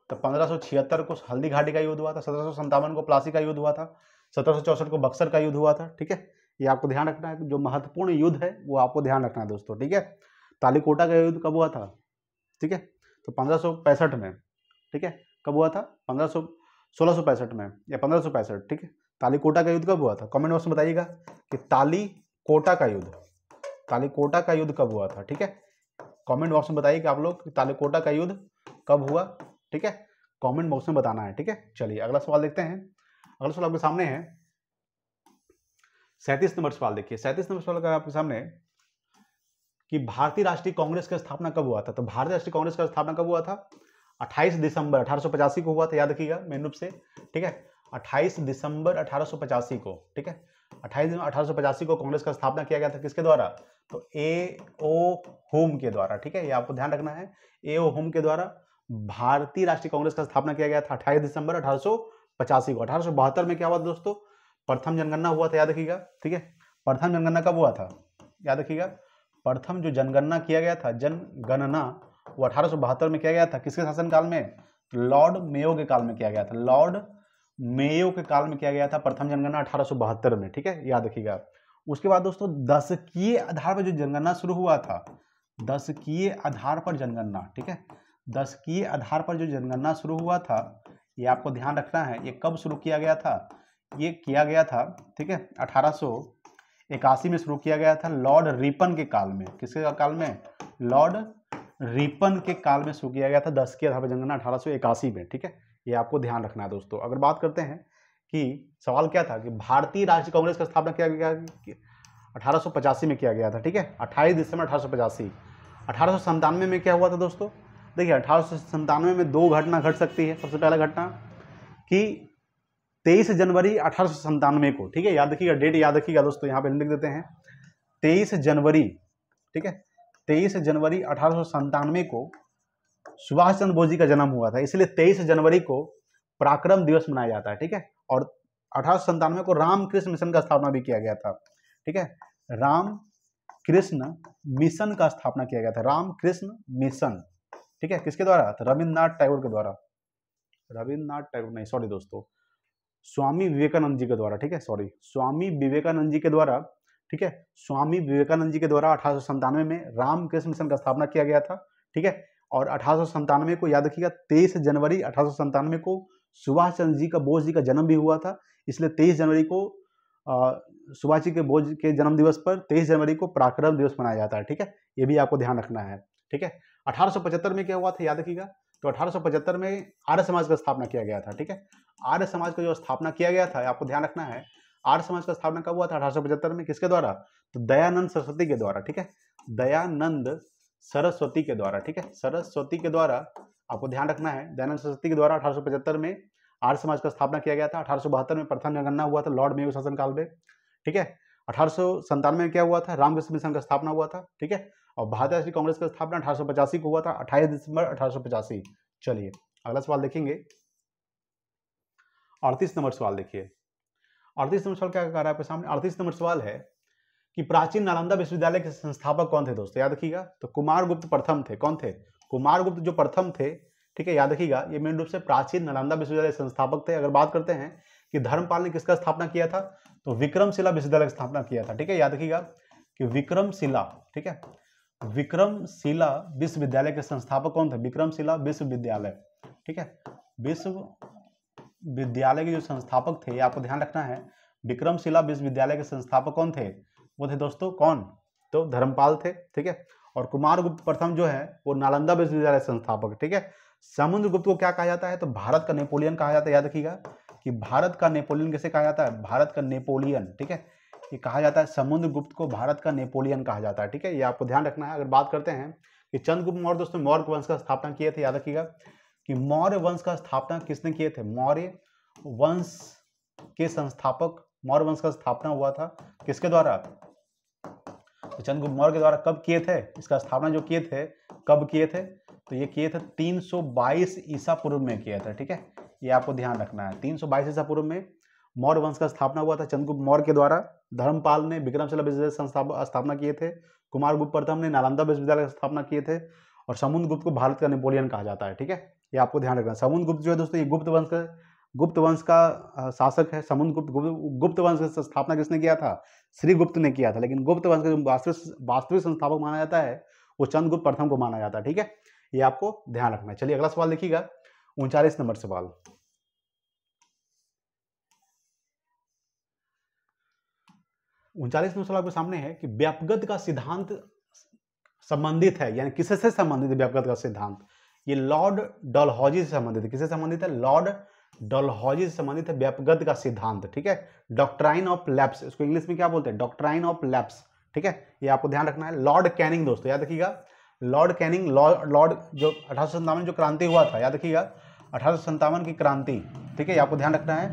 तो 1576 को हल्दी घाटी का युद्ध हुआ था, 1757 को प्लासी का युद्ध हुआ था, 1764 को बक्सर का युद्ध हुआ था। ठीक है, ये आपको ध्यान रखना है। जो महत्वपूर्ण युद्ध है वो आपको ध्यान रखना है दोस्तों। ठीक है, तालीकोटा का युद्ध कब हुआ था? ठीक है, तो 1565 में। ठीक है, कब हुआ था? 1665 में या 1565। ठीक है, तालीकोटा का युद्ध कब हुआ था? कमेंट बॉक्स में बताइएगा कि तालीकोटा का युद्ध कब हुआ था। ठीक है, कमेंट बॉक्स में बताइए कि आप लोग तालीकोटा का युद्ध कब हुआ। ठीक है, कमेंट बॉक्स में बताना है। ठीक है, चलिए अगला सवाल देखते हैं। अगला सवाल आपके सामने है 37 नंबर सवाल देखिए। 37 नंबर सवाल का आपके सामने कि भारतीय राष्ट्रीय कांग्रेस की स्थापना कब हुआ था? तो भारतीय राष्ट्रीय कांग्रेस का स्थापना कब हुआ था? 28 दिसंबर 1885 को हुआ था। याद रखिएगा मेन रूप से। ठीक है, 28 दिसंबर 1885 को। ठीक है, 28 दिसंबर 1885 को कांग्रेस का स्थापना किया गया था। किसके द्वारा? तो A.O. होम के द्वारा। ठीक है, ये आपको ध्यान रखना है। A.O. होम के द्वारा भारतीय राष्ट्रीय कांग्रेस का स्थापना किया गया था 28 दिसंबर 1885 को। 1872 में क्या हुआ दोस्तों? प्रथम जनगणना हुआ था। याद रखिएगा। ठीक है, प्रथम जनगणना कब हुआ था? याद रखिएगा प्रथम जो जनगणना किया गया था, जनगणना, वो 1872 में किया गया था। किसके शासनकाल में? लॉर्ड मेयो के काल में किया गया था। लॉर्ड मेयो के काल में किया गया था प्रथम जनगणना 1872 में। ठीक है, याद रखिएगा। उसके बाद दोस्तों दशकीय आधार पर जो जनगणना शुरू हुआ था, दशकीय आधार पर जनगणना। ठीक है, दशकीय आधार पर जो जनगणना शुरू हुआ था, ये आपको ध्यान रखना है। ये कब शुरू किया गया था? ये किया गया था, ठीक है, 1881 में शुरू किया गया था लॉर्ड रिपन के काल में। किसके काल में? लॉर्ड रिपन के काल में शुरू किया गया था दशकीय आधार पर जनगणना 1881 में। ठीक है, ये आपको ध्यान रखना है दोस्तों। अगर बात करते हैं कि सवाल क्या था कि भारतीय राष्ट्रीय कांग्रेस का स्थापना किया गया 1885 में किया गया था। ठीक है, 28 दिसंबर 1885। 1897 में क्या हुआ था दोस्तों? देखिए 1897 में दो घटना घट सकती है। सबसे पहला घटना कि 23 जनवरी 1897 को, ठीक है, याद रखिएगा, डेट याद रखिएगा दोस्तों, यहाँ पे लिख देते हैं 23 जनवरी। ठीक है, 23 जनवरी 1897 को सुभाष चंद्र बोस जी का जन्म हुआ था, इसलिए 23 जनवरी को पराक्रम दिवस मनाया जाता है। ठीक है, और 1897 को रामकृष्ण मिशन का स्थापना भी किया गया था। ठीक है, रामकृष्ण मिशन का स्थापना किया गया था। रामकृष्ण मिशन। ठीक है, किसके द्वारा? तो रविन्द्रनाथ टैगोर के द्वारा। रविन्द्रनाथ टैगोर नहीं, सॉरी दोस्तों, स्वामी विवेकानंद जी के द्वारा। ठीक है, सॉरी, स्वामी विवेकानंद जी के द्वारा। ठीक है, स्वामी विवेकानंद जी के द्वारा 1897 में रामकृष्ण मिशन का स्थापना किया गया था। ठीक है, और 1897 को याद रखिएगा 23 जनवरी 1897 को सुभाष चंद्र जी का, बोस जी का जन्म भी हुआ था, इसलिए 23 जनवरी को सुभाष जी के, बोस के जन्म दिवस पर 23 जनवरी को पराक्रम दिवस मनाया जाता है। ठीक है, ये भी आपको ध्यान रखना है। ठीक है, 1875 में क्या हुआ था? याद रखिएगा, तो 1875 में आर्य समाज का स्थापना किया गया था। ठीक है, आर्य समाज का जो स्थापना किया गया था, आपको ध्यान रखना है, आर्य समाज का स्थापना कब हुआ था? 1875 में। किसके द्वारा? तो दयानंद सरस्वती के द्वारा। ठीक है, दयानंद सरस्वती के द्वारा। ठीक है, सरस्वती के द्वारा, आपको ध्यान रखना है, दयानंद सरस्वती के द्वारा 1875 में आर्य समाज का स्थापना किया गया था। 1872 में प्रथम जनगणना हुआ था लॉर्ड मेयो शासनकाल में। ठीक है, 1897 में क्या हुआ था? रामकृष्ण मिशन का स्थापना हुआ था। ठीक है, और भारतीय राष्ट्रीय कांग्रेस का स्थापना 1885 को हुआ था, 28 दिसंबर 1885। चलिए अगला सवाल देखेंगे, 38 नंबर सवाल देखिए। 38 नंबर सवाल क्या कह रहा है आपके सामने? 38 नंबर सवाल है कि प्राचीन नालंदा विश्वविद्यालय के संस्थापक कौन थे दोस्तों, याद रखिएगा। तो कुमारगुप्त प्रथम थे। कौन थे? कुमारगुप्त जो प्रथम थे, ठीक है, याद रखिएगा। ये मेन रूप से प्राचीन नालंदा विश्वविद्यालय संस्थापक थे। अगर बात करते हैं कि धर्मपाल ने किसका स्थापना किया था, तो विक्रमशिला विश्वविद्यालय की स्थापना किया था, ठीक है, याद रखिएगा कि विक्रमशिला, ठीक है, विक्रमशिला विश्वविद्यालय के संस्थापक कौन थे? विक्रमशिला विश्वविद्यालय, ठीक है, विश्वविद्यालय के जो संस्थापक थे, आपको ध्यान रखना है, विक्रमशिला विश्वविद्यालय के संस्थापक कौन थे? वो थे दोस्तों कौन? तो धर्मपाल थे, ठीक है। और कुमारगुप्त प्रथम जो है वो नालंदा विश्वविद्यालय संस्थापक, ठीक है। समुद्रगुप्त को क्या कहा जाता है? तो भारत का नेपोलियन कहा जाता है। याद रखिएगा कि भारत का नेपोलियन किसे कहा जाता है? भारत का नेपोलियन, ठीक है, ये कहा जाता है समुद्रगुप्त को भारत का नेपोलियन कहा जाता है, ठीक है, ये आपको ध्यान रखना है। अगर बात करते हैं कि चंद्रगुप्त मौर्य दोस्तों मौर्य वंश का स्थापना किए थे, याद रखिएगा कि मौर्य वंश का स्थापना किसने किए थे? मौर्य वंश के संस्थापक, मौर्य वंश का स्थापना हुआ था किसके द्वारा? तो चंद्रगुप्त मौर्य के द्वारा। कब किए थे इसका स्थापना? जो किए थे, कब किए थे? तो ये किए थे 322 ईसा पूर्व में किया था, ठीक है, ये आपको ध्यान रखना है। 322 ईसा पूर्व में मौर्य वंश का स्थापना हुआ था चंद्रगुप्त मौर्य के द्वारा। धर्मपाल ने विक्रमशिला विश्वविद्यालय स्थापना किए थे। कुमारगुप्त प्रथम ने नालंदा विश्वविद्यालय की स्थापना किए थे। और समुद्रगुप्त को भारत का नेपोलियन कहा जाता है, ठीक है, ये आपको ध्यान रखना है। समुद्रगुप्त जो है दोस्तों ये गुप्त वंश का शासक है। गुप्त वंश की स्थापना किसने किया था? श्रीगुप्त ने किया था। लेकिन गुप्त वंश का जो वास्तविक संस्थापक माना जाता है वो चंद्रगुप्त प्रथम को माना जाता है, ठीक है, ये आपको ध्यान रखना है। चलिए अगला सवाल देखिएगा, 39 नंबर सवाल। 39 नंबर सवाल आपके सामने है कि व्यापगत का सिद्धांत संबंधित है, यानी किससे संबंधित है व्यापगत का सिद्धांत? ये लॉर्ड डलहौजी से संबंधित है। किससे संबंधित है? लॉर्ड डलहौजी से संबंधित है व्यापगत का सिद्धांत, ठीक है, डॉक्ट्राइन ऑफ लैप्स, इसको इंग्लिश में क्या बोलते हैं? डॉक्ट्राइन ऑफ लैप्स, ठीक है, ये आपको ध्यान रखना है। लॉर्ड कैनिंग दोस्तों, याद रखिएगा, लॉर्ड कैनिंग, लॉर्ड जो 1857 जो क्रांति हुआ था, याद रखिएगा 1857 की क्रांति, ठीक है, ये आपको ध्यान रखना है।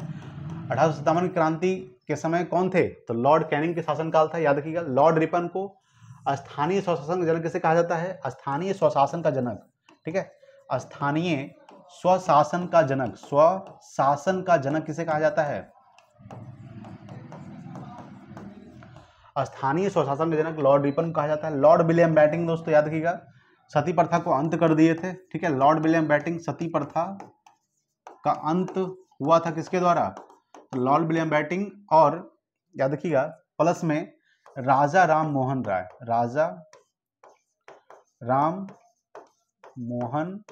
1857 की क्रांति के समय कौन थे? तो लॉर्ड कैनिंग के शासनकाल था, याद रखिएगा। लॉर्ड रिपन को स्थानीय स्वशासन का जनक किसे कहा जाता है? स्थानीय स्वशासन का जनक, ठीक है, स्थानीय स्वशासन का जनक, स्वशासन का जनक किसे कहा जाता है? स्थानीय स्वशासन का जनक लॉर्ड रिपन कहा जाता है। लॉर्ड विलियम बेंटिंक दोस्तों, याद रखिएगा, सती प्रथा को अंत कर दिए थे, ठीक है, लॉर्ड विलियम बेंटिंक, सती प्रथा का अंत हुआ था किसके द्वारा? तो लॉर्ड विलियम बेंटिंक, और याद रखिएगा प्लस में राजा राम मोहन राय, राजा राम मोहन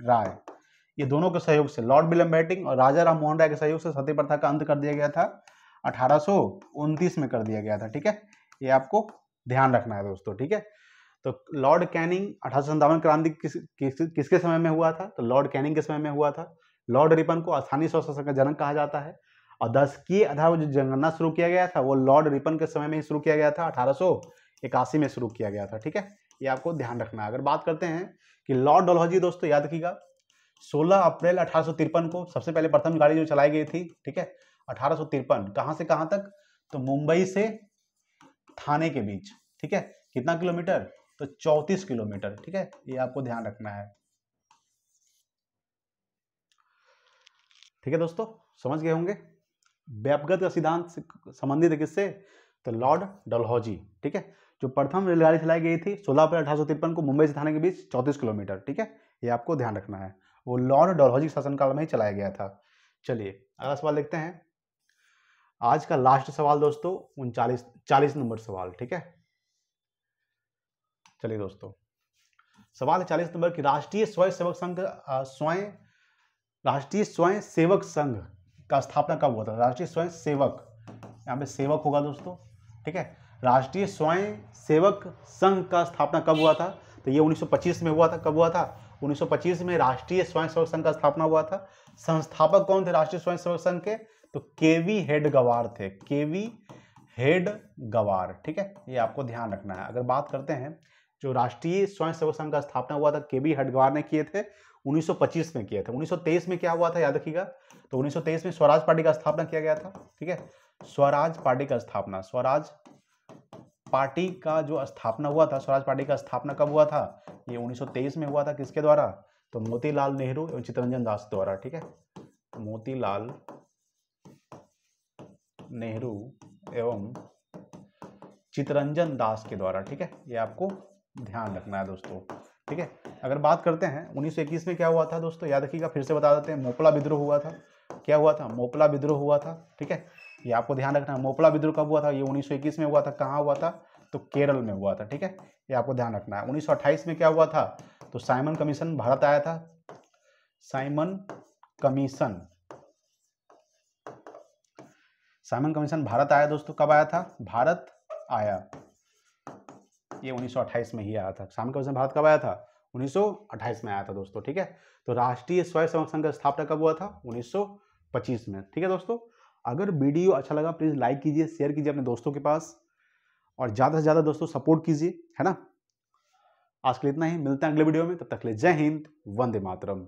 राय, ये दोनों के सहयोग से, लॉर्ड विलियम बेंटिंक और राजा राम मोहन राय के सहयोग से सती प्रथा का अंत कर दिया गया था। 1829 में कर दिया गया था, ठीक है, ये आपको ध्यान रखना है दोस्तों, ठीक है। तो लॉर्ड कैनिंग 1857 क्रांति किसके समय में हुआ था? तो लॉर्ड कैनिंग के समय में हुआ था। लॉर्ड रिपन को स्थानीय स्वशासन का जनक कहा जाता है। और दशकीय आधार जो जनगणना शुरू किया गया था वो लॉर्ड रिपन के समय में ही शुरू किया गया था, 1881 में शुरू किया गया था, ठीक है, ये आपको ध्यान रखना है। अगर बात करते हैं कि लॉर्ड डलहौजी दोस्तों, याद रखिएगा 16 अप्रैल 1853 को सबसे पहले प्रथम गाड़ी जो चलाई गई थी, ठीक है, 1853, कहां से कहां तक? तो मुंबई से थाने के बीच, ठीक है, कितना किलोमीटर? तो 34 किलोमीटर, ठीक है, ये आपको ध्यान रखना है, ठीक है दोस्तों, समझ गए होंगे। व्यापगत का सिद्धांत संबंधित है किससे? तो लॉर्ड डलहौजी, ठीक है, जो प्रथम रेलगाड़ी चलाई गई थी 16 अप्रैल 1853 को मुंबई से थाने के बीच 34 किलोमीटर, ठीक है, ये आपको ध्यान रखना है, वो लॉर्ड डलहौजी शासनकाल में ही चलाया गया था। चलिए अगला सवाल देखते हैं, आज का लास्ट सवाल दोस्तों 40 नंबर सवाल, ठीक है। चलिए दोस्तों, सवाल 40 नंबर की राष्ट्रीय स्वयं सेवक संघ का स्थापना कब हुआ था? राष्ट्रीय स्वयं सेवक, यहाँ पे सेवक होगा दोस्तों, ठीक है, राष्ट्रीय स्वयं सेवक संघ का स्थापना कब हुआ था? तो ये 1925 में हुआ था। कब हुआ था? 1925 में राष्ट्रीय स्वयं सेवक संघ का स्थापना हुआ था। संस्थापक कौन थे राष्ट्रीय स्वयं सेवक संघ के? तो केवी हेडगवार थे, केवी हेडगवार, ठीक है, ये आपको ध्यान रखना है। अगर बात करते हैं जो राष्ट्रीय स्वयं सेवक संघ का स्थापना हुआ था केवी हेडगवार ने किए थे, 1925 में किया था। 1923 में क्या हुआ था याद रखिएगा, तो 1923 में स्वराज पार्टी का स्थापना किया गया था, ठीक है, स्वराज पार्टी का स्थापना, स्वराज पार्टी का जो स्थापना हुआ था, स्वराज पार्टी का स्थापना कब हुआ था? ये 1923 में हुआ था। किसके द्वारा? तो मोतीलाल नेहरू एवं चित्तरंजन दास द्वारा, ठीक है, मोतीलाल नेहरू एवं चितरंजन दास के द्वारा। ठीक है, ये आपको ध्यान रखना है दोस्तों। ठीक है, अगर बात करते हैं 1921 में क्या हुआ था दोस्तों, याद रखिएगा, फिर से बता देते हैं, मोपला विद्रोह हुआ था। क्या हुआ था? मोपला विद्रोह हुआ था। ठीक है, ये आपको ध्यान रखना है। मोपला विद्रोह कब हुआ था? ये 1921 में हुआ था। कहाँ हुआ था? तो केरल में हुआ था। ठीक है, ये आपको ध्यान रखना है। 1928 में क्या हुआ था? तो साइमन कमीशन भारत आया था। Simon commission, Simon commission Bharat आया दोस्तों। कब आया था? भारत आया, ये 1928 में ही आया था। साइमन कमीशन भारत कब आया था? 1928 में आया था दोस्तों। ठीक है, तो राष्ट्रीय स्वयंसेवक संघ का स्थापना कब हुआ था? 1925 में। ठीक है दोस्तों, अगर वीडियो अच्छा लगा प्लीज लाइक कीजिए, शेयर कीजिए अपने दोस्तों के पास, और ज्यादा से ज्यादा दोस्तों सपोर्ट कीजिए, है ना। आज के लिए इतना ही, मिलते हैं अगले वीडियो में, तब तक के लिए जय हिंद, वंदे मातरम।